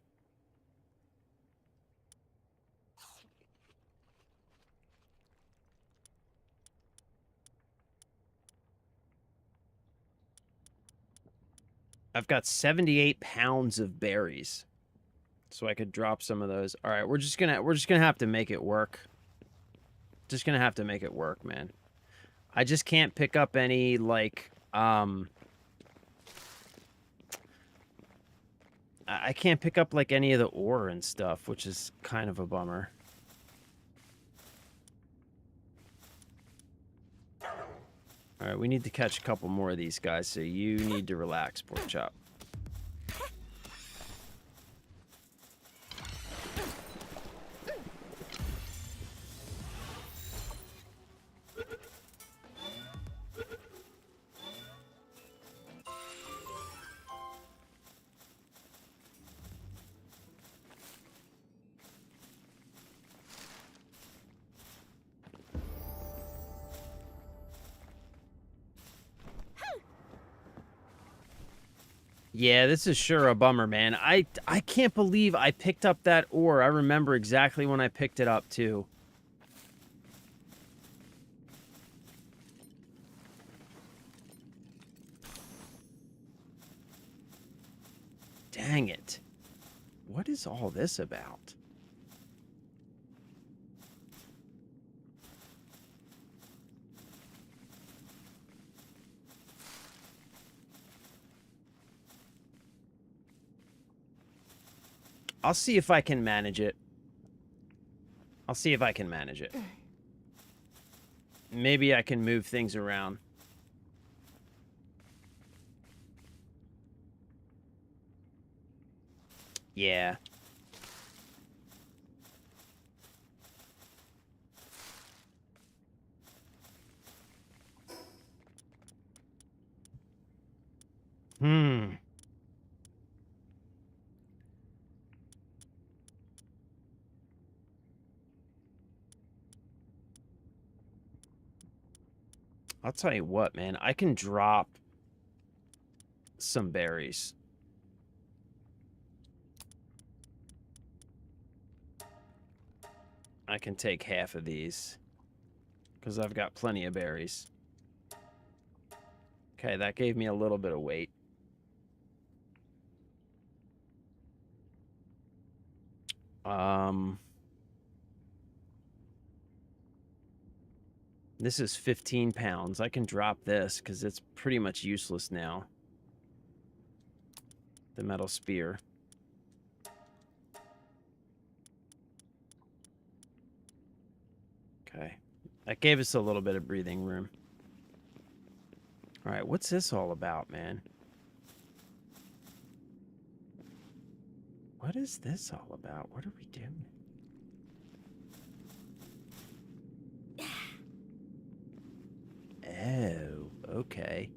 got 78 pounds of berries. So I could drop some of those. All right, we're just gonna have to make it work. Just gonna have to make it work, man. I just can't pick up any, like, I can't pick up, like, any of the ore and stuff, which is kind of a bummer. All right, we need to catch a couple more of these guys, so you need to relax, pork chop. Yeah, this is sure a bummer, man. I can't believe I picked up that ore. I remember exactly when I picked it up, too. Dang it. What is all this about? I'll see if I can manage it. I'll see if I can manage it. Maybe I can move things around. Yeah. I'll tell you what, man. I can drop some berries. I can take half of these because I've got plenty of berries. Okay, that gave me a little bit of weight. This is 15 pounds. I can drop this because it's pretty much useless now. The metal spear. Okay. That gave us a little bit of breathing room. All right, what's this all about, man? What is this all about? What are we doing? Oh, okay.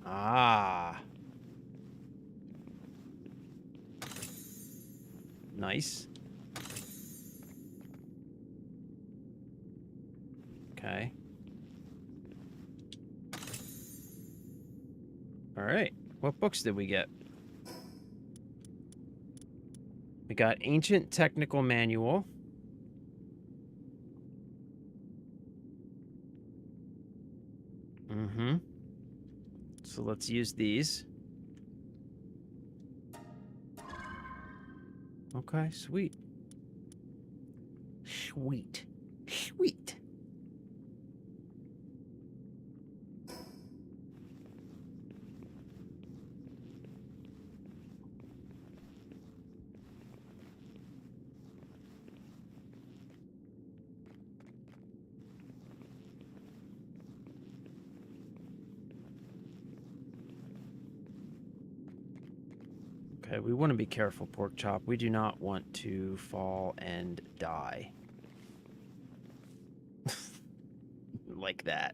Ah. Nice. Okay. All right. What books did we get? We got Ancient Technical Manual. Mm-hmm. So let's use these. Okay, sweet. Sweet. Sweet. Okay, we want to be careful, Pork Chop. We do not want to fall and die. Like that.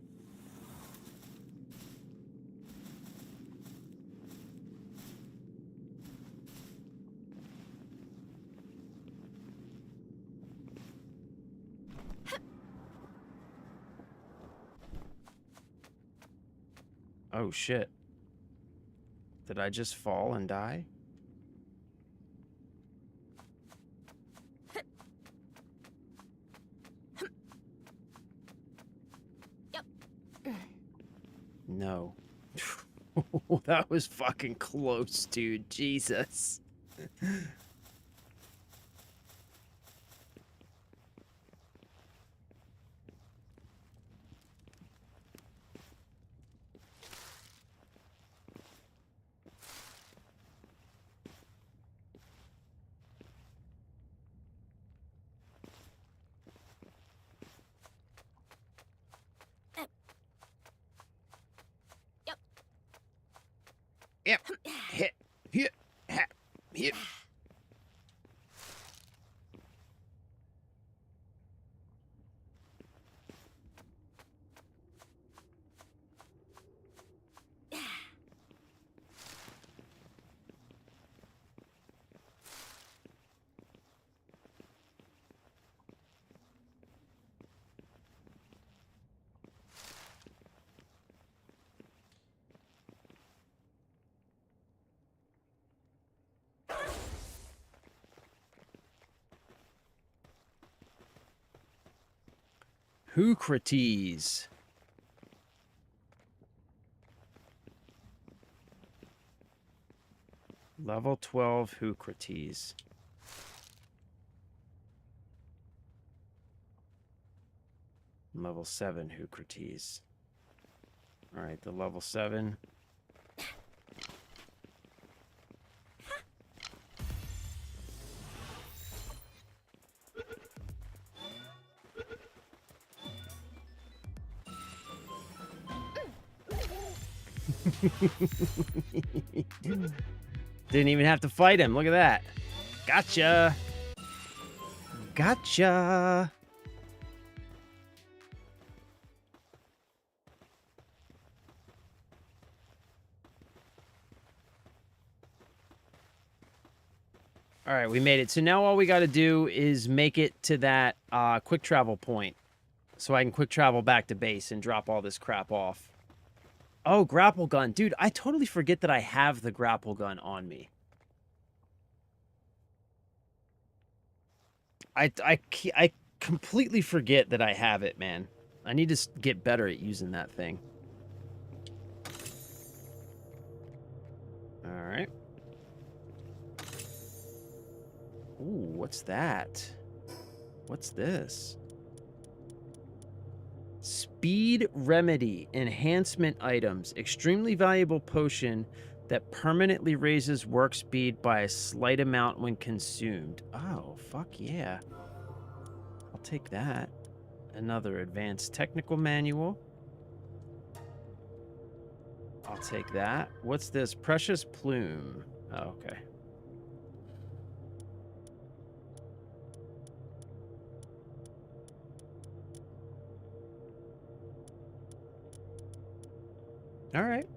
Oh, shit. Did I just fall and die? No. That was fucking close, dude. Jesus. Yep. Hit. Hit. Hit. Eucrates. Level 12 Eucrates. Level 7 Eucrates. All right, the level 7. Didn't even have to fight him. Look at that. Gotcha. Gotcha. All right, we made it. So now all we got to do is make it to that quick travel point so I can quick travel back to base and drop all this crap off. Oh, grapple gun. Dude, I totally forget that I have the grapple gun on me. I completely forget that I have it, man. I need to get better at using that thing. All right. Ooh, what's that? What's this? Speed Remedy enhancement items. Extremely valuable potion that permanently raises work speed by a slight amount when consumed. Oh, fuck yeah. I'll take that. Another advanced technical manual. I'll take that. What's this? Precious Plume. Oh, okay. All right.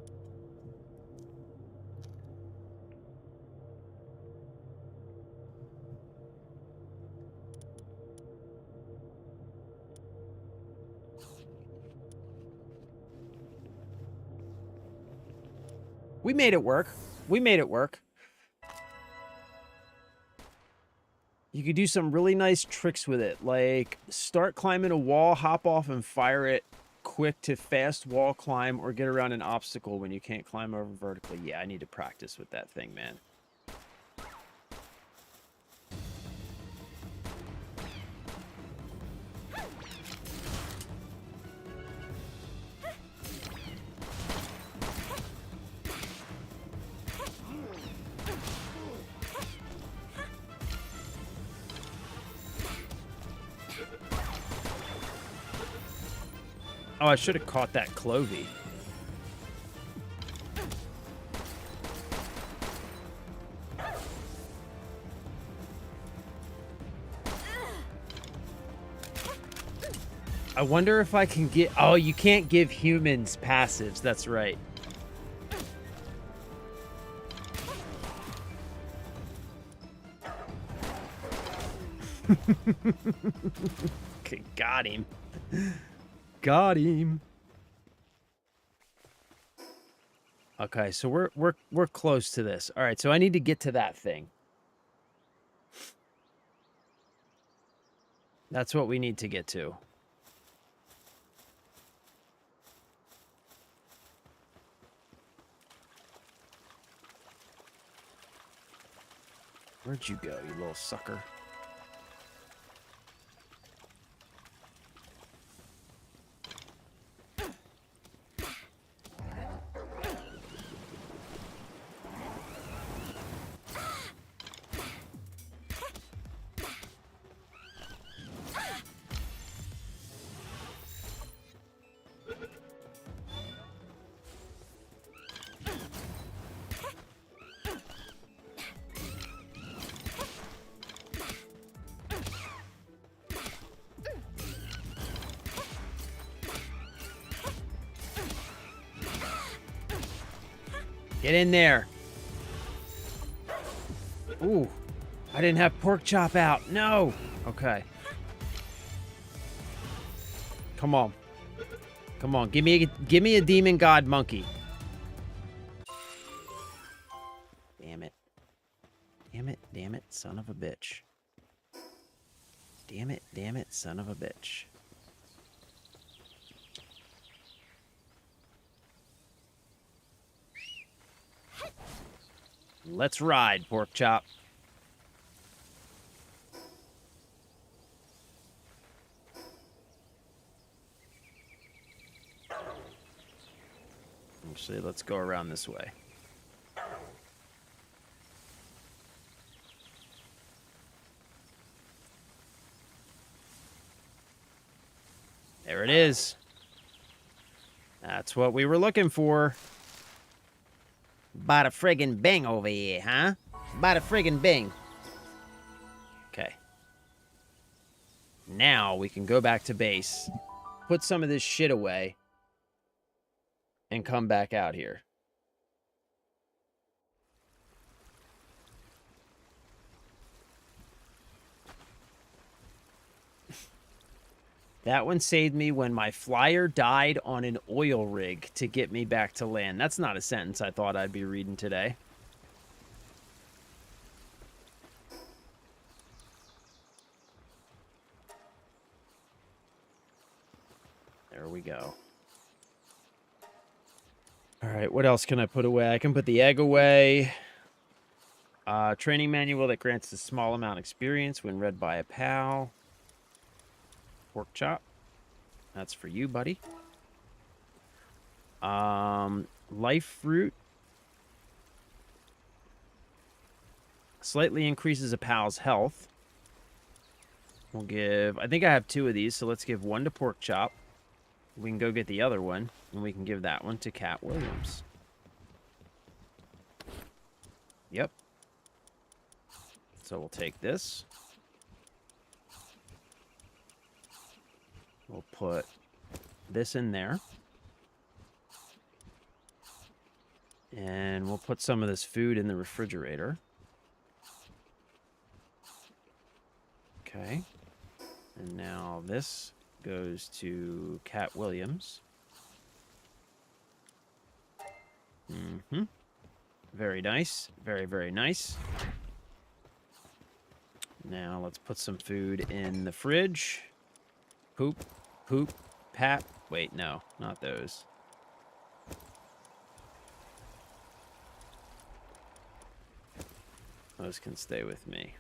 We made it work. We made it work. You could do some really nice tricks with it, like start climbing a wall, hop off and fire it quick to fast wall climb, or get around an obstacle when you can't climb over vertically. Yeah, I need to practice with that thing, man. Oh, I should have caught that Clovey. I wonder if I can get... Oh, you can't give humans passives. That's right. Okay, got him. Got him. Okay, so we're close to this. All right, so I need to get to that thing. That's what we need to get to. Where'd you go, you little sucker? Get in there. Ooh, I didn't have pork chop out. No. Okay. Come on. Come on. Give me a demon god monkey. Damn it. Damn it. Damn it. Son of a bitch. Damn it. Damn it. Son of a bitch. Let's ride, pork chop. Actually, let's go around this way. There it is. That's what we were looking for. Bada friggin' bing over here, huh? Bada friggin' bing. Okay. Now we can go back to base, put some of this shit away, and come back out here. That one saved me when my flyer died on an oil rig to get me back to land. That's not a sentence I thought I'd be reading today. There we go. All right, what else can I put away? I can put the egg away. Training manual that grants a small amount of experience when read by a pal. Pork chop. That's for you, buddy. Life fruit. Slightly increases a pal's health. We'll give... I think I have 2 of these, so let's give 1 to pork chop. We can go get the other one, and we can give that one to Cat Williams. Yep. So we'll take this. We'll put this in there. And we'll put some of this food in the refrigerator. Okay. And now this goes to Cat Williams. Mm-hmm. Very nice. Very, very nice. Now let's put some food in the fridge. Poop, poop, pat. Wait, no, not those. Those can stay with me.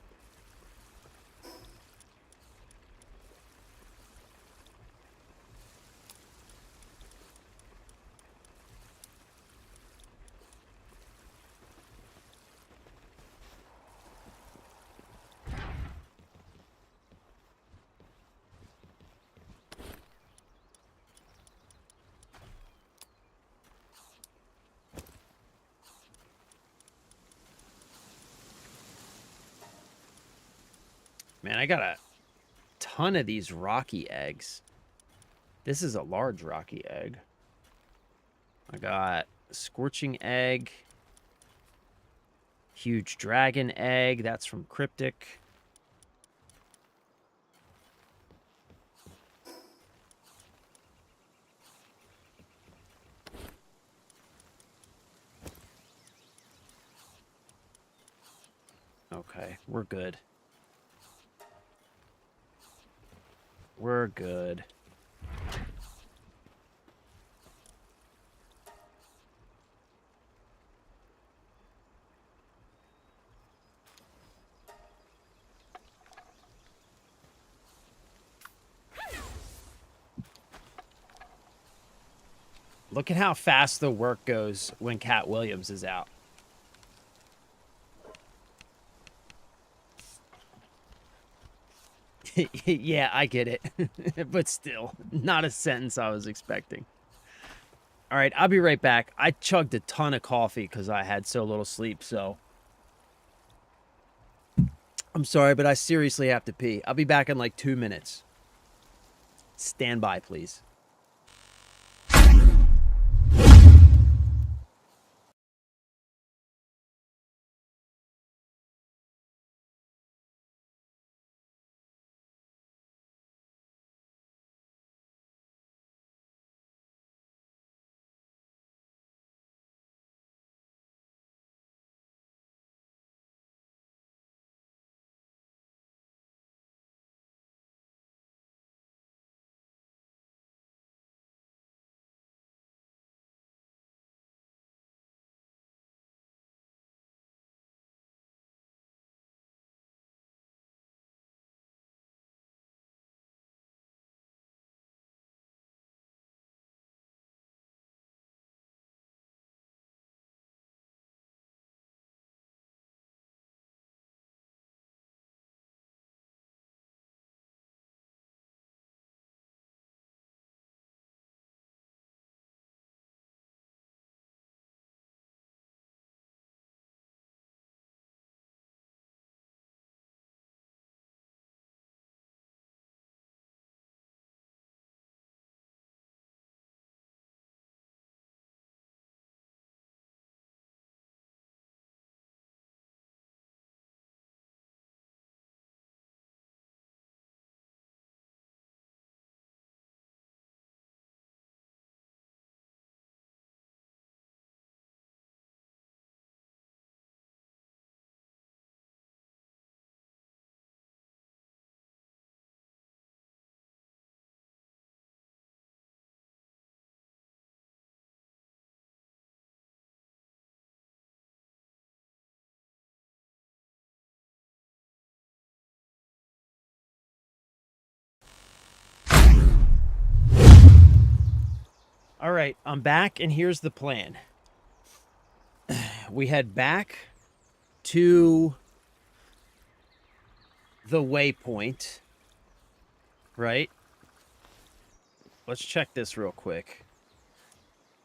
Man, I got a ton of these rocky eggs. This is a large rocky egg. I got scorching egg. Huge dragon egg. That's from Cryptic. Okay, we're good. We're good. Look at how fast the work goes when Cat Williams is out. Yeah, I get it. But still, not a sentence I was expecting. All right, I'll be right back. I chugged a ton of coffee because I had so little sleep, so... I'm sorry, but I seriously have to pee. I'll be back in like 2 minutes. Stand by, please. All right, I'm back, and here's the plan. We head back to the waypoint, right? Let's check this real quick.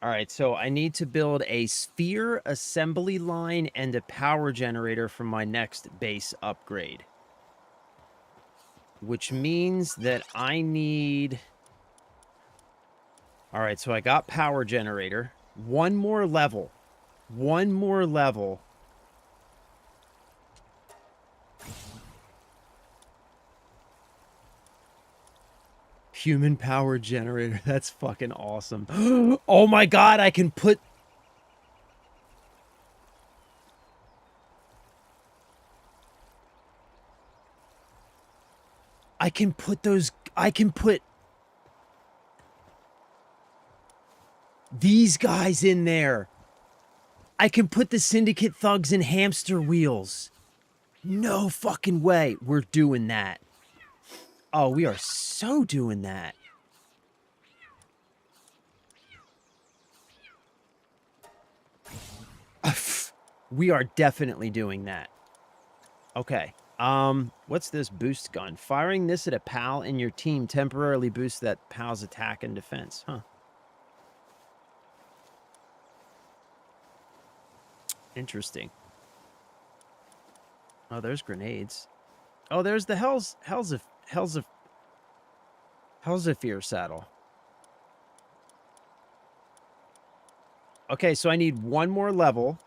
All right, so I need to build a sphere assembly line and a power generator for my next base upgrade. Which means that I need... All right, so I got power generator. One more level. One more level. Human power generator. That's fucking awesome. Oh my god, I can put... I can put those... I can put... these guys in there. I can put the Syndicate thugs in hamster wheels. No fucking way. We're doing that. Oh, we are so doing that. We are definitely doing that. Okay. What's this boost gun? Firing this at a pal in your team temporarily boosts that pal's attack and defense. Huh. Interesting. Oh, there's grenades. Oh, there's the Hellzephyr saddle. Okay, so I need one more level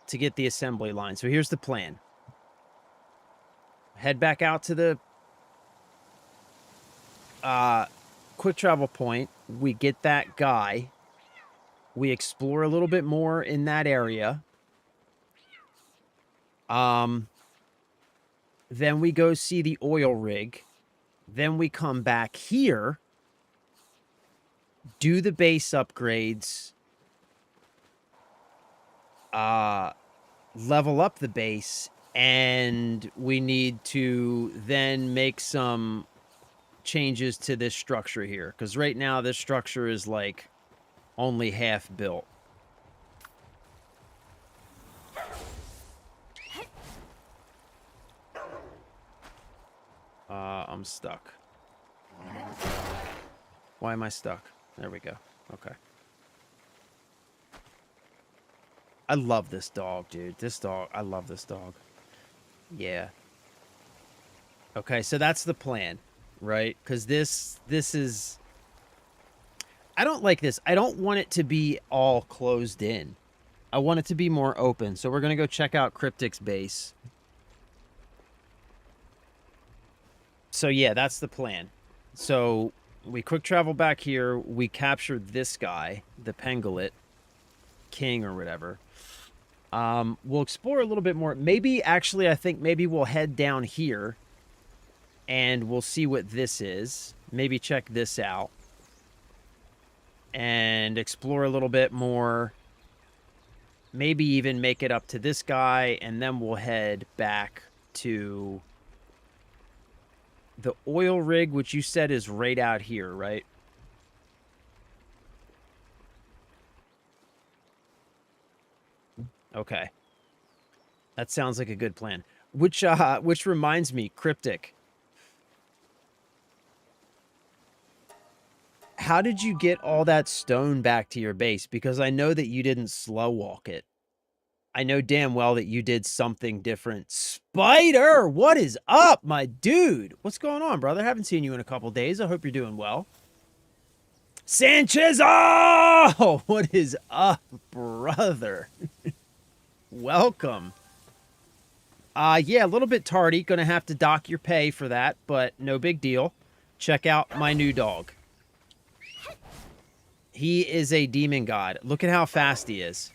to get the assembly line. So here's the plan. Head back out to the quick travel point. We get that guy. We explore a little bit more in that area. Then we go see the oil rig. Then we come back here. Do the base upgrades. Level up the base. And we need to then make some changes to this structure here. Because right now this structure is like only half built. I'm stuck. Why am I stuck? There we go. Okay. I love this dog, dude. This dog, I love this dog. Yeah. Okay, so that's the plan, right? Because this is... I don't like this. I don't want it to be all closed in. I want it to be more open. So we're going to go check out Cryptic's base. So yeah, that's the plan. So we quick travel back here. We capture this guy, the Pengulet King or whatever. We'll explore a little bit more. Maybe, actually, I think maybe we'll head down here and we'll see what this is. Maybe check this out and explore a little bit more. Maybe even make it up to this guy, and then we'll head back to the oil rig, which you said is right out here, right? Okay. That sounds like a good plan. Which reminds me, Cryptic. How did you get all that stone back to your base? Because I know that you didn't slow walk it. I know damn well that you did something different. Spider, what is up, my dude? What's going on, brother? Haven't seen you in a couple days. I hope you're doing well. Sanchez, oh, what is up, brother? Welcome. Yeah, a little bit tardy. Gonna have to dock your pay for that, but no big deal. Check out my new dog. He is a demon god. Look at how fast he is.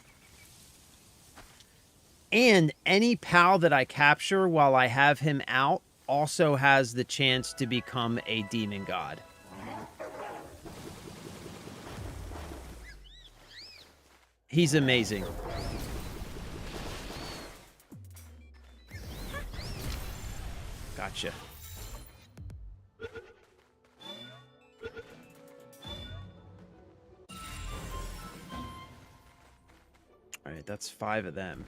And any pal that I capture while I have him out also has the chance to become a demon god. He's amazing. Gotcha. right, that's 5 of them.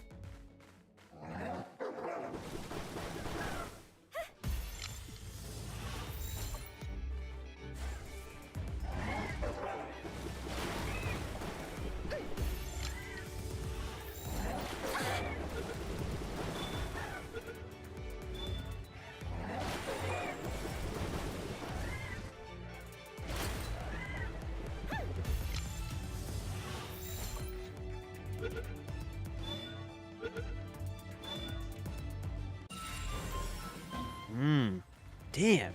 Damn.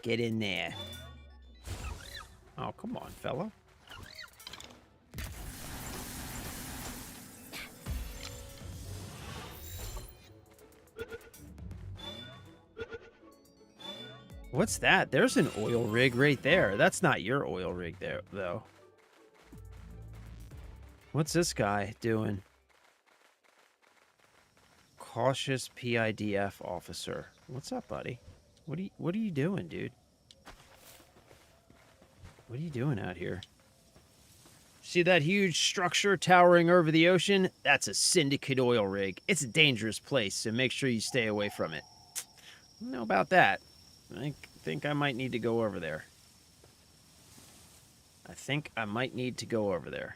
Get in there. Oh, come on, fella. What's that? There's an oil rig right there. That's not your oil rig there, though. What's this guy doing? Cautious PIDF officer. What's up, buddy? What are you doing, dude? What are you doing out here? See that huge structure towering over the ocean? That's a Syndicate oil rig. It's a dangerous place, so make sure you stay away from it. I don't know about that. I think I might need to go over there. I think I might need to go over there.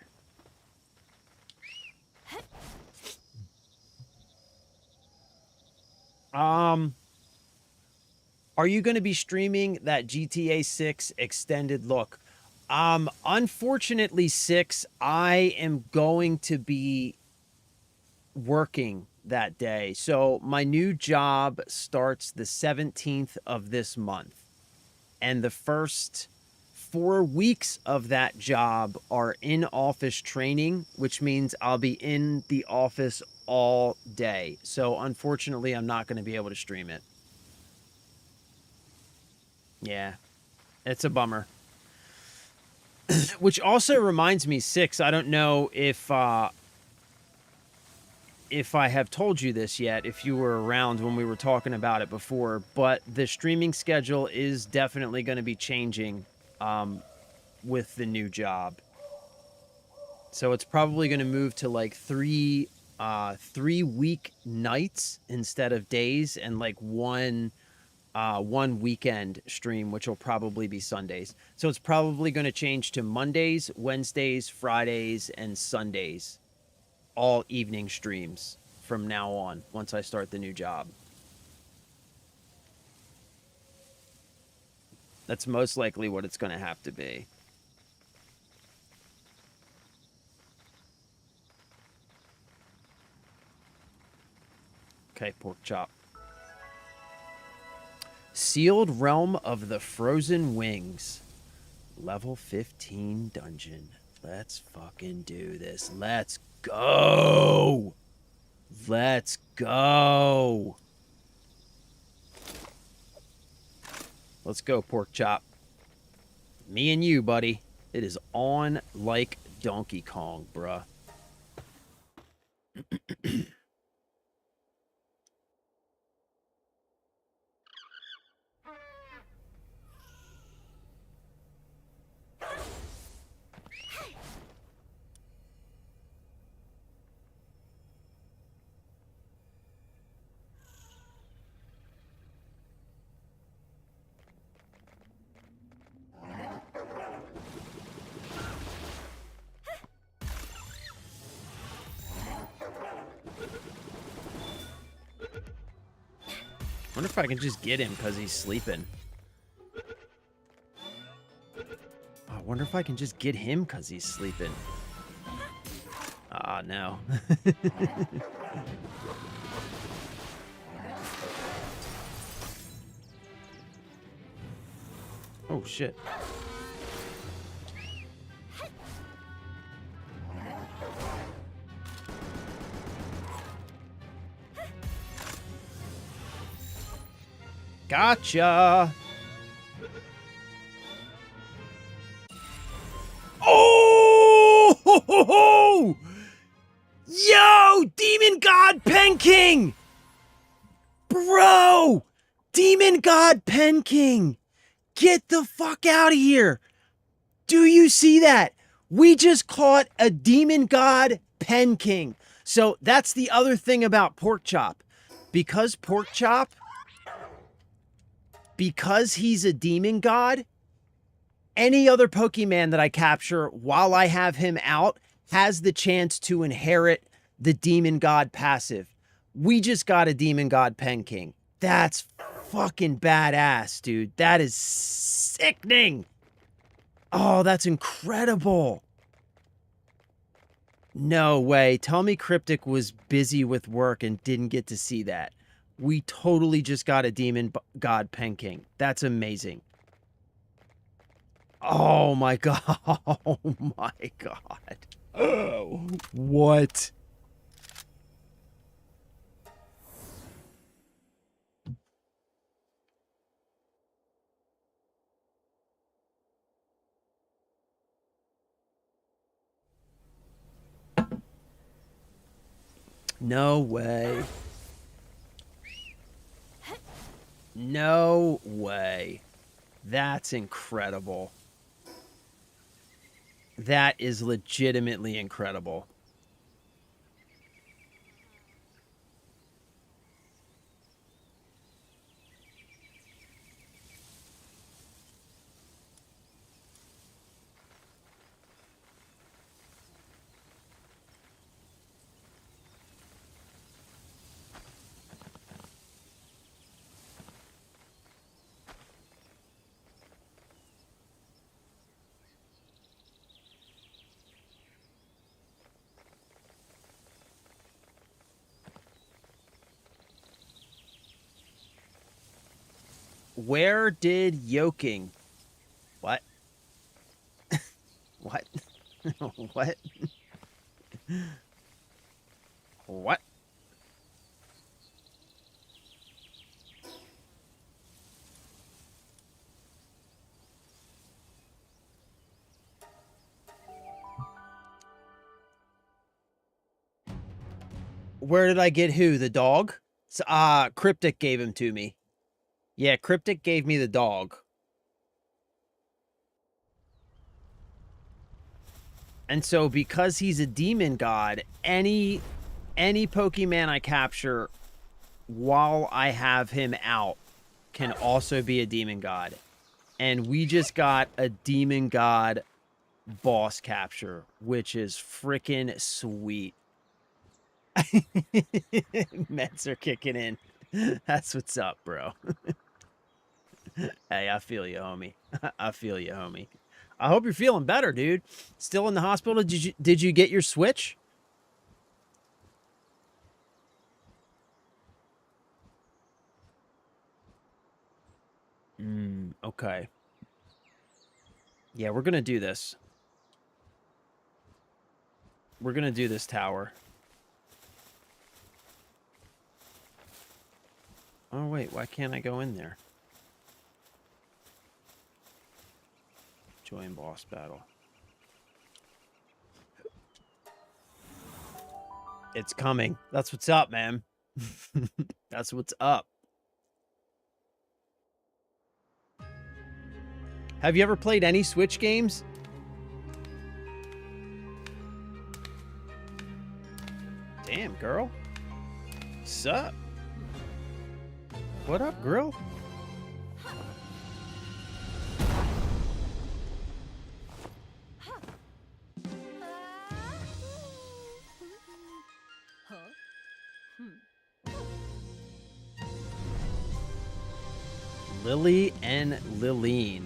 Are you going to be streaming that GTA 6 extended look? Unfortunately, 6, I am going to be working that day. So my new job starts the 17th of this month. And the first 4 weeks of that job are in-office training, which means I'll be in the office all day. So unfortunately, I'm not going to be able to stream it. Yeah, it's a bummer. Which also reminds me, 6, I don't know if I have told you this yet, if you were around when we were talking about it before, but the streaming schedule is definitely going to be changing with the new job. So it's probably going to move to like 3 week nights instead of days, and like one weekend stream, which will probably be Sundays. So it's probably going to change to Mondays, Wednesdays, Fridays, and Sundays. All evening streams from now on, once I start the new job. That's most likely what it's going to have to be. Okay, pork chop. Sealed Realm of the Frozen Wings. Level 15 dungeon. Let's fucking do this. Let's go. Let's go. Let's go, pork chop. Me and you, buddy. It is on like Donkey Kong, bruh. Wonder if I can just get him because he's sleeping. I wonder if I can just get him because he's sleeping. Ah, no. Oh, shit. Gotcha. Oh! Ho, ho, ho! Yo, Demon God Pen King! Bro! Demon God Pen King! Get the fuck out of here! Do you see that? We just caught a Demon God Pen King. So that's the other thing about Pork Chop. Because he's a demon god, any other Pokemon that I capture while I have him out has the chance to inherit the demon god passive. We just got a demon god Pen King. That's fucking badass, dude. That is sickening. Oh, that's incredible. No way. Tell me Cryptic was busy with work and didn't get to see that. We totally just got a demon god Pen King. That's amazing. Oh my god. Oh my god. Oh, what? No way. No way. That's incredible. That is legitimately incredible. Where did yoking? What? What? What? What? Where did I get who? The dog? Cryptic gave him to me. Yeah, Cryptic gave me the dog. And so because he's a demon god, any Pokemon I capture while I have him out can also be a demon god. And we just got a demon god boss capture, which is freaking sweet. Meds are kicking in. That's what's up, bro. Hey, I feel you, homie. I feel you, homie. I hope you're feeling better, dude. Still in the hospital? Did you get your Switch? Okay. Yeah, we're gonna do this. We're gonna do this tower. Oh, wait, why can't I go in there? Join boss battle. It's coming. That's what's up, man. That's what's up. Have you ever played any Switch games? Damn, girl. Sup? What up, girl? Lily and Liline.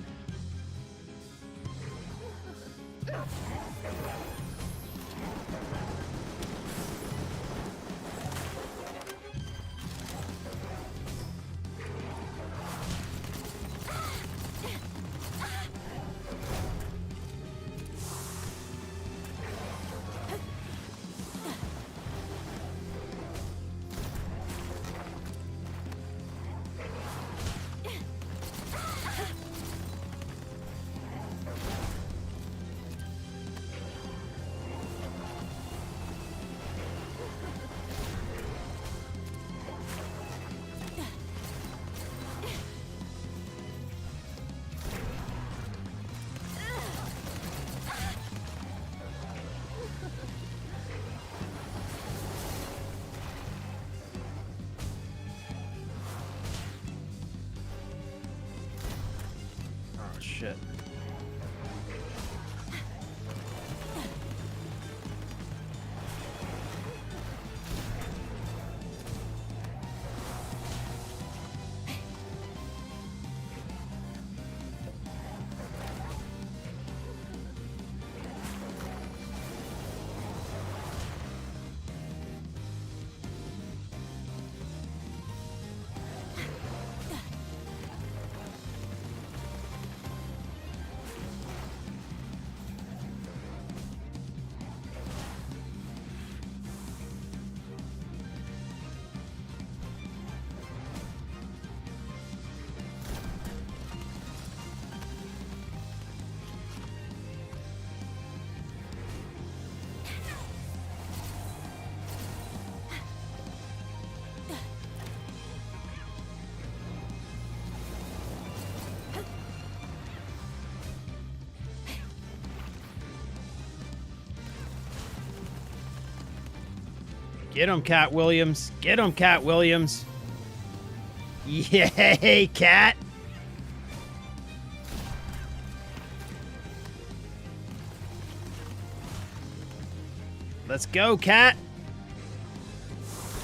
shit. Get him, Cat Williams. Get him, Cat Williams. Yay, Cat. Let's go, Cat.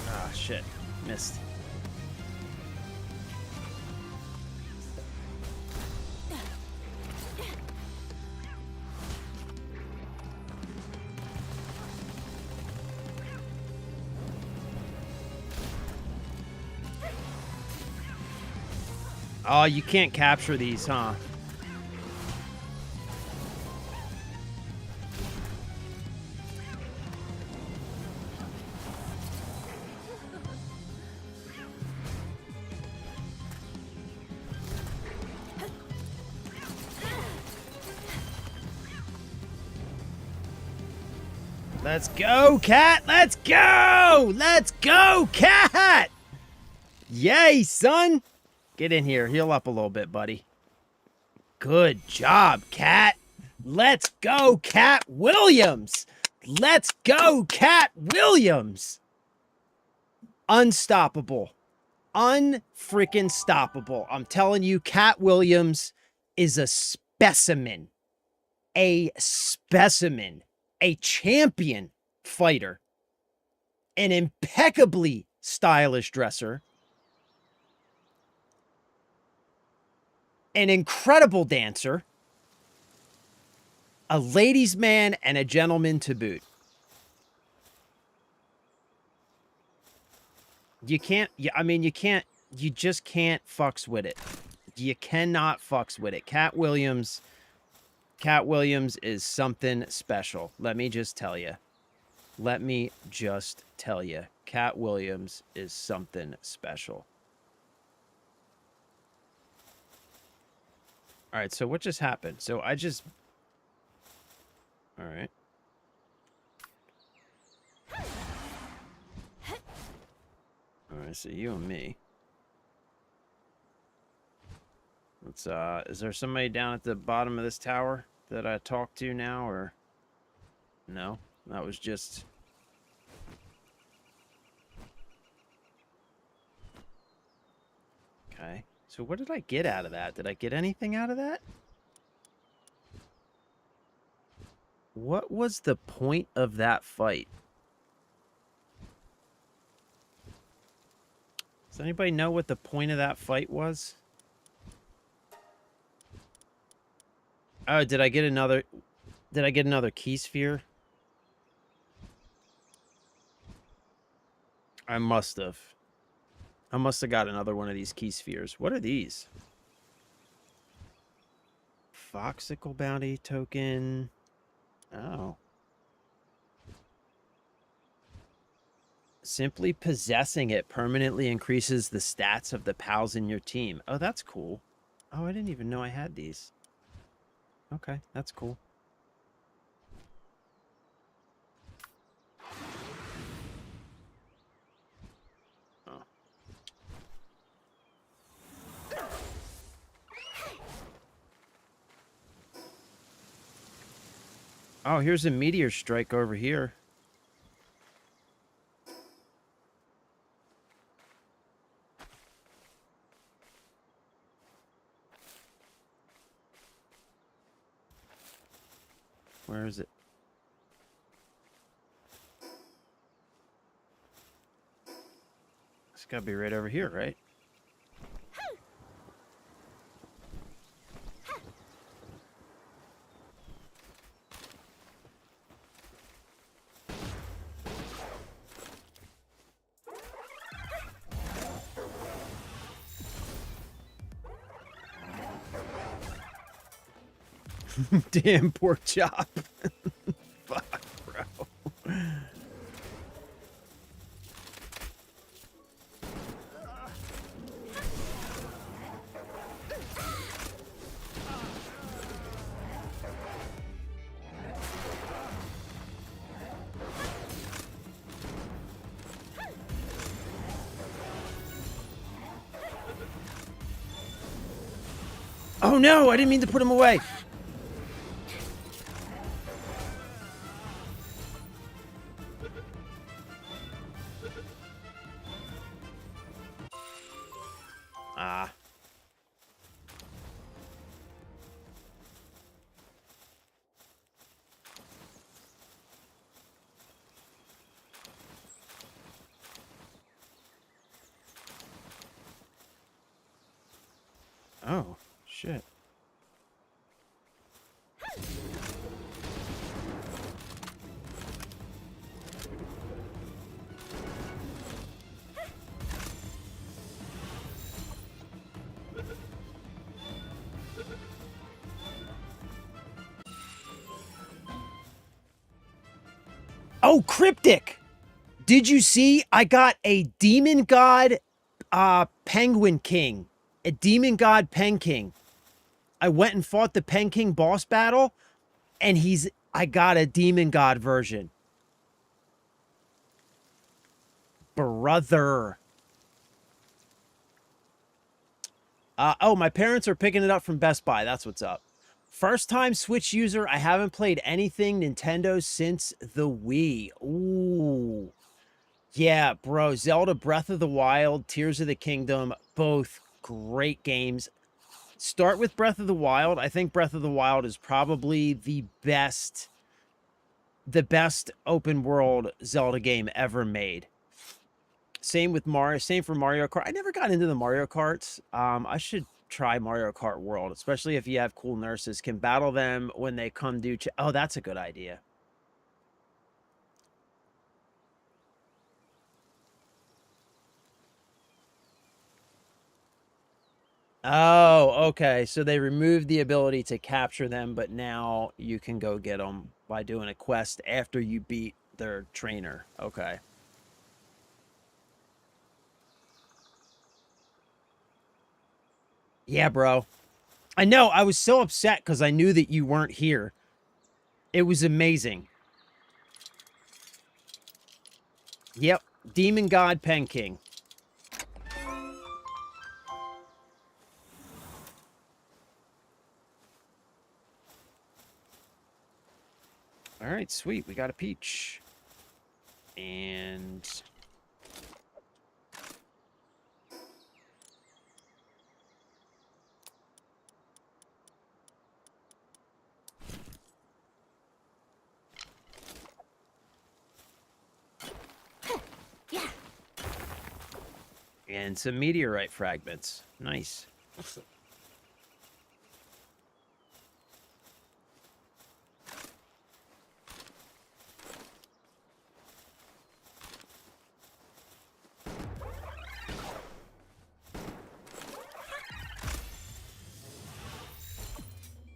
Ah, shit. Missed. Oh, you can't capture these, huh? Let's go, Cat! Let's go! Let's go, Cat! Yay, son! Get in here. Heal up a little bit, buddy. Good job, Cat. Let's go, Cat Williams. Let's go, Cat Williams. Unstoppable. Unfreaking stoppable. I'm telling you, Cat Williams is a specimen. A specimen. A champion fighter. An impeccably stylish dresser. An incredible dancer, a ladies' man, and a gentleman to boot. You can't, I mean, you can't, you just can't fucks with it. You cannot fucks with it. Cat Williams is something special. Let me just tell you. Let me just tell you. Cat Williams is something special. All right, so what just happened? So I just... All right. All right, so you and me. Let's, is there somebody down at the bottom of this tower that I talked to now, or... No? That was just... Okay. So what did I get out of that? Did I get anything out of that? What was the point of that fight? Does anybody know what the point of that fight was? Oh, did I get another key sphere? I must have. I must have got another one of these key spheres. What are these? Foxicle bounty token. Oh. Simply possessing it permanently increases the stats of the pals in your team. Oh, that's cool. Oh, I didn't even know I had these. Okay, that's cool. Oh, here's a meteor strike over here. Where is it? It's gotta be right over here, right? Damn pork chop. Fuck, bro. Oh no, I didn't mean to put him away. Ah. Oh, shit. Oh, cryptic. Did you see I got a demon god penguin king? A demon god pen king. I went and fought the pen king boss battle and I got a demon god version. Brother. Oh, my parents are picking it up from Best Buy. That's what's up. First time Switch user. I haven't played anything Nintendo since the Wii. Ooh. Yeah, bro. Zelda Breath of the Wild, Tears of the Kingdom, both great games. Start with Breath of the Wild. I think Breath of the Wild is probably the best open world Zelda game ever made. Same with Mario, same for Mario Kart. I never got into the Mario Karts. I should try Mario Kart World, especially if you have cool nurses. Can battle them when they come do... Oh, that's a good idea. Oh, okay. So they removed the ability to capture them, but now you can go get them by doing a quest after you beat their trainer. Okay. Yeah, bro. I know. I was so upset because I knew that you weren't here. It was amazing. Yep. Demon God Pen King. All right, sweet. We got a peach. And... and some meteorite fragments. Nice.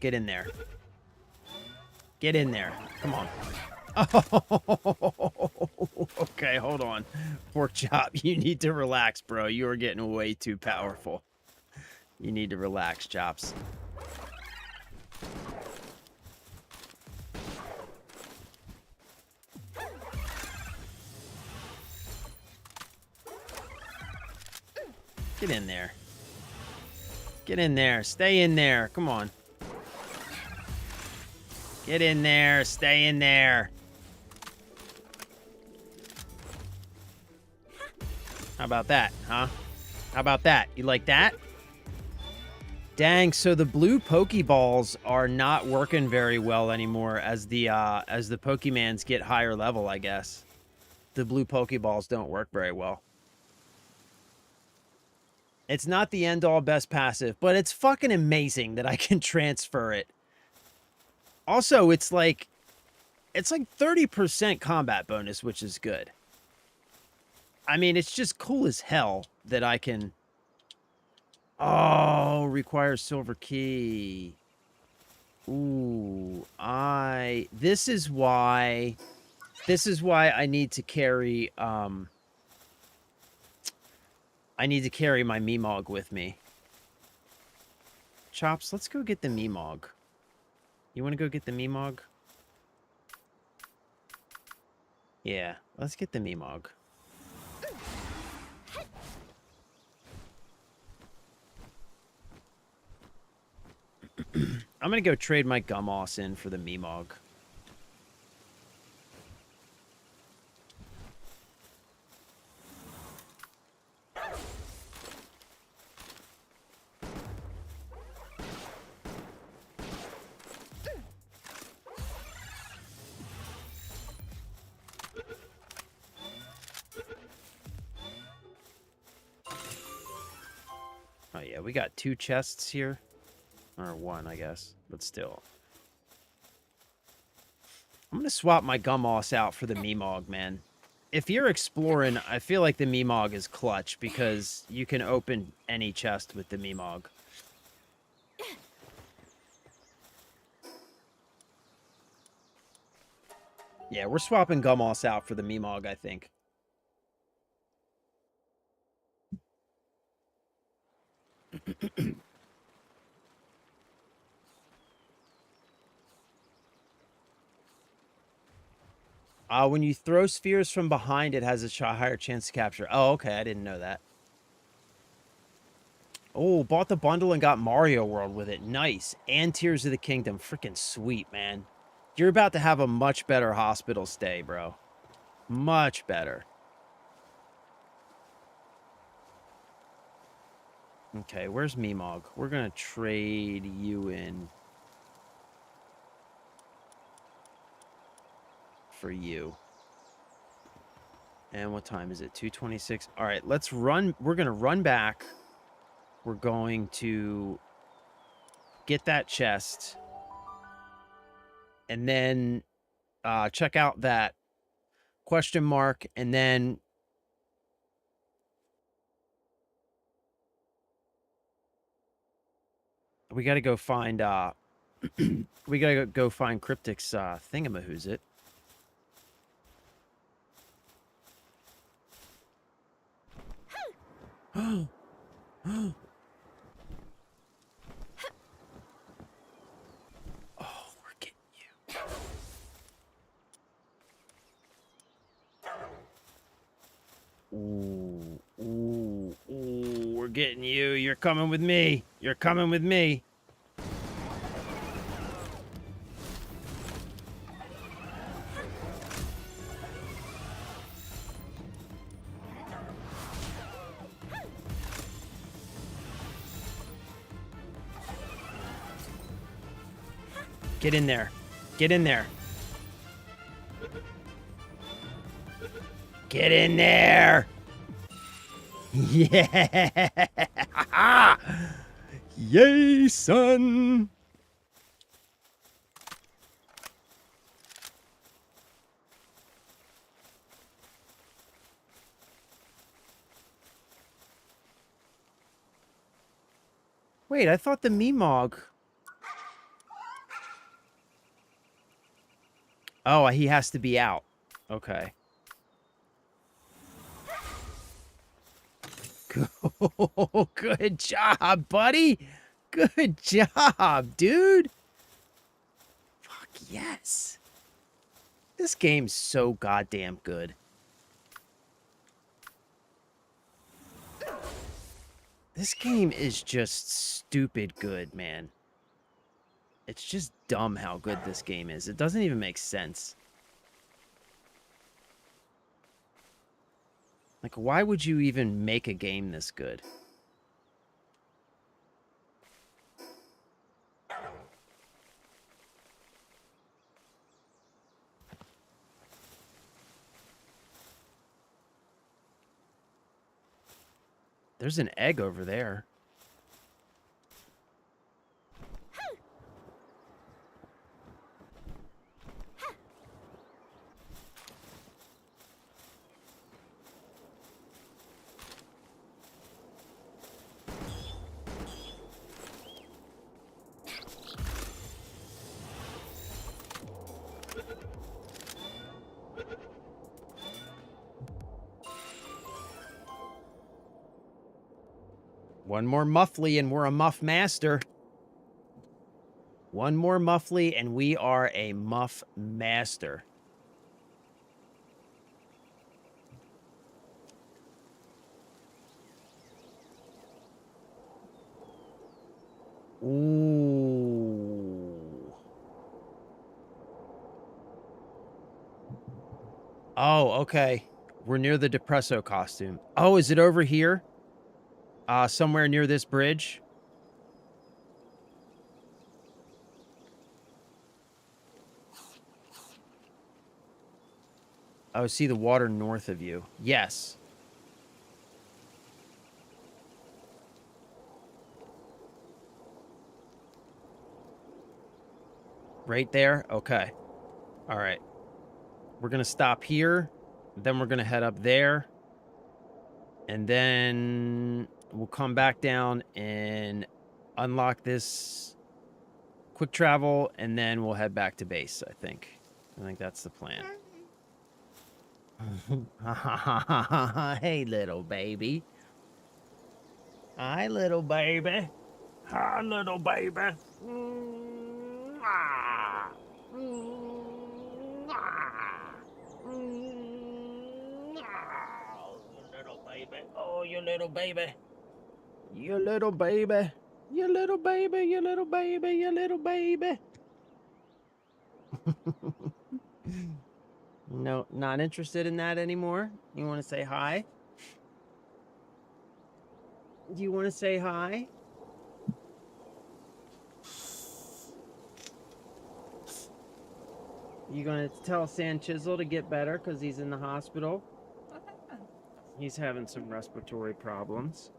Get in there. Get in there. Come on. Oh, okay, hold on. Pork chop, you need to relax, bro. You are getting way too powerful. You need to relax, Chops. Get in there. Get in there. Stay in there. Come on. Get in there. Stay in there. How about that, huh? How about that? You like that? Dang, so the blue Pokeballs are not working very well anymore as the Pokemans get higher level, I guess. The blue Pokeballs don't work very well. It's not the end-all best passive, but it's fucking amazing that I can transfer it. Also, it's like 30% combat bonus, which is good. I mean, it's just cool as hell that I can... Oh, requires silver key. Ooh, this is why I need to carry, I need to carry my Meemog with me. Chops, let's go get the Meemog. You want to go get the Meemog? Yeah, let's get the Meemog. I'm gonna go trade my Gummoss in for the Meemog. Oh yeah, we got 2 chests here. Or 1, I guess. But still. I'm going to swap my Gummoss out for the Meemog, man. If you're exploring, I feel like the Meemog is clutch because you can open any chest with the Meemog. Yeah, we're swapping Gummoss out for the Meemog, I think. When you throw spheres from behind, it has a higher chance to capture. Oh, okay. I didn't know that. Oh, bought the bundle and got Mario World with it. Nice. And Tears of the Kingdom. Freaking sweet, man. You're about to have a much better hospital stay, bro. Much better. Okay, where's Meemog? We're going to trade you in for you. And what time is it? 2:26. All right, let's run. We're going to run back. We're going to get that chest. And then check out that question mark. And then we got to go find... we got to go find Cryptic's thingamahoo's it. Oh, we're getting you. Ooh, ooh, ooh, we're getting you. You're coming with me. You're coming with me. Get in there. Get in there. Get in there. Yeah. Yay, son. Wait, I thought the Meemog... Oh, he has to be out. Okay. Good job, buddy. Good job, dude. Fuck yes. This game's so goddamn good. This game is just stupid good, man. It's just dumb how good this game is. It doesn't even make sense. Like, why would you even make a game this good? There's an egg over there. One more muffly and we're a muff master. One more muffly and we are a muff master. Ooh. Oh, okay. We're near the Depresso costume. Oh, is it over here? Somewhere near this bridge? Oh, see the water north of you. Yes. Right there? Okay. All right. We're going to stop here. Then we're going to head up there. And then we'll come back down and unlock this quick travel. And then we'll head back to base, I think. I think that's the plan. Hey, little baby. Hi, little baby. Hi, little baby. Little baby. Oh, you little baby. You little baby. You little baby. You little baby. You little baby. No, not interested in that anymore. You want to say hi? Do you want to say hi? You gonna tell San Chisel to get better because he's in the hospital? What happened? He's having some respiratory problems.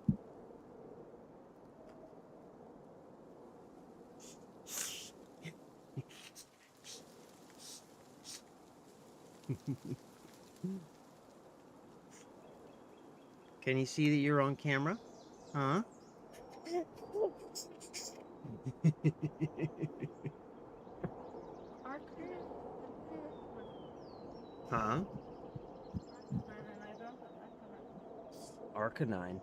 Can you see that you're on camera? Huh? Huh? Arcanine.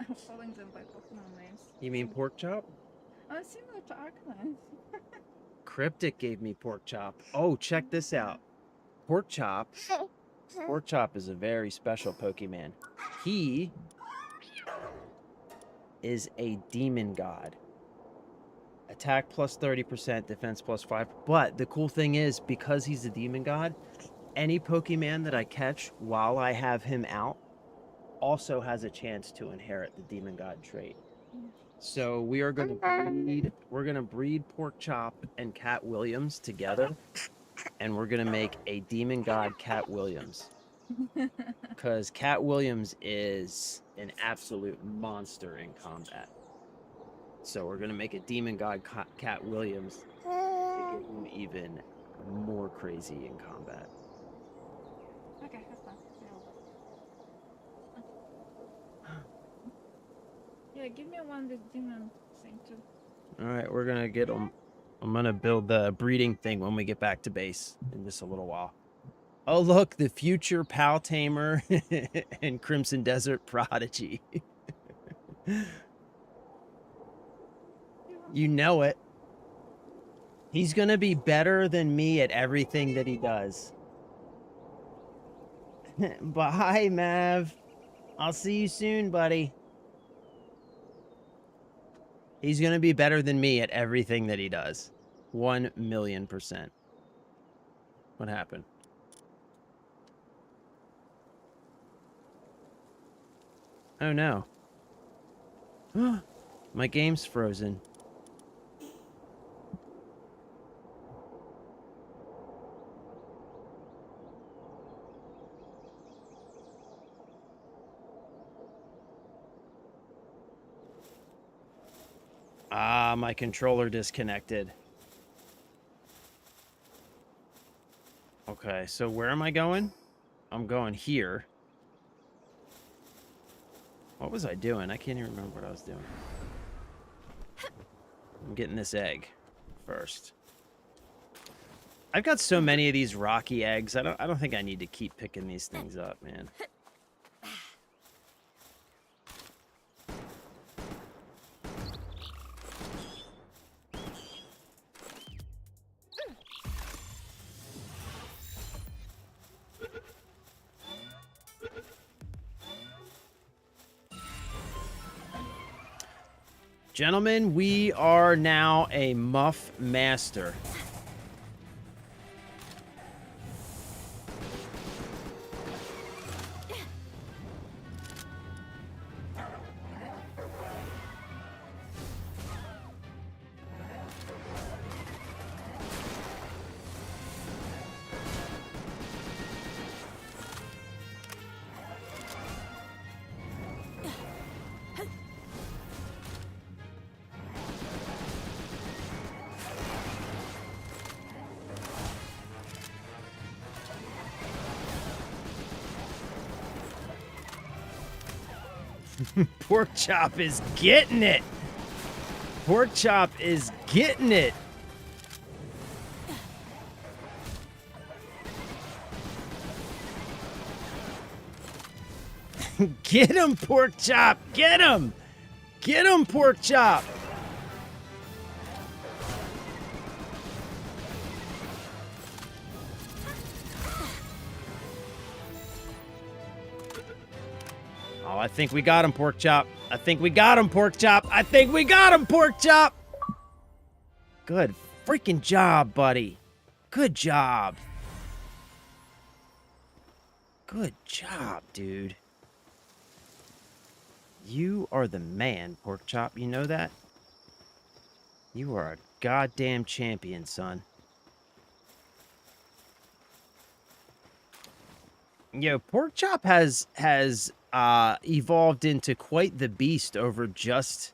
I'm calling them by Pokemon names. You mean pork chop? Oh, it's similar to Arcanine. Cryptic gave me pork chop. Oh, check this out. Pork chop. Pork chop is a very special Pokemon. He is a demon god. Attack plus 30%, defense plus 5. But the cool thing is, because he's a demon god, any Pokemon that I catch while I have him out also has a chance to inherit the demon god trait. So we are going to breed Pork Chop and Cat Williams together, and we're going to make a demon god Cat Williams. Because Cat Williams is an absolute monster in combat. So we're going to make a demon god Cat Williams to get him even more crazy in combat. Okay, that's fine. Yeah, give me one with demon thing too. All right, we're going to get them. I'm going to build the breeding thing when we get back to base in just a little while. Oh, look, the future Pal Tamer and Crimson Desert Prodigy. You know it. He's going to be better than me at everything that he does. Bye, Mav. I'll see you soon, buddy. He's going to be better than me at everything that he does. 1,000,000%. What happened? Oh, no. My game's frozen. Ah, my controller disconnected. Okay, so where am I going? I'm going here. What was I doing? I can't even remember what I was doing. I'm getting this egg first. I've got so many of these rocky eggs. I don't think I need to keep picking these things up, man. Gentlemen, we are now a muff master. Pork Chop is getting it. Pork Chop is getting it. Get him, Pork Chop. Get him. Get him, Pork Chop. Oh, I think we got him, Pork Chop. I think we got him, Pork Chop. I think we got him, Pork Chop. Good freaking job, buddy. Good job. Good job, dude. You are the man, Pork Chop. You know that? You are a goddamn champion, son. Yo, Pork Chop has evolved into quite the beast over just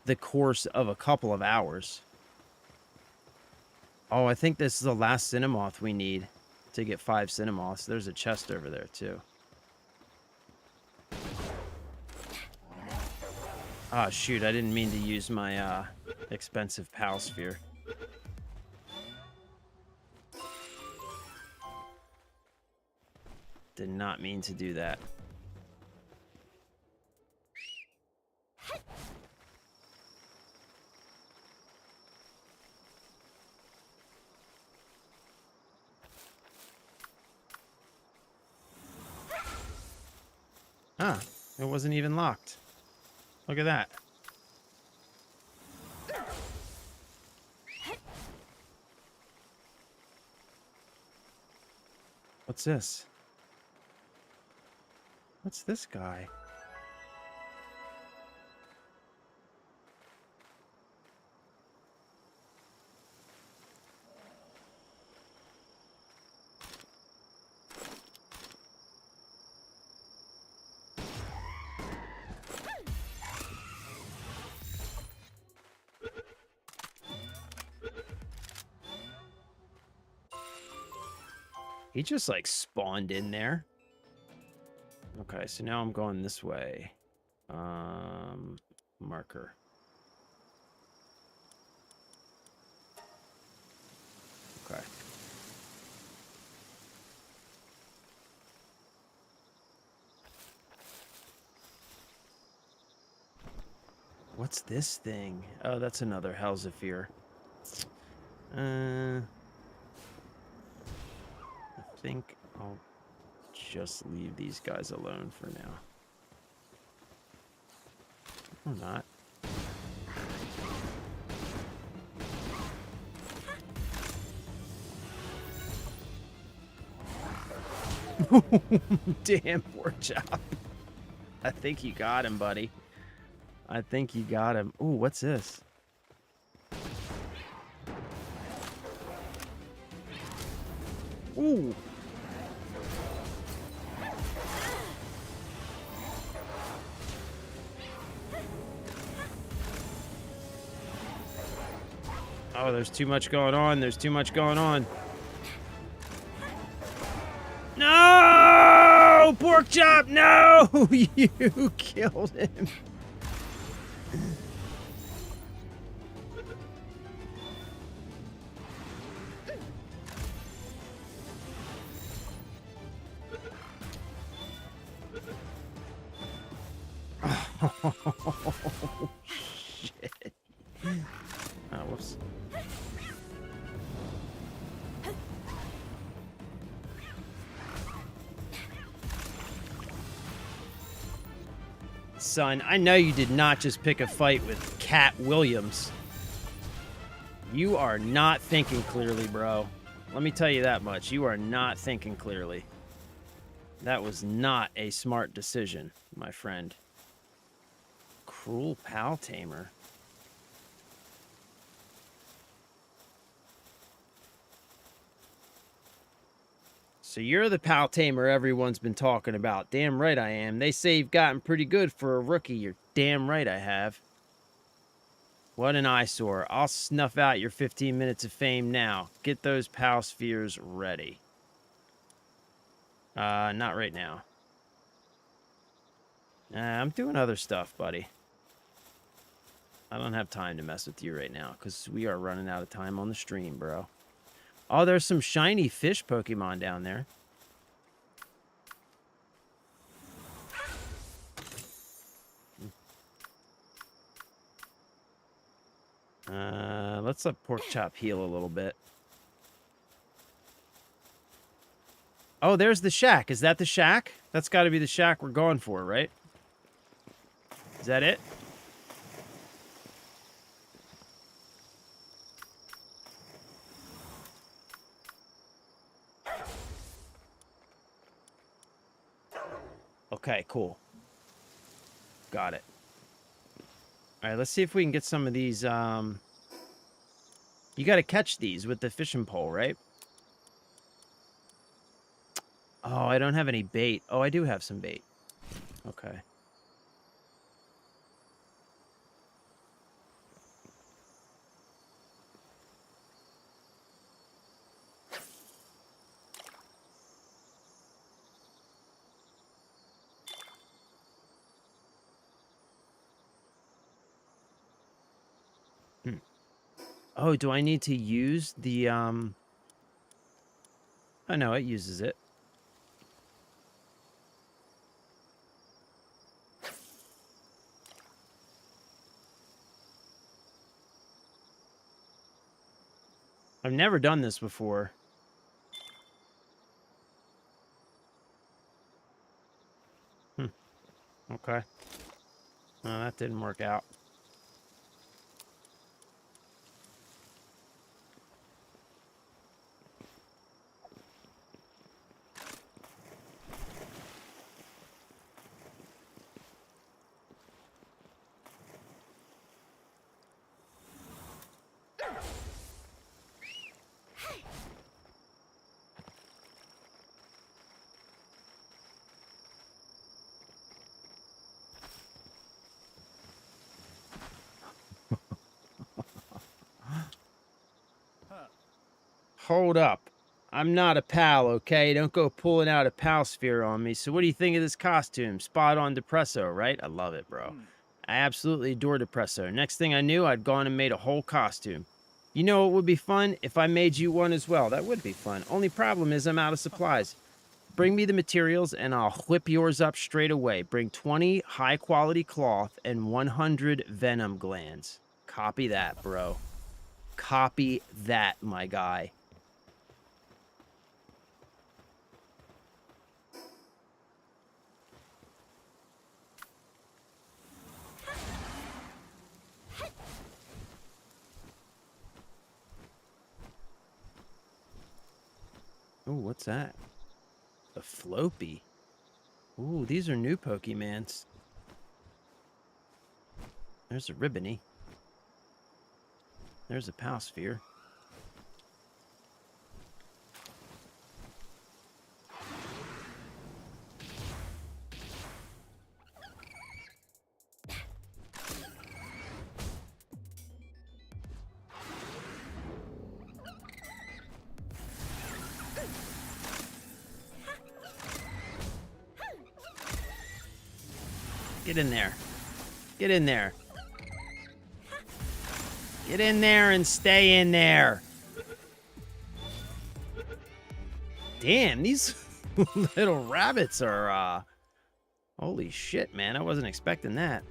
the course of a couple of hours. Oh, I think this is the last Cinnamoth we need to get 5 Cinnamoths. There's a chest over there, too. Ah, shoot. I didn't mean to use my expensive Pal Sphere. Did not mean to do that. Ah, it wasn't even locked. Look at that. What's this? What's this guy? He just, like, spawned in there. Okay, so now I'm going this way. Marker. Okay. What's this thing? Oh, that's another Helzaphyr. I think I'll just leave these guys alone for now. Or not. Damn, Pork Chop. I think you got him, buddy. I think you got him. Ooh, what's this? Ooh. Oh, there's too much going on. There's too much going on. No! Pork chop, no! You killed him. Oh, shit. Oh, whoops. Son, I know you did not just pick a fight with Cat Williams. You are not thinking clearly, bro. Let me tell you that much. You are not thinking clearly. That was not a smart decision, my friend. Cruel Pal Tamer. So you're the Pal Tamer everyone's been talking about. Damn right I am. They say you've gotten pretty good for a rookie. You're damn right I have. What an eyesore. I'll snuff out your 15 minutes of fame now. Get those Pal Spheres ready. Not right now. I'm doing other stuff, buddy. I don't have time to mess with you right now, because we are running out of time on the stream, bro. Oh, there's some shiny fish Pokemon down there. Let's let Pork Chop heal a little bit. Oh, there's the shack. Is that the shack? That's got to be the shack we're going for, right? Is that it? Okay, cool. Got it. All right, let's see if we can get some of these. You got to catch these with the fishing pole, right? Oh, I don't have any bait. Oh, I do have some bait. Okay. Oh, do I need to use the, Oh, no, it uses it. I've never done this before. Okay. No, that didn't work out. Hold up. I'm not a pal, okay? Don't go pulling out a pal sphere on me. So what do you think of this costume? Spot on Depresso, right? I love it, bro. I absolutely adore Depresso. Next thing I knew, I'd gone and made a whole costume. You know what would be fun? If I made you one as well. That would be fun. Only problem is I'm out of supplies. Bring me the materials and I'll whip yours up straight away. Bring 20 high-quality cloth and 100 venom glands. Copy that, bro. Copy that, my guy. Ooh, what's that? A Floppy. Ooh, these are new Pokemans. There's a Ribbony. There's a Palsphere. Get in there. Get in there. Get in there and stay in there. Damn, these little rabbits are, holy shit, man. I wasn't expecting that.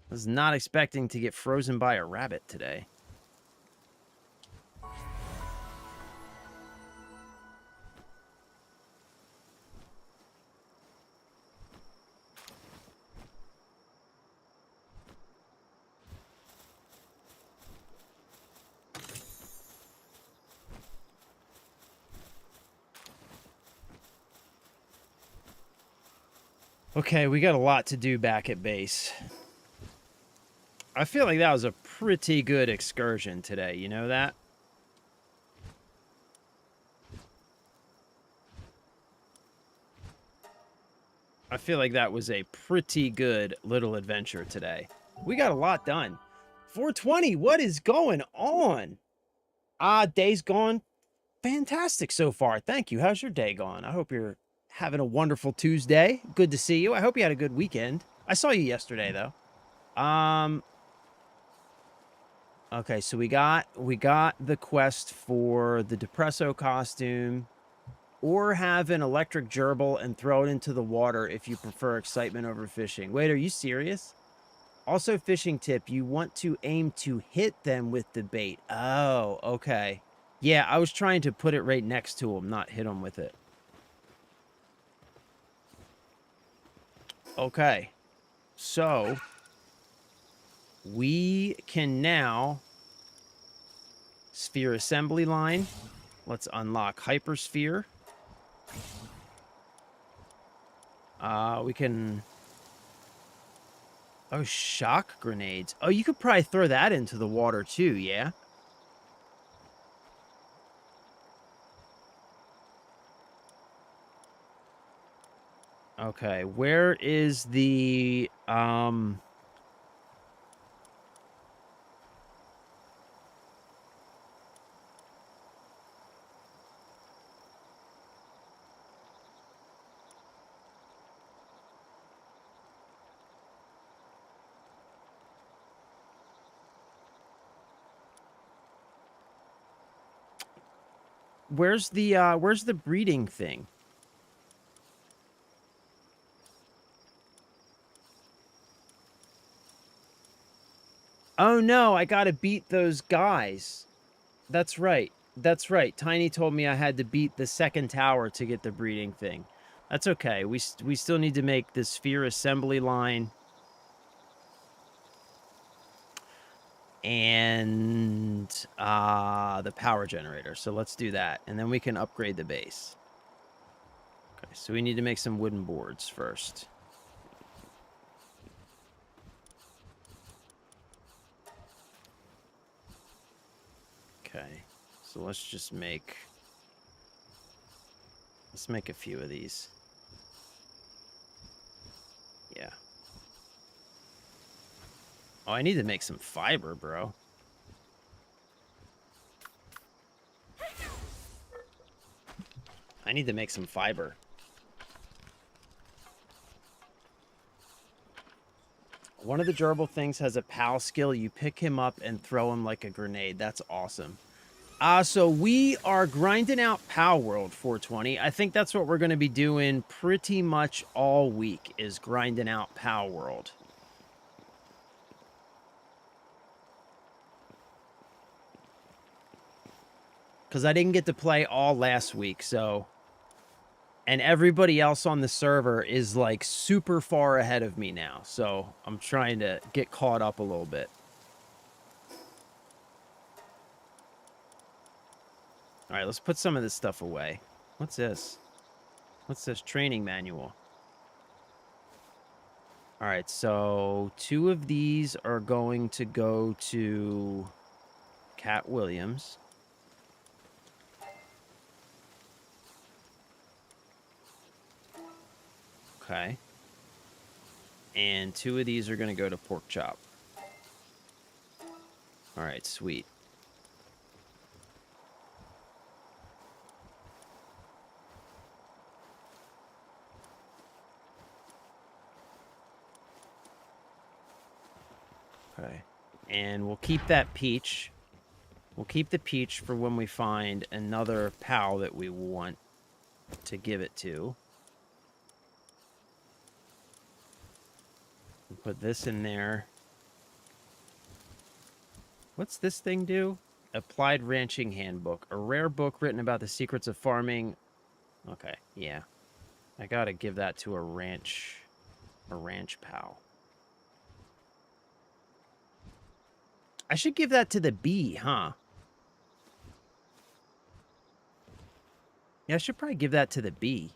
I was not expecting to get frozen by a rabbit today. Okay, we got a lot to do back at base. I feel like that was a pretty good excursion today, you know that? I feel like that was a pretty good little adventure today. We got a lot done. 420, what is going on? Day's gone fantastic so far. Thank you. How's your day gone? I hope you're having a wonderful Tuesday. Good to see you. I hope you had a good weekend. I saw you yesterday, though. Okay, so we got the quest for the Depresso costume, or have an electric gerbil and throw it into the water if you prefer excitement over fishing. Wait, are you serious? Also, fishing tip, you want to aim to hit them with the bait. Oh, okay. Yeah, I was trying to put it right next to them, not hit them with it. Okay. So, we can now sphere assembly line. Let's unlock hypersphere. We can... Oh, shock grenades. Oh, you could probably throw that into the water too, yeah? Okay, where is the, where's the breeding thing? Oh no, I gotta beat those guys. That's right. That's right. Tiny told me I had to beat the second tower to get the breeding thing. That's okay. We still need to make the sphere assembly line. And the power generator. So let's do that. And then we can upgrade the base. Okay, so we need to make some wooden boards first. Okay, so let's just make... Let's make a few of these. Yeah. Oh, I need to make some fiber, bro. I need to make some fiber. One of the gerbil things has a PAL skill. You pick him up and throw him like a grenade. That's awesome. So we are grinding out Pow World 420. I think that's what we're going to be doing pretty much all week, is grinding out Pow World. Because I didn't get to play all last week, so... And everybody else on the server is, like, super far ahead of me now. So I'm trying to get caught up a little bit. All right, let's put some of this stuff away. What's this? What's this? Training manual. All right, so 2 of these are going to go to Cat Williams. Okay. And 2 of these are going to go to Pork Chop. All right, sweet. Okay. And we'll keep that peach. We'll keep the peach for when we find another pal that we want to give it to. We'll put this in there. What's this thing do? Applied Ranching Handbook. A rare book written about the secrets of farming. Okay, yeah. I gotta give that to a ranch pal. I should give that to the bee, huh? Yeah, I should probably give that to the bee.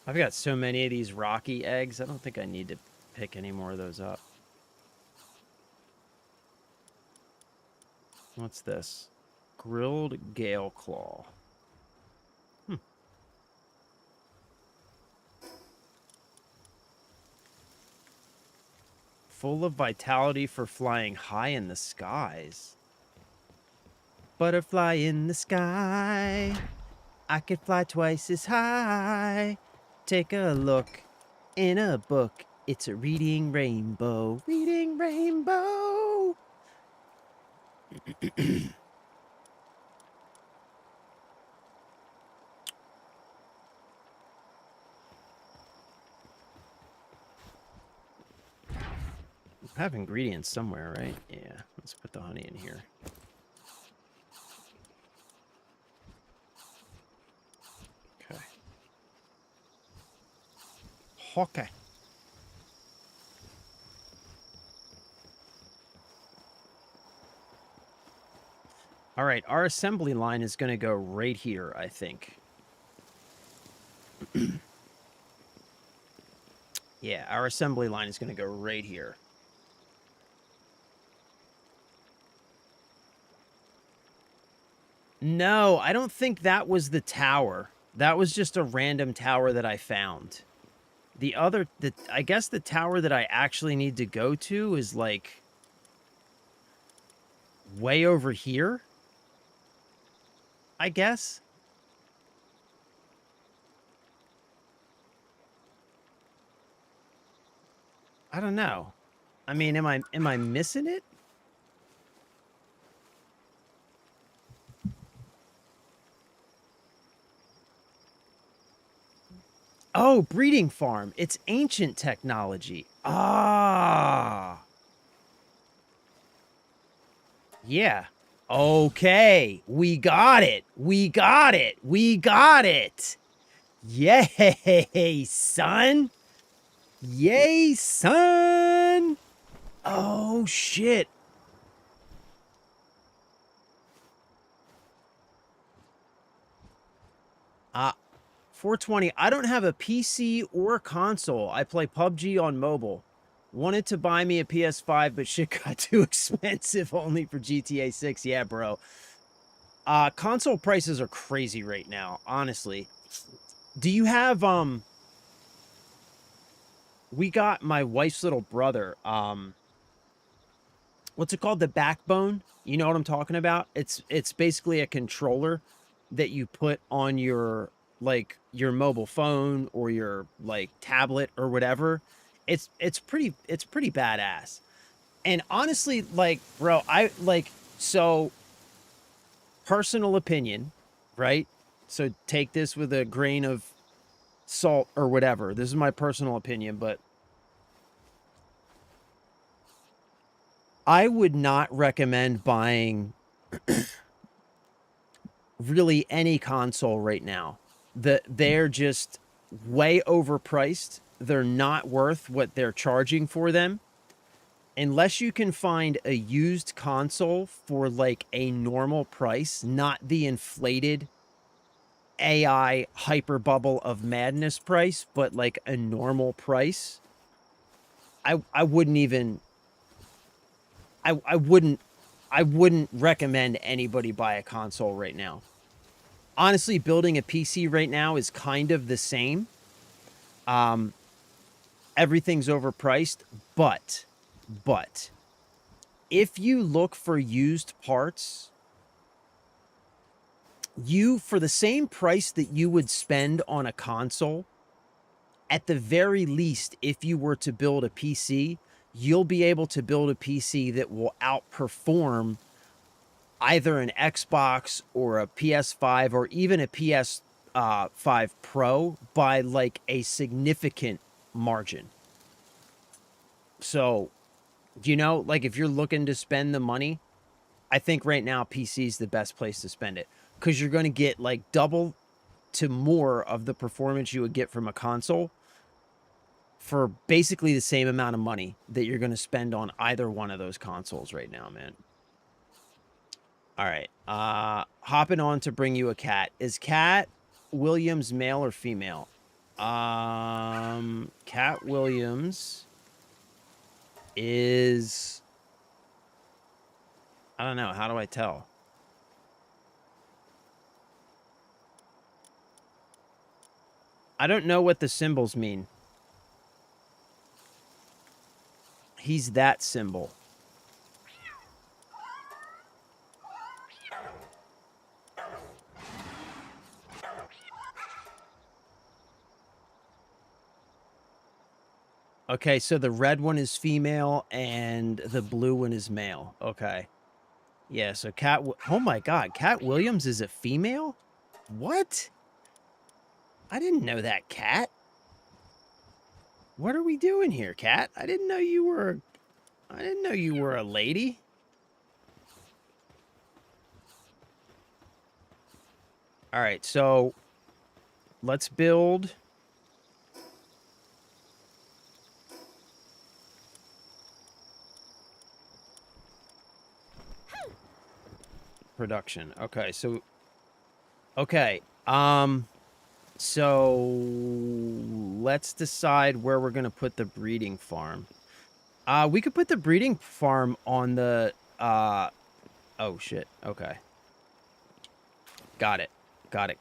I've got so many of these rocky eggs. I don't think I need to pick any more of those up. What's this? Grilled gale claw. Full of vitality for flying high in the skies. Butterfly in the sky. I could fly twice as high. Take a look in a book. It's a reading rainbow. Reading rainbow. I have ingredients somewhere, right? Yeah, let's put the honey in here. Okay. Okay. All right, our assembly line is going to go right here, I think. Yeah, our assembly line is going to go right here. No, I don't think that was the tower. That was just a random tower that I found. I guess the tower that I actually need to go to is like way over here, I guess. I don't know. I mean, am I missing it? Oh, breeding farm. It's ancient technology. Ah. Yeah. Okay. We got it. We got it. We got it. Yay, son. Yay, son. Oh, shit. Uh, 420. I don't have a PC or console. I play PUBG on mobile. Wanted to buy me a PS5, but shit got too expensive only for GTA 6. Yeah, bro. Console prices are crazy right now, honestly. Do you have, we got my wife's little brother, what's it called? The Backbone? You know what I'm talking about? It's basically a controller that you put on your, like, your mobile phone or your, like, tablet or whatever. It's pretty badass. And honestly, like, bro, so personal opinion, right? So take this with a grain of salt or whatever. This is my personal opinion, but I would not recommend buying really any console right now. They're just way overpriced. They're not worth what they're charging for them. Unless you can find a used console for like a normal price, not the inflated AI hyper bubble of madness price, but like a normal price, I wouldn't even I wouldn't recommend anybody buy a console right now. Honestly, building a PC right now is kind of the same. Everything's overpriced, but if you look for used parts, for the same price that you would spend on a console, at the very least, if you were to build a PC, you'll be able to build a PC that will outperform either an Xbox or a PS5 or even a PS5 Pro by like a significant margin. So, you know, like if you're looking to spend the money, I think right now PC is the best place to spend it because you're going to get like double to more of the performance you would get from a console for basically the same amount of money that you're going to spend on either one of those consoles right now, man. All right. Hopping on to bring you a cat. Is Cat Williams male or female? Cat Williams is, I don't know. How do I tell? I don't know what the symbols mean. He's that symbol. Okay, so the red one is female and the blue one is male. Okay. Yeah, so oh my God, Cat Williams is a female? What? I didn't know that, Cat. What are we doing here, Cat? I didn't know you were a lady. All right, so let's build production. Okay, so so let's decide where we're going to put the breeding farm. We could put the breeding farm on the oh shit. Okay. Got it. Got it.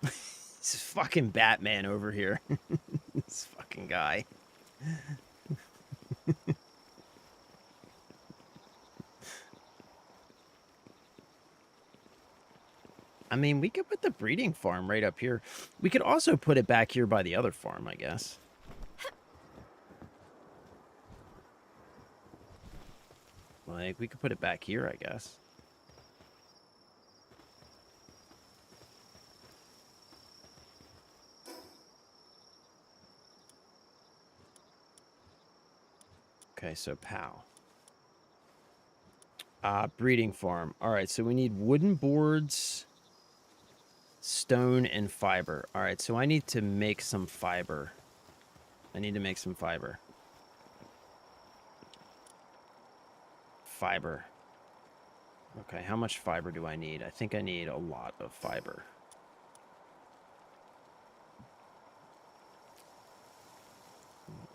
This is fucking Batman over here. This fucking guy. I mean, we could put the breeding farm right up here. We could also put it back here by the other farm, I guess. Like, we could put it back here, I guess. Okay, so pow. Breeding farm. All right, so we need wooden boards, stone, and fiber. All right, so I need to make some fiber. Fiber. Okay, how much fiber do I need? I think I need a lot of fiber.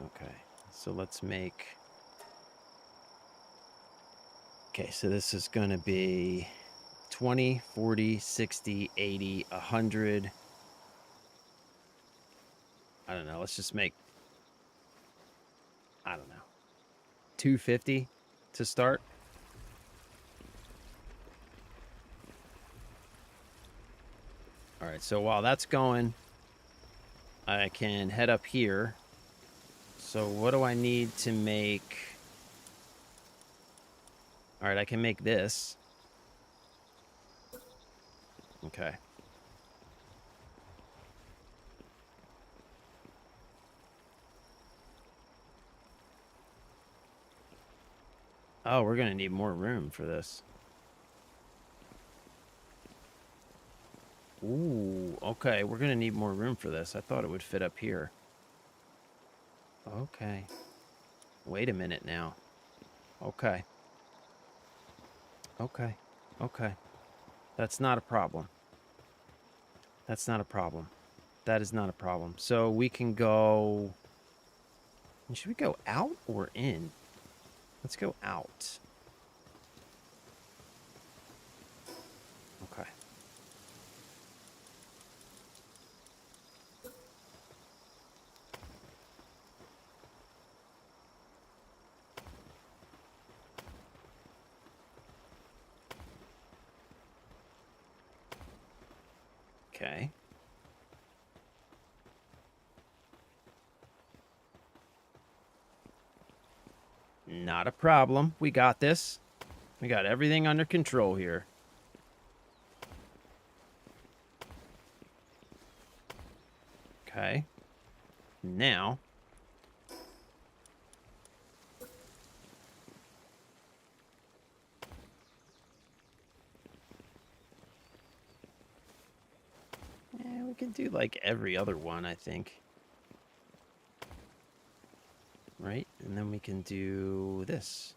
Okay, so let's make... Okay, so this is going to be 20, 40, 60, 80, 100. I don't know. Let's just make, I don't know, 250 to start. All right, so while that's going, I can head up here. So what do I need to make? All right, I can make this. Okay. Oh, we're going to need more room for this. Ooh, okay. We're going to need more room for this. I thought it would fit up here. Okay. Wait a minute now. Okay. Okay. Okay. That's not a problem. That's not a problem. That is not a problem. So we can go... Should we go out or in? Let's go out. Okay. Okay. Not a problem. We got this. We got everything under control here. Okay. Now. We can do like every other one, I think. Right? And then we can do this.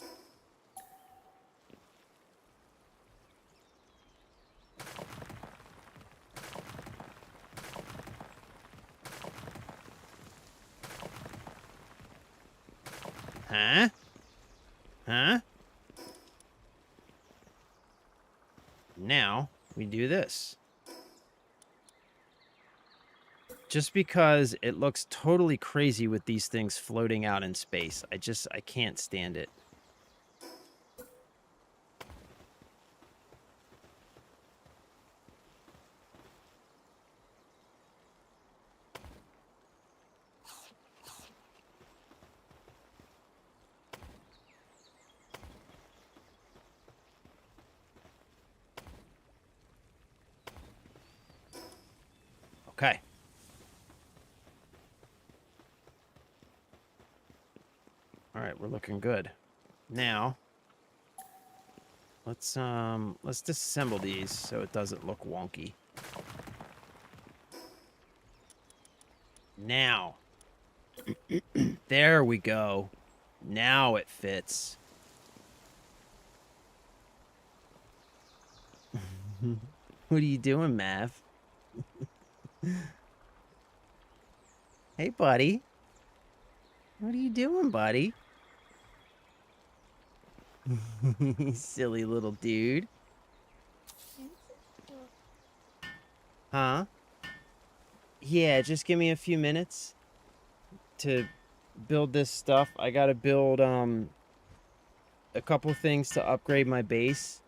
Huh? Huh? Now we do this. Just because it looks totally crazy with these things floating out in space. I can't stand it. Okay. All right, we're looking good. Now, let's disassemble these so it doesn't look wonky. Now. There we go. Now it fits. What are you doing, Mav? Hey, buddy. What are you doing, buddy? Silly little dude. Huh? Yeah, just give me a few minutes to build this stuff. I gotta build a couple things to upgrade my base,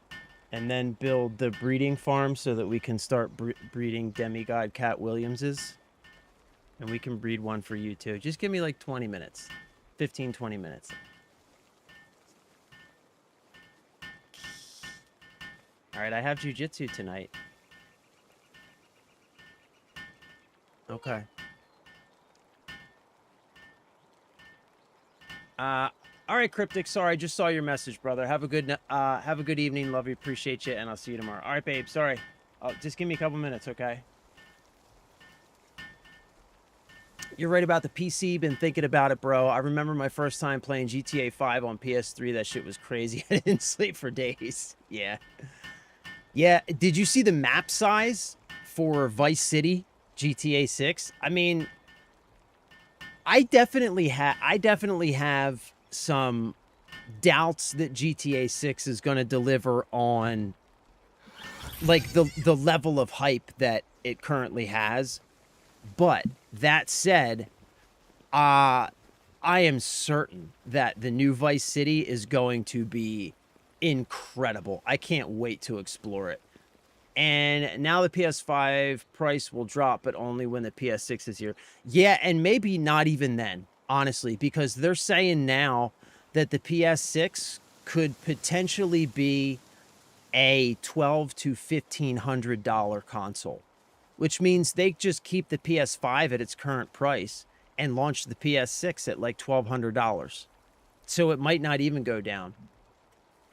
and then build the breeding farm so that we can start breeding demigod Cat Williamses. And we can breed one for you too. Just give me like 20 minutes. 15, 20 minutes. All right, I have jujitsu tonight. Okay. All right, Cryptic. Sorry, I just saw your message, brother. Have a good evening. Love you, appreciate you, and I'll see you tomorrow. All right, babe. Sorry. Just give me a couple minutes, okay? You're right about the PC. Been thinking about it, bro. I remember my first time playing GTA 5 on PS3. That shit was crazy. I didn't sleep for days. Yeah. Yeah. Did you see the map size for Vice City GTA 6? I mean, I definitely have some doubts that GTA 6 is going to deliver on like the level of hype that it currently has. But that said, I am certain that the new Vice City is going to be incredible. I can't wait to explore it. And now the PS5 price will drop, but only when the PS6 is here. Yeah, and maybe not even then, honestly, because they're saying now that the PS6 could potentially be a $1,200 to $1,500 console, which means they just keep the PS5 at its current price and launch the PS6 at like $1,200. So it might not even go down.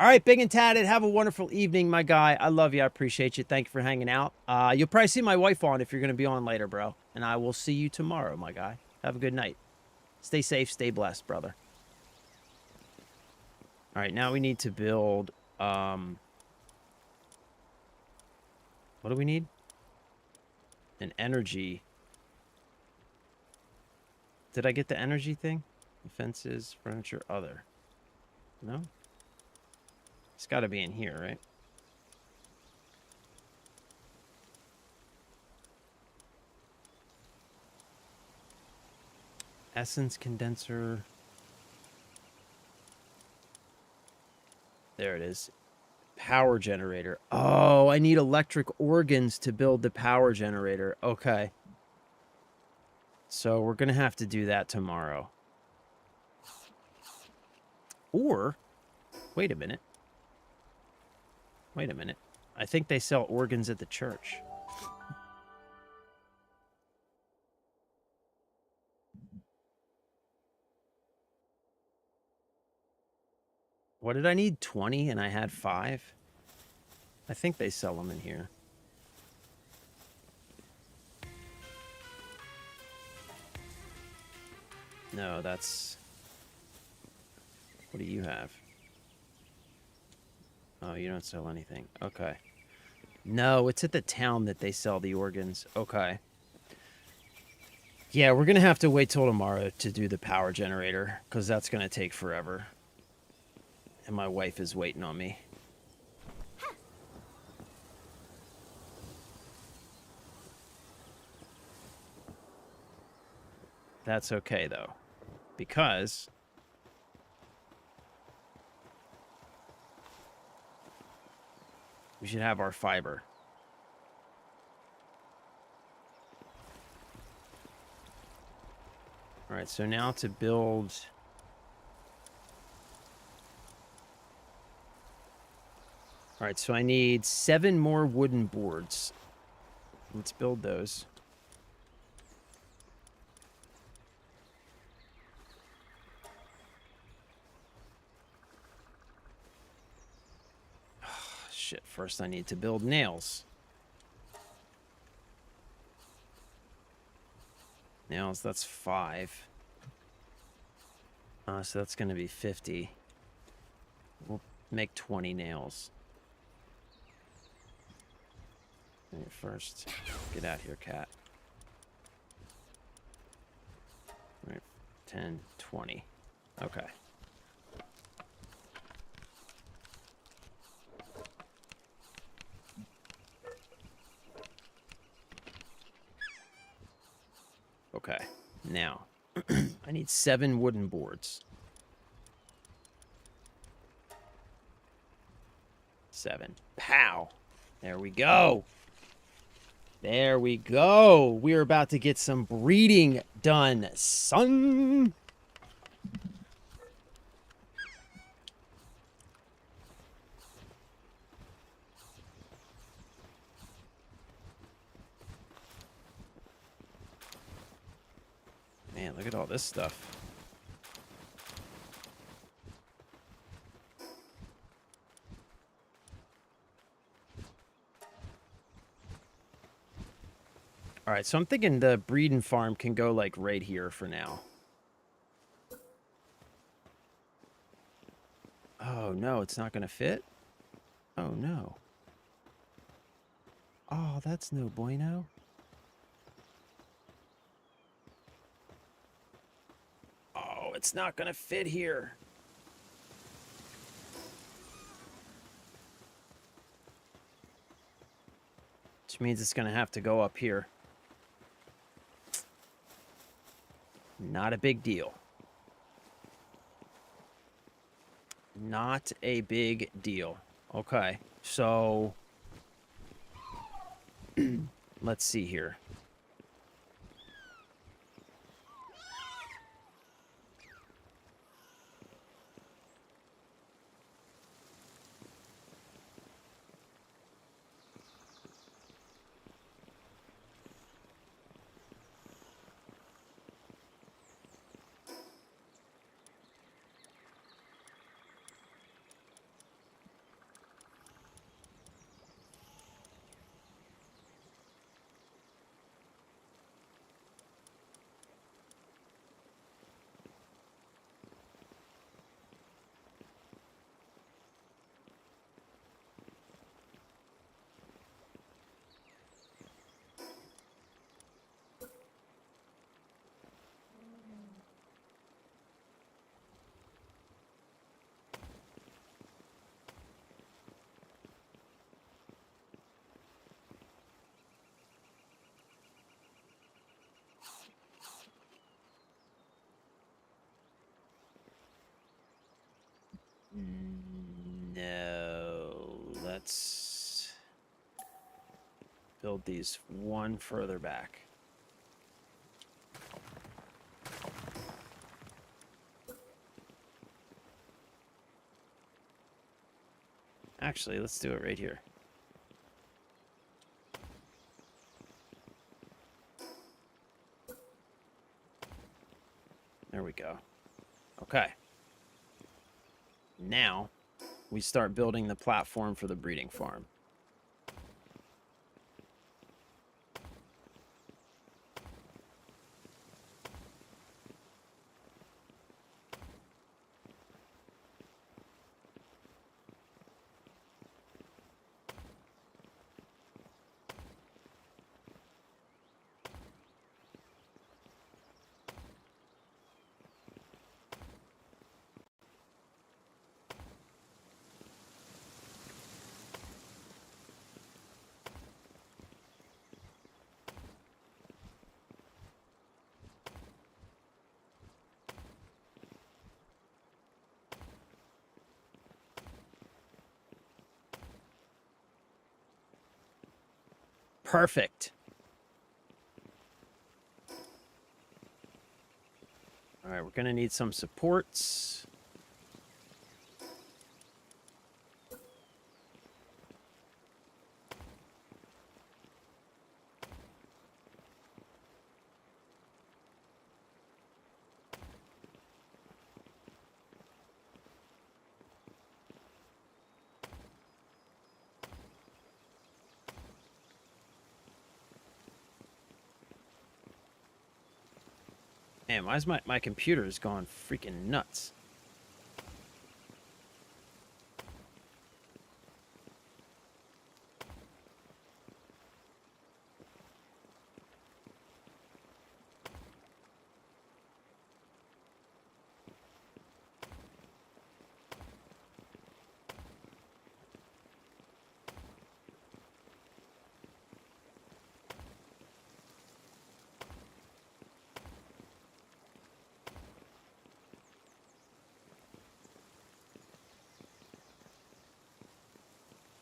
All right, Big and Tatted, have a wonderful evening, my guy. I love you. I appreciate you. Thank you for hanging out. You'll probably see my wife on if you're going to be on later, bro. And I will see you tomorrow, my guy. Have a good night. Stay safe. Stay blessed, brother. All right, now we need to build... what do we need? An energy. Did I get the energy thing? Fences, furniture, other. No? It's got to be in here, right? Essence condenser. There it is. Power generator. Oh, I need electric organs to build the power generator. Okay. So we're going to have to do that tomorrow. Or, wait a minute. Wait a minute. I think they sell organs at the church. What did I need? 20 and I had 5? I think they sell them in here. No, that's... What do you have? Oh, you don't sell anything. Okay. No, it's at the town that they sell the organs. Okay. Yeah, we're going to have to wait till tomorrow to do the power generator, because that's going to take forever. And my wife is waiting on me. That's okay, though, because we should have our fiber. All right, so now to build... All right, so I need 7 more wooden boards. Let's build those. Shit, first I need to build nails. Nails, that's 5. So that's going to be 50. We'll make 20 nails. First, get out here, cat. All right, 10, 20. Okay. Okay, now, I need 7 wooden boards. 7. Pow! There we go! There we go! We're about to get some breeding done, son! Man, look at all this stuff. All right, so I'm thinking the breeding farm can go, like, right here for now. Oh, no, it's not going to fit? Oh, no. Oh, that's no bueno. Oh, it's not going to fit here. Which means it's going to have to go up here. Not a big deal. Not a big deal. Okay, so... let's see here. let's build these one further back. Actually, let's do it right here. There we go. Okay. Now, we start building the platform for the breeding farm. Perfect. All right, we're going to need some supports. Man, why is my computer's gone freaking nuts?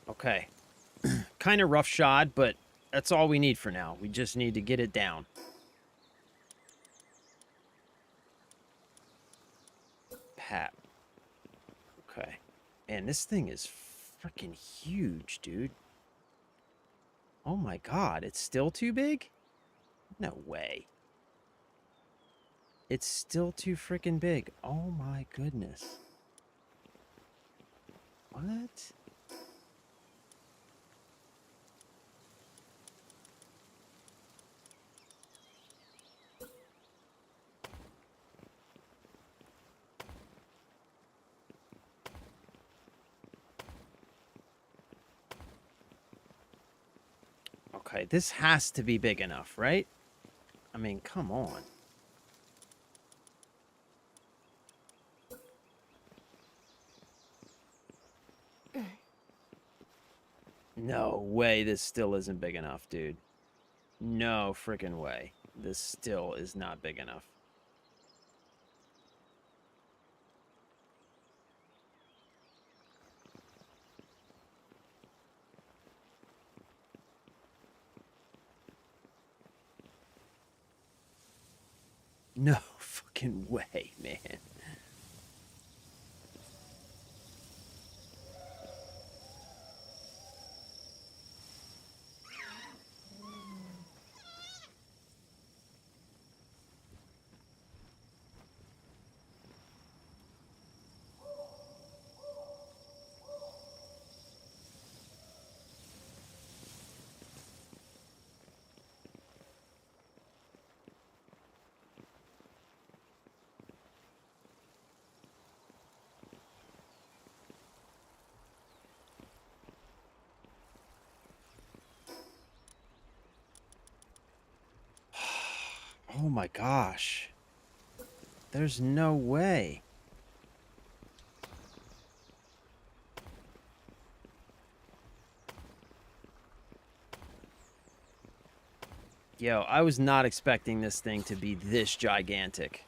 Okay. Kind of roughshod, but that's all we need for now. We just need to get it down. Pat. Okay. Man, this thing is freaking huge, dude. Oh my god, it's still too big? No way. It's still too freaking big. Oh my goodness. What? Okay, this has to be big enough, right? I mean, come on. No way this still isn't big enough, dude. No freaking way. This still is not big enough. No fucking way, man. Oh my gosh. There's no way. Yo, I was not expecting this thing to be this gigantic.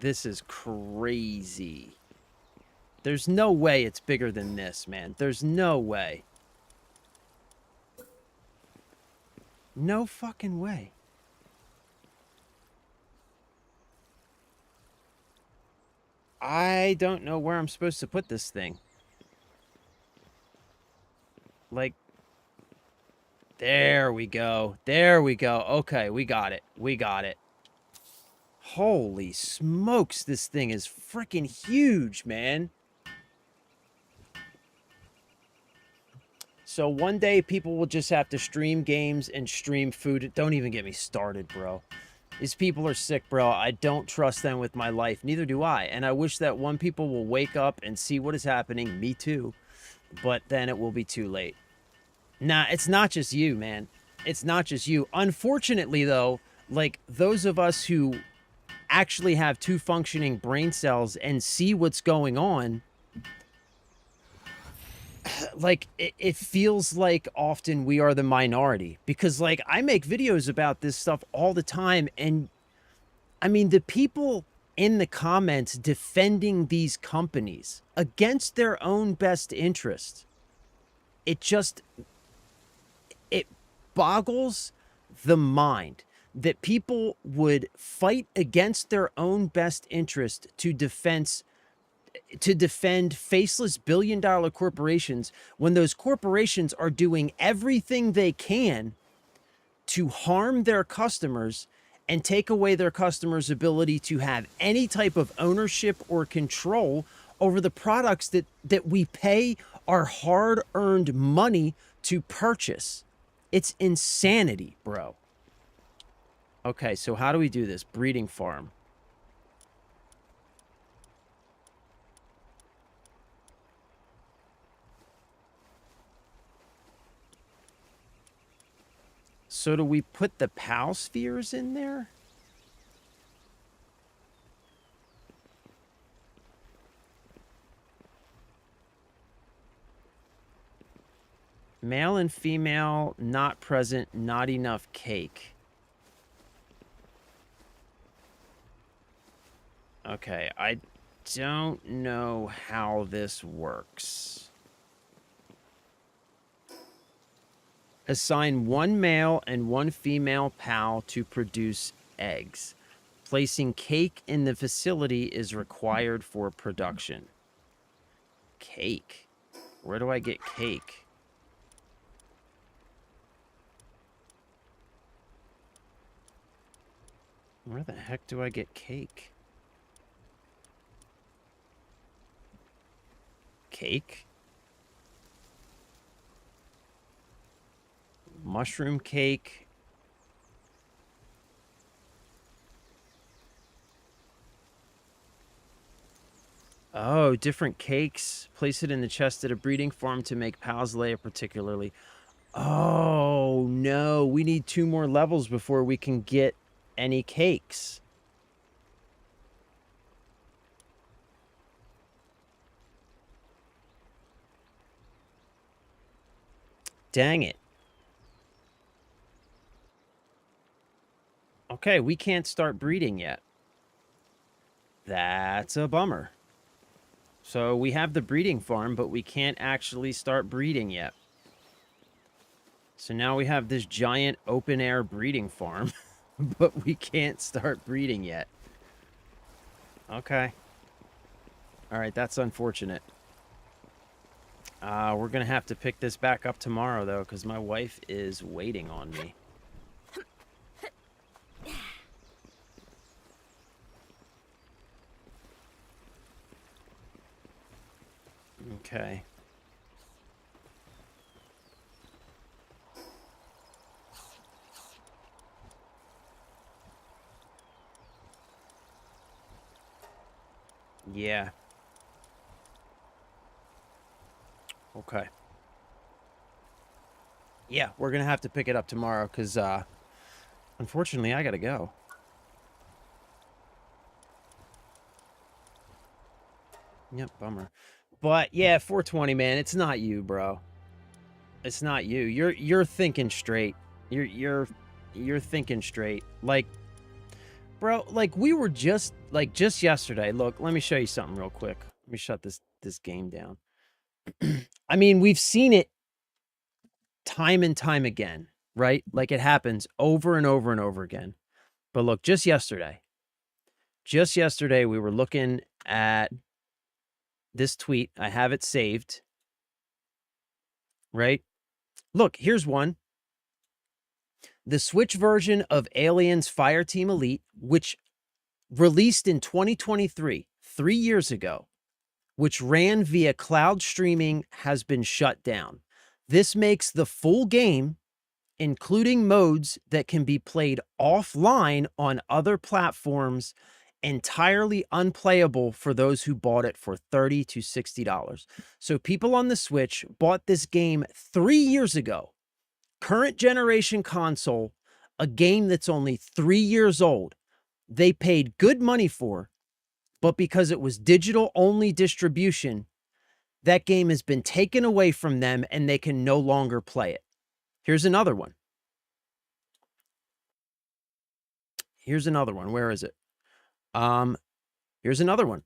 This is crazy. There's no way it's bigger than this, man. There's no way. No fucking way. I don't know where I'm supposed to put this thing. Like, there we go. There we go. Okay, we got it. We got it. Holy smokes, this thing is freaking huge, man. So one day people will just have to stream games and stream food. Don't even get me started, bro. These people are sick, bro. I don't trust them with my life. Neither do I. And I wish that one people will wake up and see what is happening. Me too. But then it will be too late. Nah, it's not just you, man. It's not just you. Unfortunately, though, like those of us who actually have two functioning brain cells and see what's going on, like it feels like often we are the minority, because like I make videos about this stuff all the time, and I mean the people in the comments defending these companies against their own best interest, it boggles the mind that people would fight against their own best interest to defend faceless billion-dollar corporations when those corporations are doing everything they can to harm their customers and take away their customers' ability to have any type of ownership or control over the products that we pay our hard-earned money to purchase. It's insanity, bro. Okay, so how do we do this? Breeding farm. So do we put the POW spheres in there? Male and female, not present, not enough cake. Okay, I don't know how this works. Assign one male and one female POW to produce eggs. Placing cake in the facility is required for production. Cake? Where do I get cake? Where the heck do I get cake? Cake? Mushroom cake. Oh, different cakes. Place it in the chest at a breeding farm to make POWs lay particularly. Oh, no. We need 2 more levels before we can get any cakes. Dang it. Okay, we can't start breeding yet. That's a bummer. So we have the breeding farm, but we can't actually start breeding yet. So now we have this giant open-air breeding farm, but we can't start breeding yet. Okay. All right, that's unfortunate. We're going to have to pick this back up tomorrow, though, because my wife is waiting on me. Okay. Yeah. Okay. Yeah, we're going to have to pick it up tomorrow because, unfortunately, I got to go. Yep, bummer. But, yeah, 420, man, it's not you, bro. It's not you. You're thinking straight. You're thinking straight. Like, bro, like, we were just yesterday. Look, let me show you something real quick. Let me shut this this game down. I mean, we've seen it time and time again, right? Like it happens over and over and over again. But look, just yesterday, we were looking at this tweet. I have it saved, right? Look, here's one. The Switch version of Aliens Fireteam Elite, which released in 2023, 3 years ago, which ran via cloud streaming, has been shut down. This makes the full game, including modes that can be played offline on other platforms, entirely unplayable for those who bought it for $30 to $60. So people on the Switch bought this game 3 years ago, current generation console, a game that's only 3 years old. They paid good money for, but because it was digital only distribution, that game has been taken away from them and they can no longer play it. Here's another one. Where is it? Here's another one.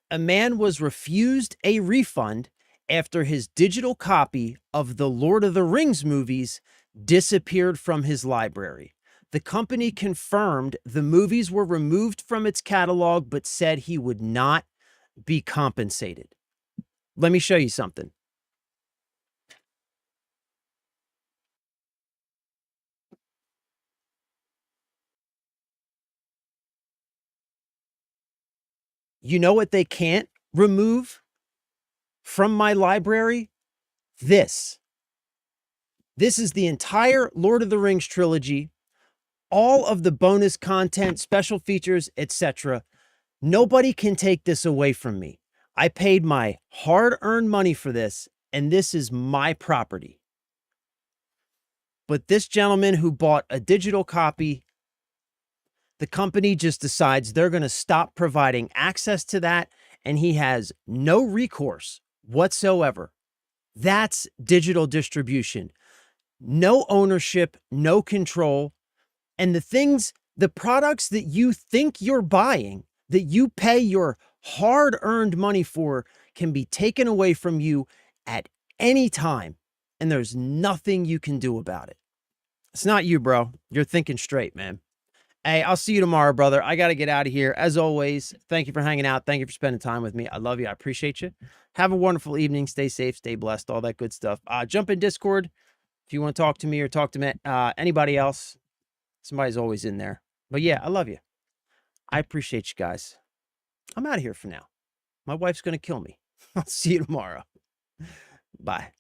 A man was refused a refund after his digital copy of the Lord of the Rings movies disappeared from his library. The company confirmed the movies were removed from its catalog, but said he would not be compensated. Let me show you something. You know what they can't remove from my library? This. This is the entire Lord of the Rings trilogy, all of the bonus content, special features, etc. Nobody can take this away from me. I paid my hard-earned money for this, and this is my property. But this gentleman who bought a digital copy, the company just decides they're going to stop providing access to that, and he has no recourse whatsoever. That's digital distribution. No ownership, no control. And the products that you think you're buying, that you pay your hard-earned money for, can be taken away from you at any time, and there's nothing you can do about it. It's not you, bro. You're thinking straight, man. Hey, I'll see you tomorrow, brother. I got to get out of here. As always, thank you for hanging out. Thank you for spending time with me. I love you. I appreciate you. Have a wonderful evening. Stay safe, stay blessed, all that good stuff. Jump in Discord if you want to talk to me or talk to anybody else. Somebody's always in there. But yeah, I love you. I appreciate you guys. I'm out of here for now. My wife's going to kill me. I'll see you tomorrow. Bye.